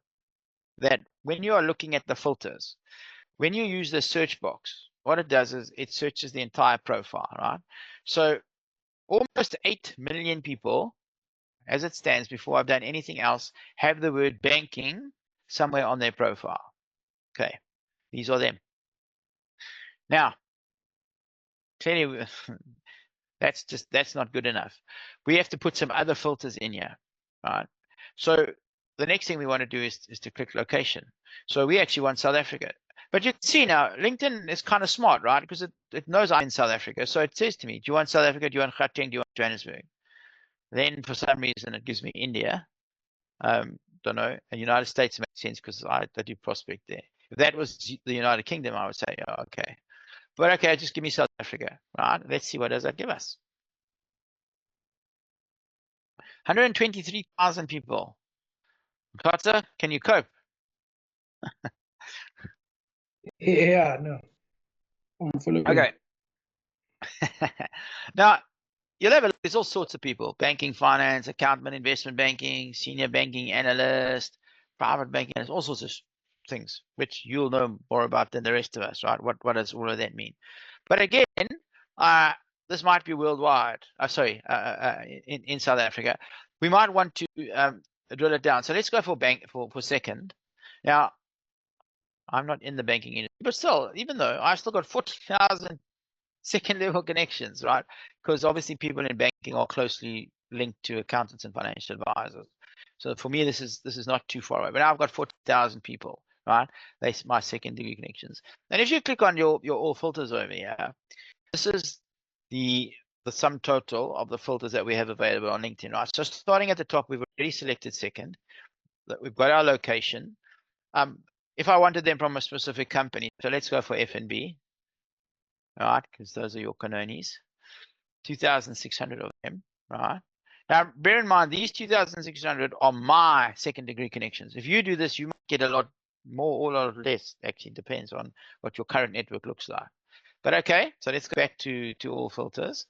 Speaker 1: that when you are looking at the filters, when you use the search box, what it does is it searches the entire profile, right? So almost 8 million people, as it stands, before I've done anything else, have the word banking somewhere on their profile. Okay, these are them. Now, clearly that's not good enough. We have to put some other filters in here, right? So the next thing we want to do is to click location. So we actually want South Africa. But you can see now, LinkedIn is kind of smart, right? Because it knows I'm in South Africa. So it says to me, do you want South Africa? Do you want Gauteng? Do you want Johannesburg? Then for some reason it gives me India. Don't know. And United States makes sense because I do prospect there. If that was the United Kingdom, I would say, oh, okay. But okay, just give me South Africa, right? Let's see what does that give us. 123,000 people. Carter, can you cope?
Speaker 5: Yeah, no. I'm following.
Speaker 1: Okay. Now, you'll have there's all sorts of people: banking, finance, accountant, investment banking, senior banking analyst, private banking, there's all sorts of things which you'll know more about than the rest of us, right? What does all of that mean? But again, this might be worldwide. In South Africa, we might want to drill it down. So let's go for second. Now, I'm not in the banking industry, but still, even though I've still got 40,000 second level connections, right? Because obviously people in banking are closely linked to accountants and financial advisors. So for me, this is not too far away. But now I've got 40,000 people, right? That's my second degree connections. And if you click on your all filters over here, this is the sum total of the filters that we have available on LinkedIn, right? So starting at the top, we've already selected second. We've got our location. If I wanted them from a specific company, so let's go for F&B, right? Because those are your canonis, 2,600 of them, right? Now, bear in mind, these 2,600 are my second degree connections. If you do this, you might get a lot more or a lot less. Actually, depends on what your current network looks like. But okay, so let's go back to all filters.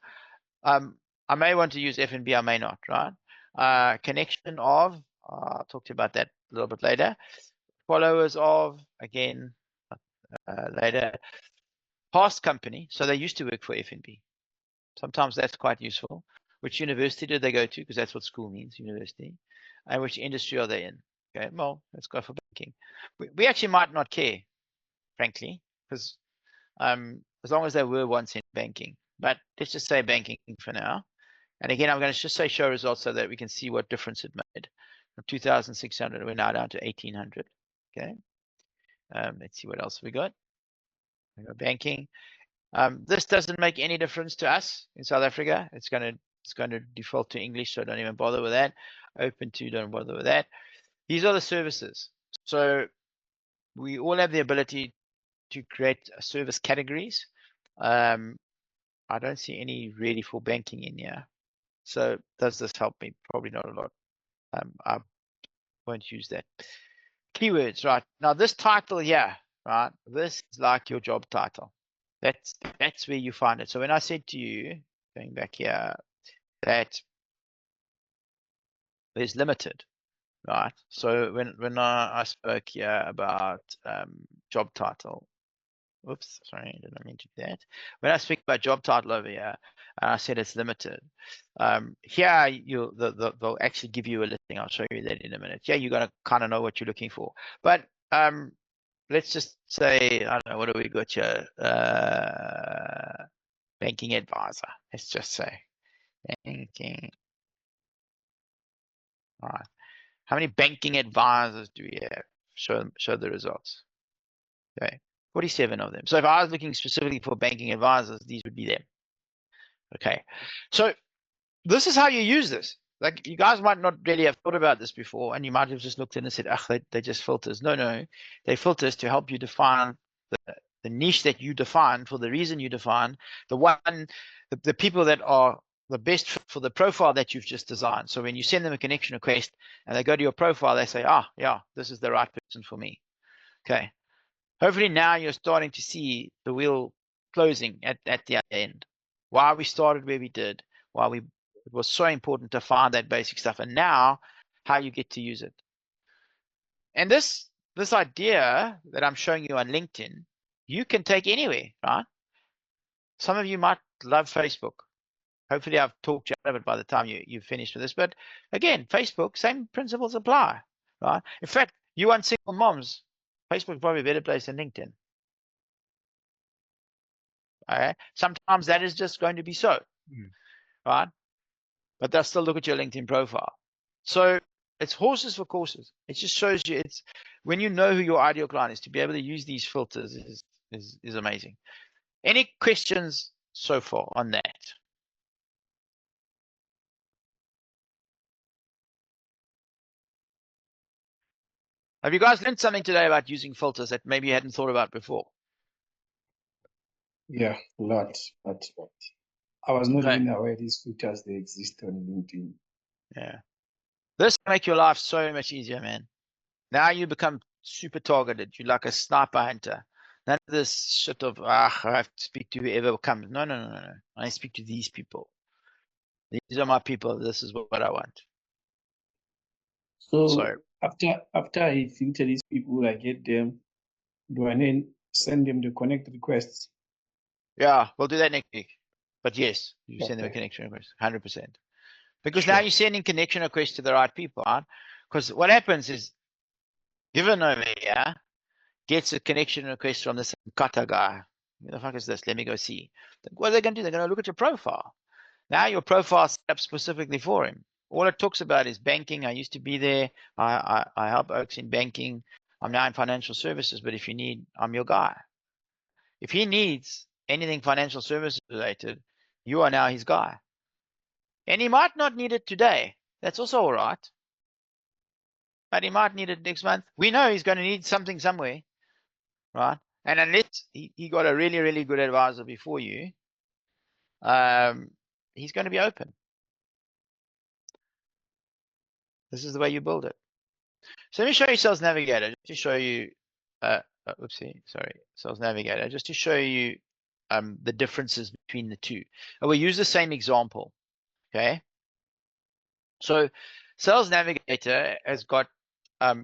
Speaker 1: I may want to use F&B, I may not, right? Connection of, I'll talk to you about that a little bit later. Followers of, again, later. Past company, so they used to work for F&B. Sometimes that's quite useful. Which university did they go to? Because that's what school means, university. And which industry are they in? Okay, well, let's go for banking. We actually might not care, frankly, because as long as they were once in banking. But let's just say banking for now. And again, I'm going to just say show results so that we can see what difference it made. From 2,600, we're now down to 1,800. Okay. Let's see what else we got. We got banking. This doesn't make any difference to us in South Africa. It's going to default to English, so don't even bother with that. Open to, don't bother with that. These are the services. So we all have the ability to create service categories. I don't see any really for banking in here. So does this help me? Probably not a lot. I won't use that. Keywords, right? Now this title here, right? This is like your job title. That's where you find it. So when I said to you, going back here, that there's limited, right? So when I spoke here about job title, oops, sorry, did I mean to do that? When I speak about job title over here, and I said it's limited, here they'll actually give you a listing. I'll show you that in a minute. Yeah, you're gonna kind of know what you're looking for, but let's just say, I don't know, what do we got here? Banking advisor. Let's just say banking. All right. How many banking advisors do we have? Show the results. Okay. 47 of them. So if I was looking specifically for banking advisors, these would be them. Okay. So this is how you use this. Like, you guys might not really have thought about this before, and you might have just looked in and said, they just filters. No, they filters to help you define the niche that you define for the reason you define, the people that are the best for the profile that you've just designed. So when you send them a connection request and they go to your profile, they say, yeah, this is the right person for me. Okay. Hopefully now you're starting to see the wheel closing at the end. Why we started where we did, it was so important to find that basic stuff, and now how you get to use it. And this idea that I'm showing you on LinkedIn, you can take anywhere, right? Some of you might love Facebook. Hopefully I've talked you out of it by the time you've finished with this. But again, Facebook, same principles apply, right? In fact, you want single moms, Facebook is probably a better place than LinkedIn. Okay? Sometimes that is just going to be so, right? But they'll still look at your LinkedIn profile. So it's horses for courses. It just shows you it's when you know who your ideal client is, to be able to use these filters is amazing. Any questions so far on that? Have you guys learned something today about using filters that maybe you hadn't thought about before?
Speaker 5: Yeah, lot. I was not
Speaker 1: Okay.
Speaker 5: even aware these filters they exist on LinkedIn.
Speaker 1: Yeah. This will make your life so much easier, man. Now you become super targeted. You're like a sniper hunter. None of this shit of, I have to speak to whoever comes. No. I speak to these people. These are my people. This is what I want.
Speaker 5: So
Speaker 1: So
Speaker 5: after I filter these people, I get them. Do I then send them the connect requests?
Speaker 1: yeah, we'll do that next week. But yes, you send them a
Speaker 5: Okay.
Speaker 1: connection request, 100%. Because
Speaker 5: Sure.
Speaker 1: now you're sending connection requests to the right people, right? Because what happens is, given over here gets a connection request from this Kata guy. Who the fuck is this? Let me go see. What are they going to do? They're going to look at your profile. Now your profile set up specifically for him. All it talks about is banking. I used to be there. I help Oaks in banking. I'm now in financial services, but if you need, I'm your guy. If he needs anything financial services related, you are now his guy. And he might not need it today. That's also all right. But he might need it next month. We know he's going to need something somewhere, right? And unless he got a really, really good advisor before you, he's going to be open. This is the way you build it. So let me show you Sales Navigator just to show you, Sales Navigator, just to show you the differences between the two. And we'll use the same example, okay? So Sales Navigator has got,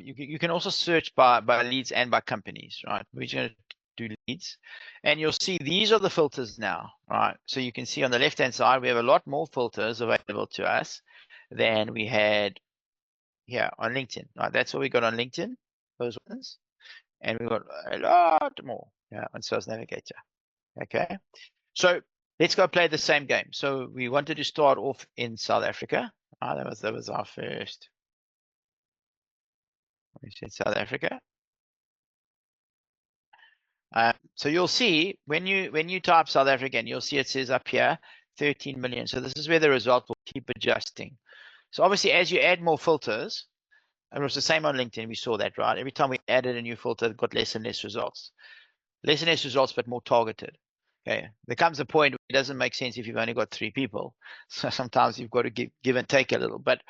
Speaker 1: you can also search by leads and by companies, right? We're just going to do leads, and you'll see these are the filters now, right? So you can see on the left-hand side, we have a lot more filters available to us than we had here on LinkedIn, right? That's what we got on LinkedIn, those ones. And we got a lot more on Sales Navigator, okay? So let's go play the same game. So we wanted to start off in South Africa. That was our first. We said South Africa. So you'll see when you type South African, you'll see it says up here 13 million. So this is where the result will keep adjusting. So obviously, as you add more filters, and it was the same on LinkedIn, we saw that, right? Every time we added a new filter, it got less and less results. Less and less results, but more targeted. Okay, there comes a point where it doesn't make sense if you've only got 3 people. So sometimes you've got to give and take a little. But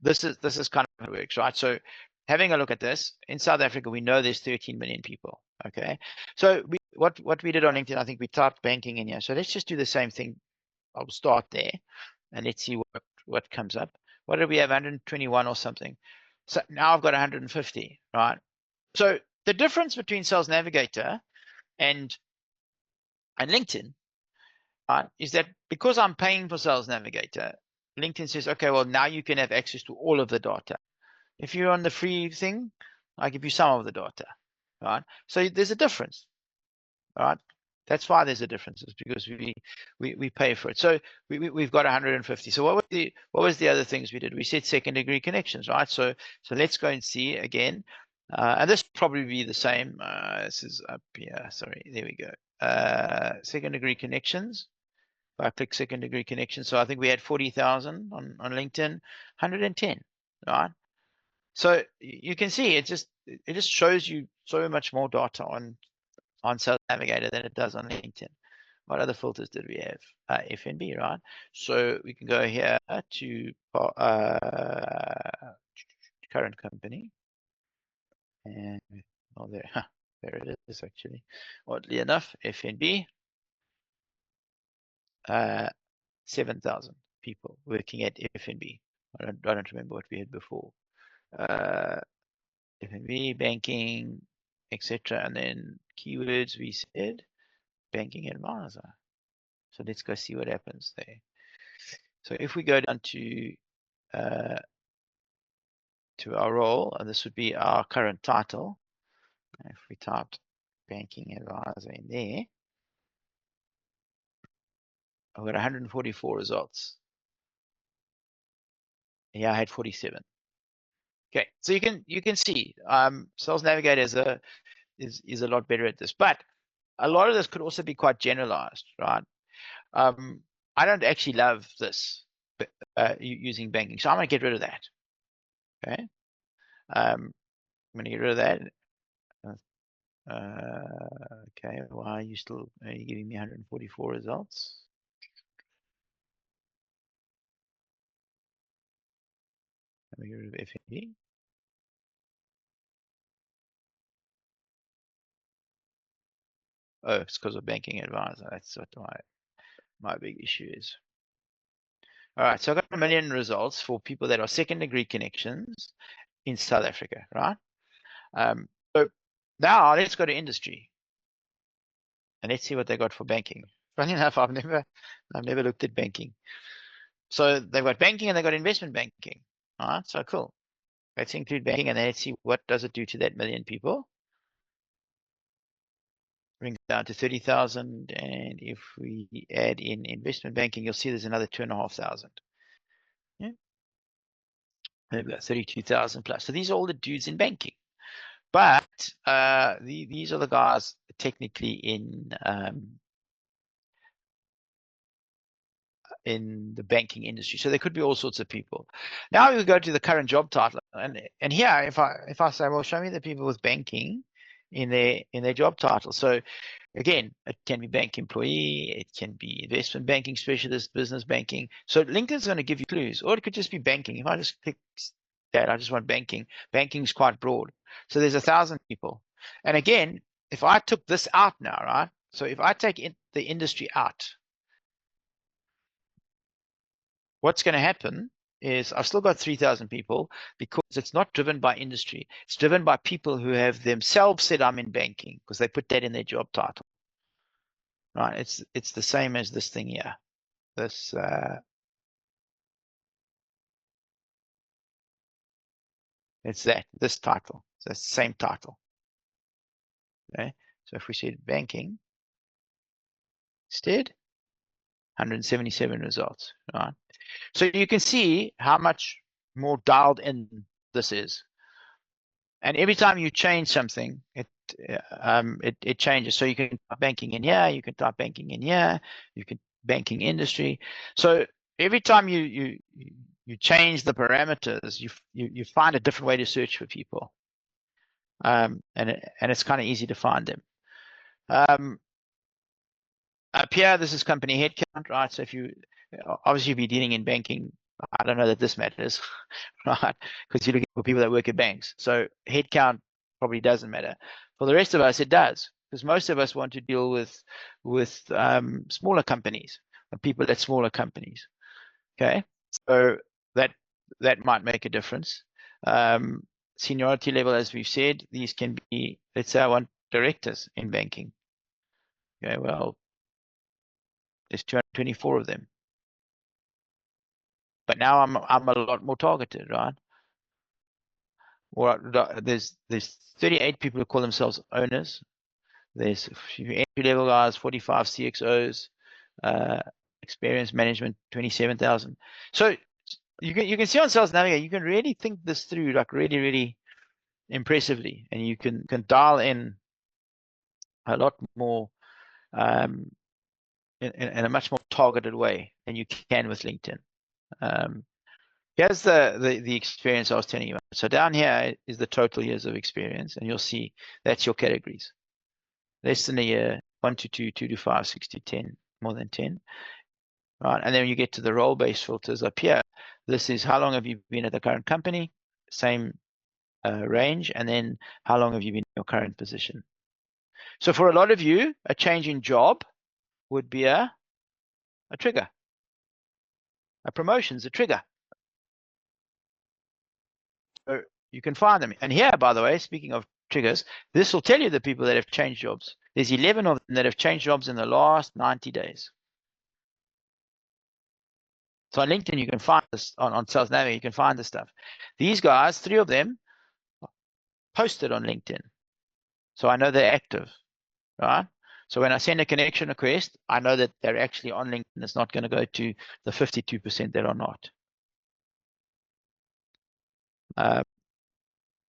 Speaker 1: this is kind of how it works, right? So having a look at this in South Africa, we know there's 13 million people. Okay, so what we did on LinkedIn, I think we typed banking in here. So let's just do the same thing. I'll start there, and let's see what comes up. What did we have? 121 or something. So now I've got 150, right? So the difference between Sales Navigator and LinkedIn, right, is that because I'm paying for Sales Navigator, LinkedIn says, okay, well, now you can have access to all of the data. If you're on the free thing, I give you some of the data, right? So there's a difference, right? That's why there's a difference, is because we pay for it. So we've got 150. So what was the other things we did? We said second degree connections, right? So let's go and see again. And this will probably be the same. This is up here. Sorry, there we go. Second degree connections. If I click second degree connections, so I think we had 40,000 on LinkedIn, 110, right? So you can see it just shows you so much more data on Sales Navigator than it does on LinkedIn. What other filters did we have? FNB, right? So we can go here to current company, and oh, there it is actually. Oddly enough, FNB, 7,000 people working at FNB. I don't remember what we had before. FNB, banking, etc. And then keywords we said banking advisor. So let's go see what happens there. So if we go down to our role, and this would be our current title. If we typed banking advisor in there, I've got 144 results. Yeah, I had 47. Okay, so you can see Sales Navigator is a lot better at this, but a lot of this could also be quite generalized, right? I don't actually love this using banking, so I'm gonna get rid of that. Okay, I'm gonna get rid of that. Okay, why are you still giving me 144 results? Let me get rid of FND. Oh, it's because of Banking Advisor. That's what my big issue is. All right, so I've got 1 million results for people that are second degree connections in South Africa, right? So now let's go to industry. And let's see what they got for banking. Funny enough, I've never looked at banking. So they've got banking and they've got investment banking. All right, so cool. Let's include banking and then let's see what does it do to that million people. Brings it down to 30,000, and if we add in investment banking, you'll see there's another 2,500. Yeah, they've got 32,000 plus. So these are all the dudes in banking, but these are the guys technically in the banking industry. So there could be all sorts of people. Now we go to the current job title, and here if I say, well, show me the people with banking in their job title. So again, it can be bank employee, it can be investment banking specialist, business banking. So LinkedIn's going to give you clues, or it could just be banking. If I just click that, I just want banking. Banking is quite broad. So there's 1,000 people. And again, if I took this out now, right? So if I take the industry out, what's going to happen is I've still got 3,000 people because it's not driven by industry. It's driven by people who have themselves said I'm in banking because they put that in their job title. Right? It's the same as this thing here. This it's this title. So it's the same title. Okay. So if we said banking instead, 177 results. Right. So you can see how much more dialed in this is. And every time you change something, it changes. So you can type banking in here, you can type banking in here, you can banking industry. So every time you change the parameters, you find a different way to search for people, and it's kind of easy to find them. Up here, this is company headcount, right? So if you obviously be dealing in banking, I don't know that this matters, right? Because you're looking for people that work at banks. So headcount probably doesn't matter. For the rest of us, it does, because most of us want to deal with smaller companies, people at smaller companies. Okay, so that might make a difference. Seniority level, as we've said, these can be, let's say I want directors in banking. Okay, well, there's 224 of them. But now I'm a lot more targeted, right? Or there's 38 people who call themselves owners. There's entry level guys, 45 CXOs, experience management, 27,000. So you can see on Sales Navigator, you can really think this through, like really impressively, and you can dial in a lot more in a much more targeted way than you can with LinkedIn. Here's the experience I was telling you about. So down here is the total years of experience, and you'll see that's your categories. Less than a year, 1 to 2, 2 to 5, 6 to 10, more than 10. Right, and then you get to the role-based filters up here. This is how long have you been at the current company, same range, and then how long have you been in your current position. So for a lot of you, a change in job would be a trigger. A promotion's a trigger. So you can find them. And here, by the way, speaking of triggers, this will tell you the people that have changed jobs. There's 11 of them that have changed jobs in the last 90 days. So on LinkedIn, you can find this, on Sales Navigator, you can find this stuff. These guys, 3 of them, posted on LinkedIn. So I know they're active, right? So when I send a connection request, I know that they're actually on LinkedIn. It's not going to go to the 52% that are not.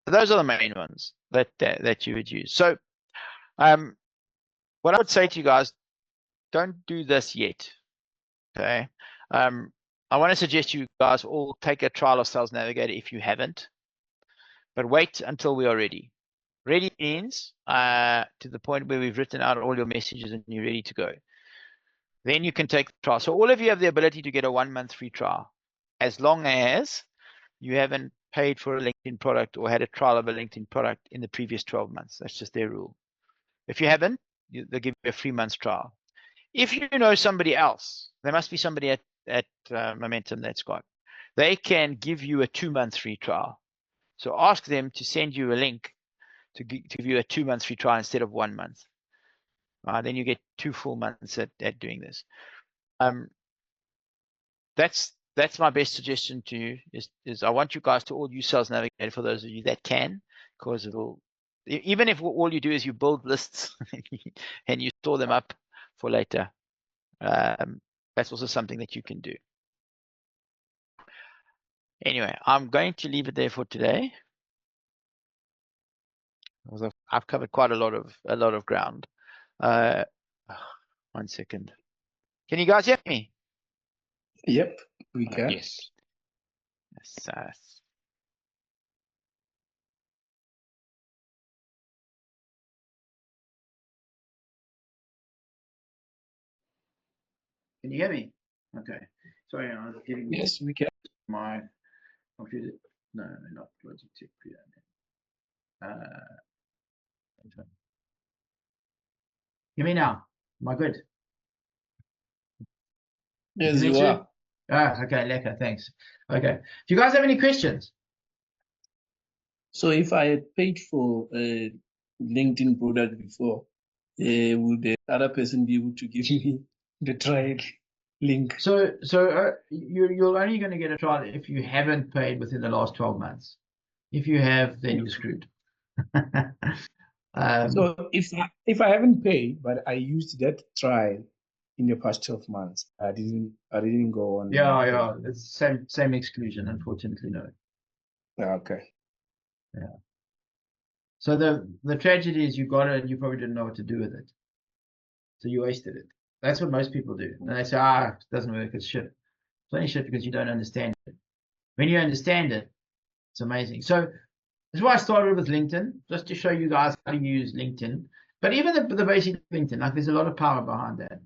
Speaker 1: Those are the main ones that you would use. So what I would say to you guys, don't do this yet. Okay. I want to suggest you guys all take a trial of Sales Navigator if you haven't, but wait until we are ready. Ready means to the point where we've written out all your messages and you're ready to go. Then you can take the trial. So all of you have the ability to get a 1 month free trial, as long as you haven't paid for a LinkedIn product or had a trial of a LinkedIn product in the previous 12 months. That's just their rule. If you haven't, they'll give you a 3 month trial. If you know somebody else, there must be somebody at Momentum that's got, they can give you a 2 month free trial. So ask them to send you a link to give you a 2 month free trial instead of 1 month. Then you get 2 full months at doing this. That's my best suggestion to you is I want you guys to all use Sales Navigator for those of you that can, because it'll, even if all you do is you build lists and you store them up for later, that's also something that you can do. Anyway, I'm going to leave it there for today. I've covered quite a lot of ground. 1 second. Can you guys hear me?
Speaker 5: Yep, we can.
Speaker 2: Yes.
Speaker 1: Yes. Can you hear me? Okay. Sorry, I was getting
Speaker 5: Yes, we can.
Speaker 1: my computer. No, not Logitech. Hear me now? Am I good?
Speaker 5: Yes,
Speaker 1: Me
Speaker 5: you
Speaker 1: too?
Speaker 5: are.
Speaker 1: Okay, lekker, thanks. Okay. Do you guys have any questions?
Speaker 5: So if I had paid for a LinkedIn product before, would the other person be able to give me the trial link?
Speaker 1: So you're only going to get a trial if you haven't paid within the last 12 months. If you have, then you're screwed.
Speaker 5: So if I haven't paid, but I used that trial in the past 12 months, I didn't go on.
Speaker 1: Yeah, it's same exclusion, unfortunately, no.
Speaker 5: Okay.
Speaker 1: Yeah. So the tragedy is you got it and you probably didn't know what to do with it. So you wasted it. That's what most people do. And they say, it doesn't work, it's shit. It's only shit because you don't understand it. When you understand it, it's amazing. So that's why I started with LinkedIn, just to show you guys how to use LinkedIn. But even the basic LinkedIn, like there's a lot of power behind that.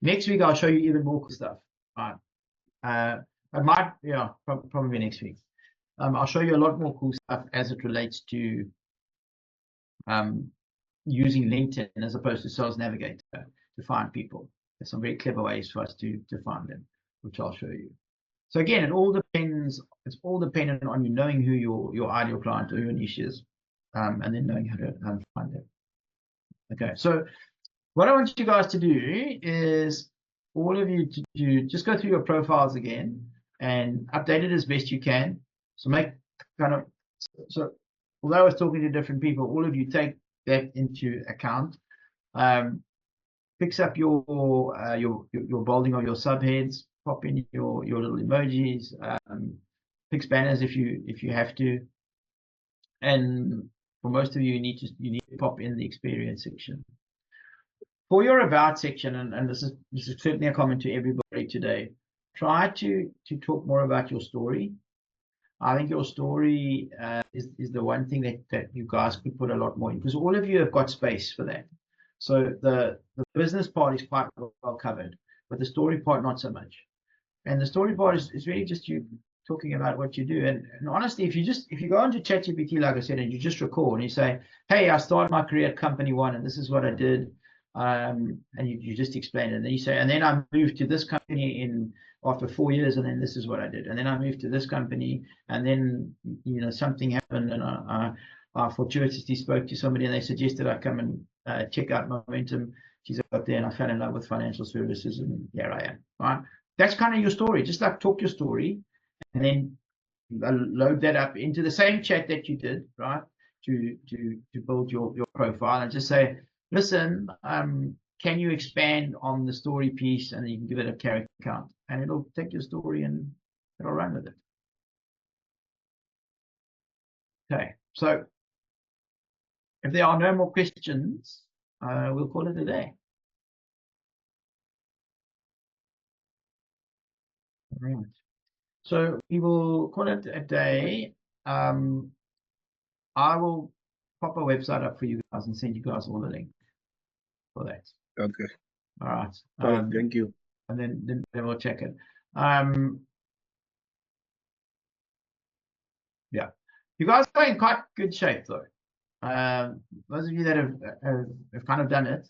Speaker 1: Next week I'll show you even more cool stuff. Right. I might, probably next week. I'll show you a lot more cool stuff as it relates to using LinkedIn as opposed to Sales Navigator to find people. There's some very clever ways for us to find them, which I'll show you. So again, it all depends. It's all dependent on you knowing who your ideal client or your niche is, and then knowing how to find them. Okay, so what I want you guys to do is all of you to just go through your profiles again and update it as best you can. So so although I was talking to different people, all of you take that into account. Fix up your bolding of your subheads, pop in your little emojis, fix banners if you have to, and for most of you, you need to pop in the experience section. For your about section, and this is certainly a comment to everybody today, try to talk more about your story. I think your story is the one thing that you guys could put a lot more in, because all of you have got space for that. So the business part is quite well covered, but the story part not so much. And the story part is really just you talking about what you do. And honestly, if you go onto ChatGPT, like I said, and you just record and you say, hey, I started my career at company 1 and this is what I did. And you just explain it. And then you say, and then I moved to this company after 4 years, and then this is what I did. And then I moved to this company, and then something happened, and I fortuitously spoke to somebody, and they suggested I come and check out Momentum. She's out there, and I fell in love with financial services, and here I am. Right? That's kind of your story. Just like talk your story, and then load that up into the same chat that you did, right? To build your profile, and just say, listen,
Speaker 11: can you expand on the story piece, and then you can give it a character count, and it'll take your story and it'll run with it. Okay, so if there are no more questions, we'll call it a day. All right. So we will call it a day. I will pop a website up for you guys and send you guys all the link for that.
Speaker 5: Okay.
Speaker 11: All right.
Speaker 5: All right. Thank you.
Speaker 11: And then we'll check it. Yeah, you guys are in quite good shape though. Those of you that have kind of done it,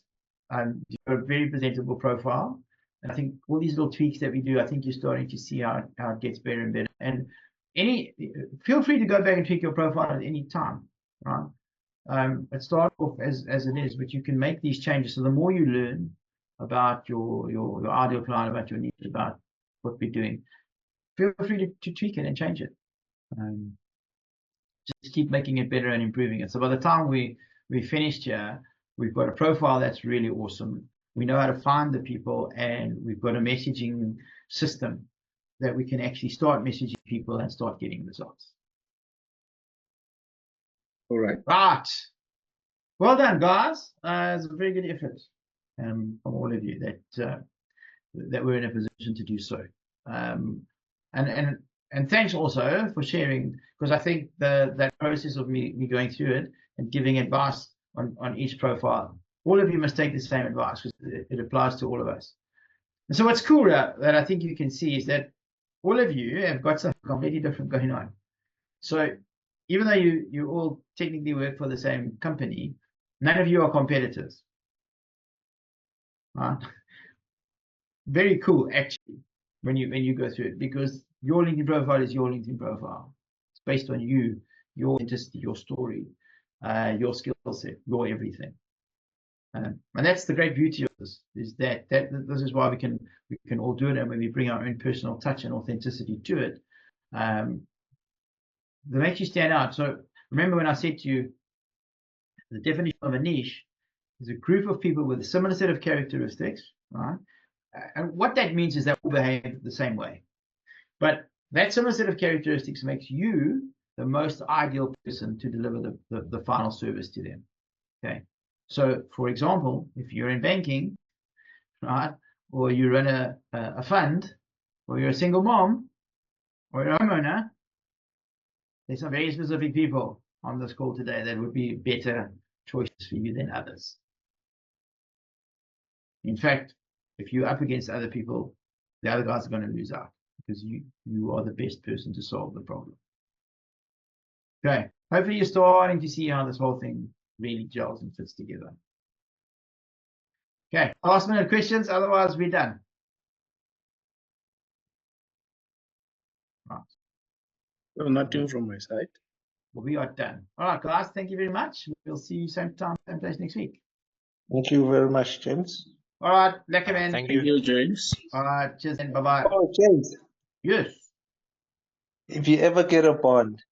Speaker 11: you've got a very presentable profile. And I think all these little tweaks that we do, I think you're starting to see how it gets better and better. And feel free to go back and tweak your profile at any time, right? It starts off as it is, but you can make these changes. So the more you learn about your ideal client, about your needs, about what we're doing, feel free to tweak it and change it. Just keep making it better and improving it. So by the time we finished here, we've got a profile that's really awesome. We know how to find the people, and we've got a messaging system that we can actually start messaging people and start getting results.
Speaker 5: All right.
Speaker 11: Right. Well done, guys. It's a very good effort from all of you that we're in a position to do so. And thanks also for sharing, because I think that process of me going through it and giving advice on each profile, all of you must take the same advice, because it applies to all of us. And so what's cool that I think you can see is that all of you have got something completely different going on. So even though you all technically work for the same company, none of you are competitors. Right? Very cool, actually, when you go through it, because your LinkedIn profile is your LinkedIn profile. It's based on you, your authenticity, your story, your skill set, your everything. And that's the great beauty of this, is that this is why we can all do it, and when we bring our own personal touch and authenticity to it, that makes you stand out. So remember when I said to you, the definition of a niche is a group of people with a similar set of characteristics, right? And what that means is that we behave the same way. But that similar set of characteristics makes you the most ideal person to deliver the final service to them. Okay. So, for example, if you're in banking, right, or you run a fund, or you're a single mom, or you're a homeowner, there's some very specific people on this call today that would be better choices for you than others. In fact, if you're up against other people, the other guys are going to lose out, because you are the best person to solve the problem. Okay, hopefully you're starting to see how this whole thing really gels and fits together. Okay, last minute questions, otherwise we're done. Right.
Speaker 5: Well, nothing from my side.
Speaker 11: Well, we are done. All right, guys, thank you very much. We'll see you same time, same place next week.
Speaker 9: Thank you very much, James.
Speaker 11: All right, lekker man.
Speaker 7: Thank
Speaker 5: Thank you, James.
Speaker 11: All right, cheers and bye-bye.
Speaker 9: Oh, James,
Speaker 11: Yes.
Speaker 9: if you ever get a bond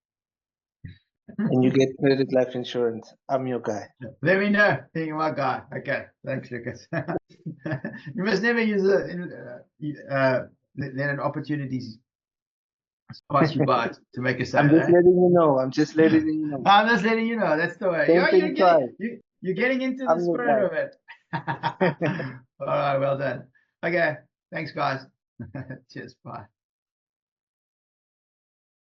Speaker 9: and you get credit life insurance, I'm your guy.
Speaker 11: Let me know. You're my guy. Okay, thanks, Lucas. You must never use let an opportunity pass you by to make a sale.
Speaker 9: I'm just letting you know. I'm just letting you know.
Speaker 11: I'm just letting you know. That's the way. You're getting into the spirit of it. All right, well done. Okay, thanks, guys. Cheers. Bye.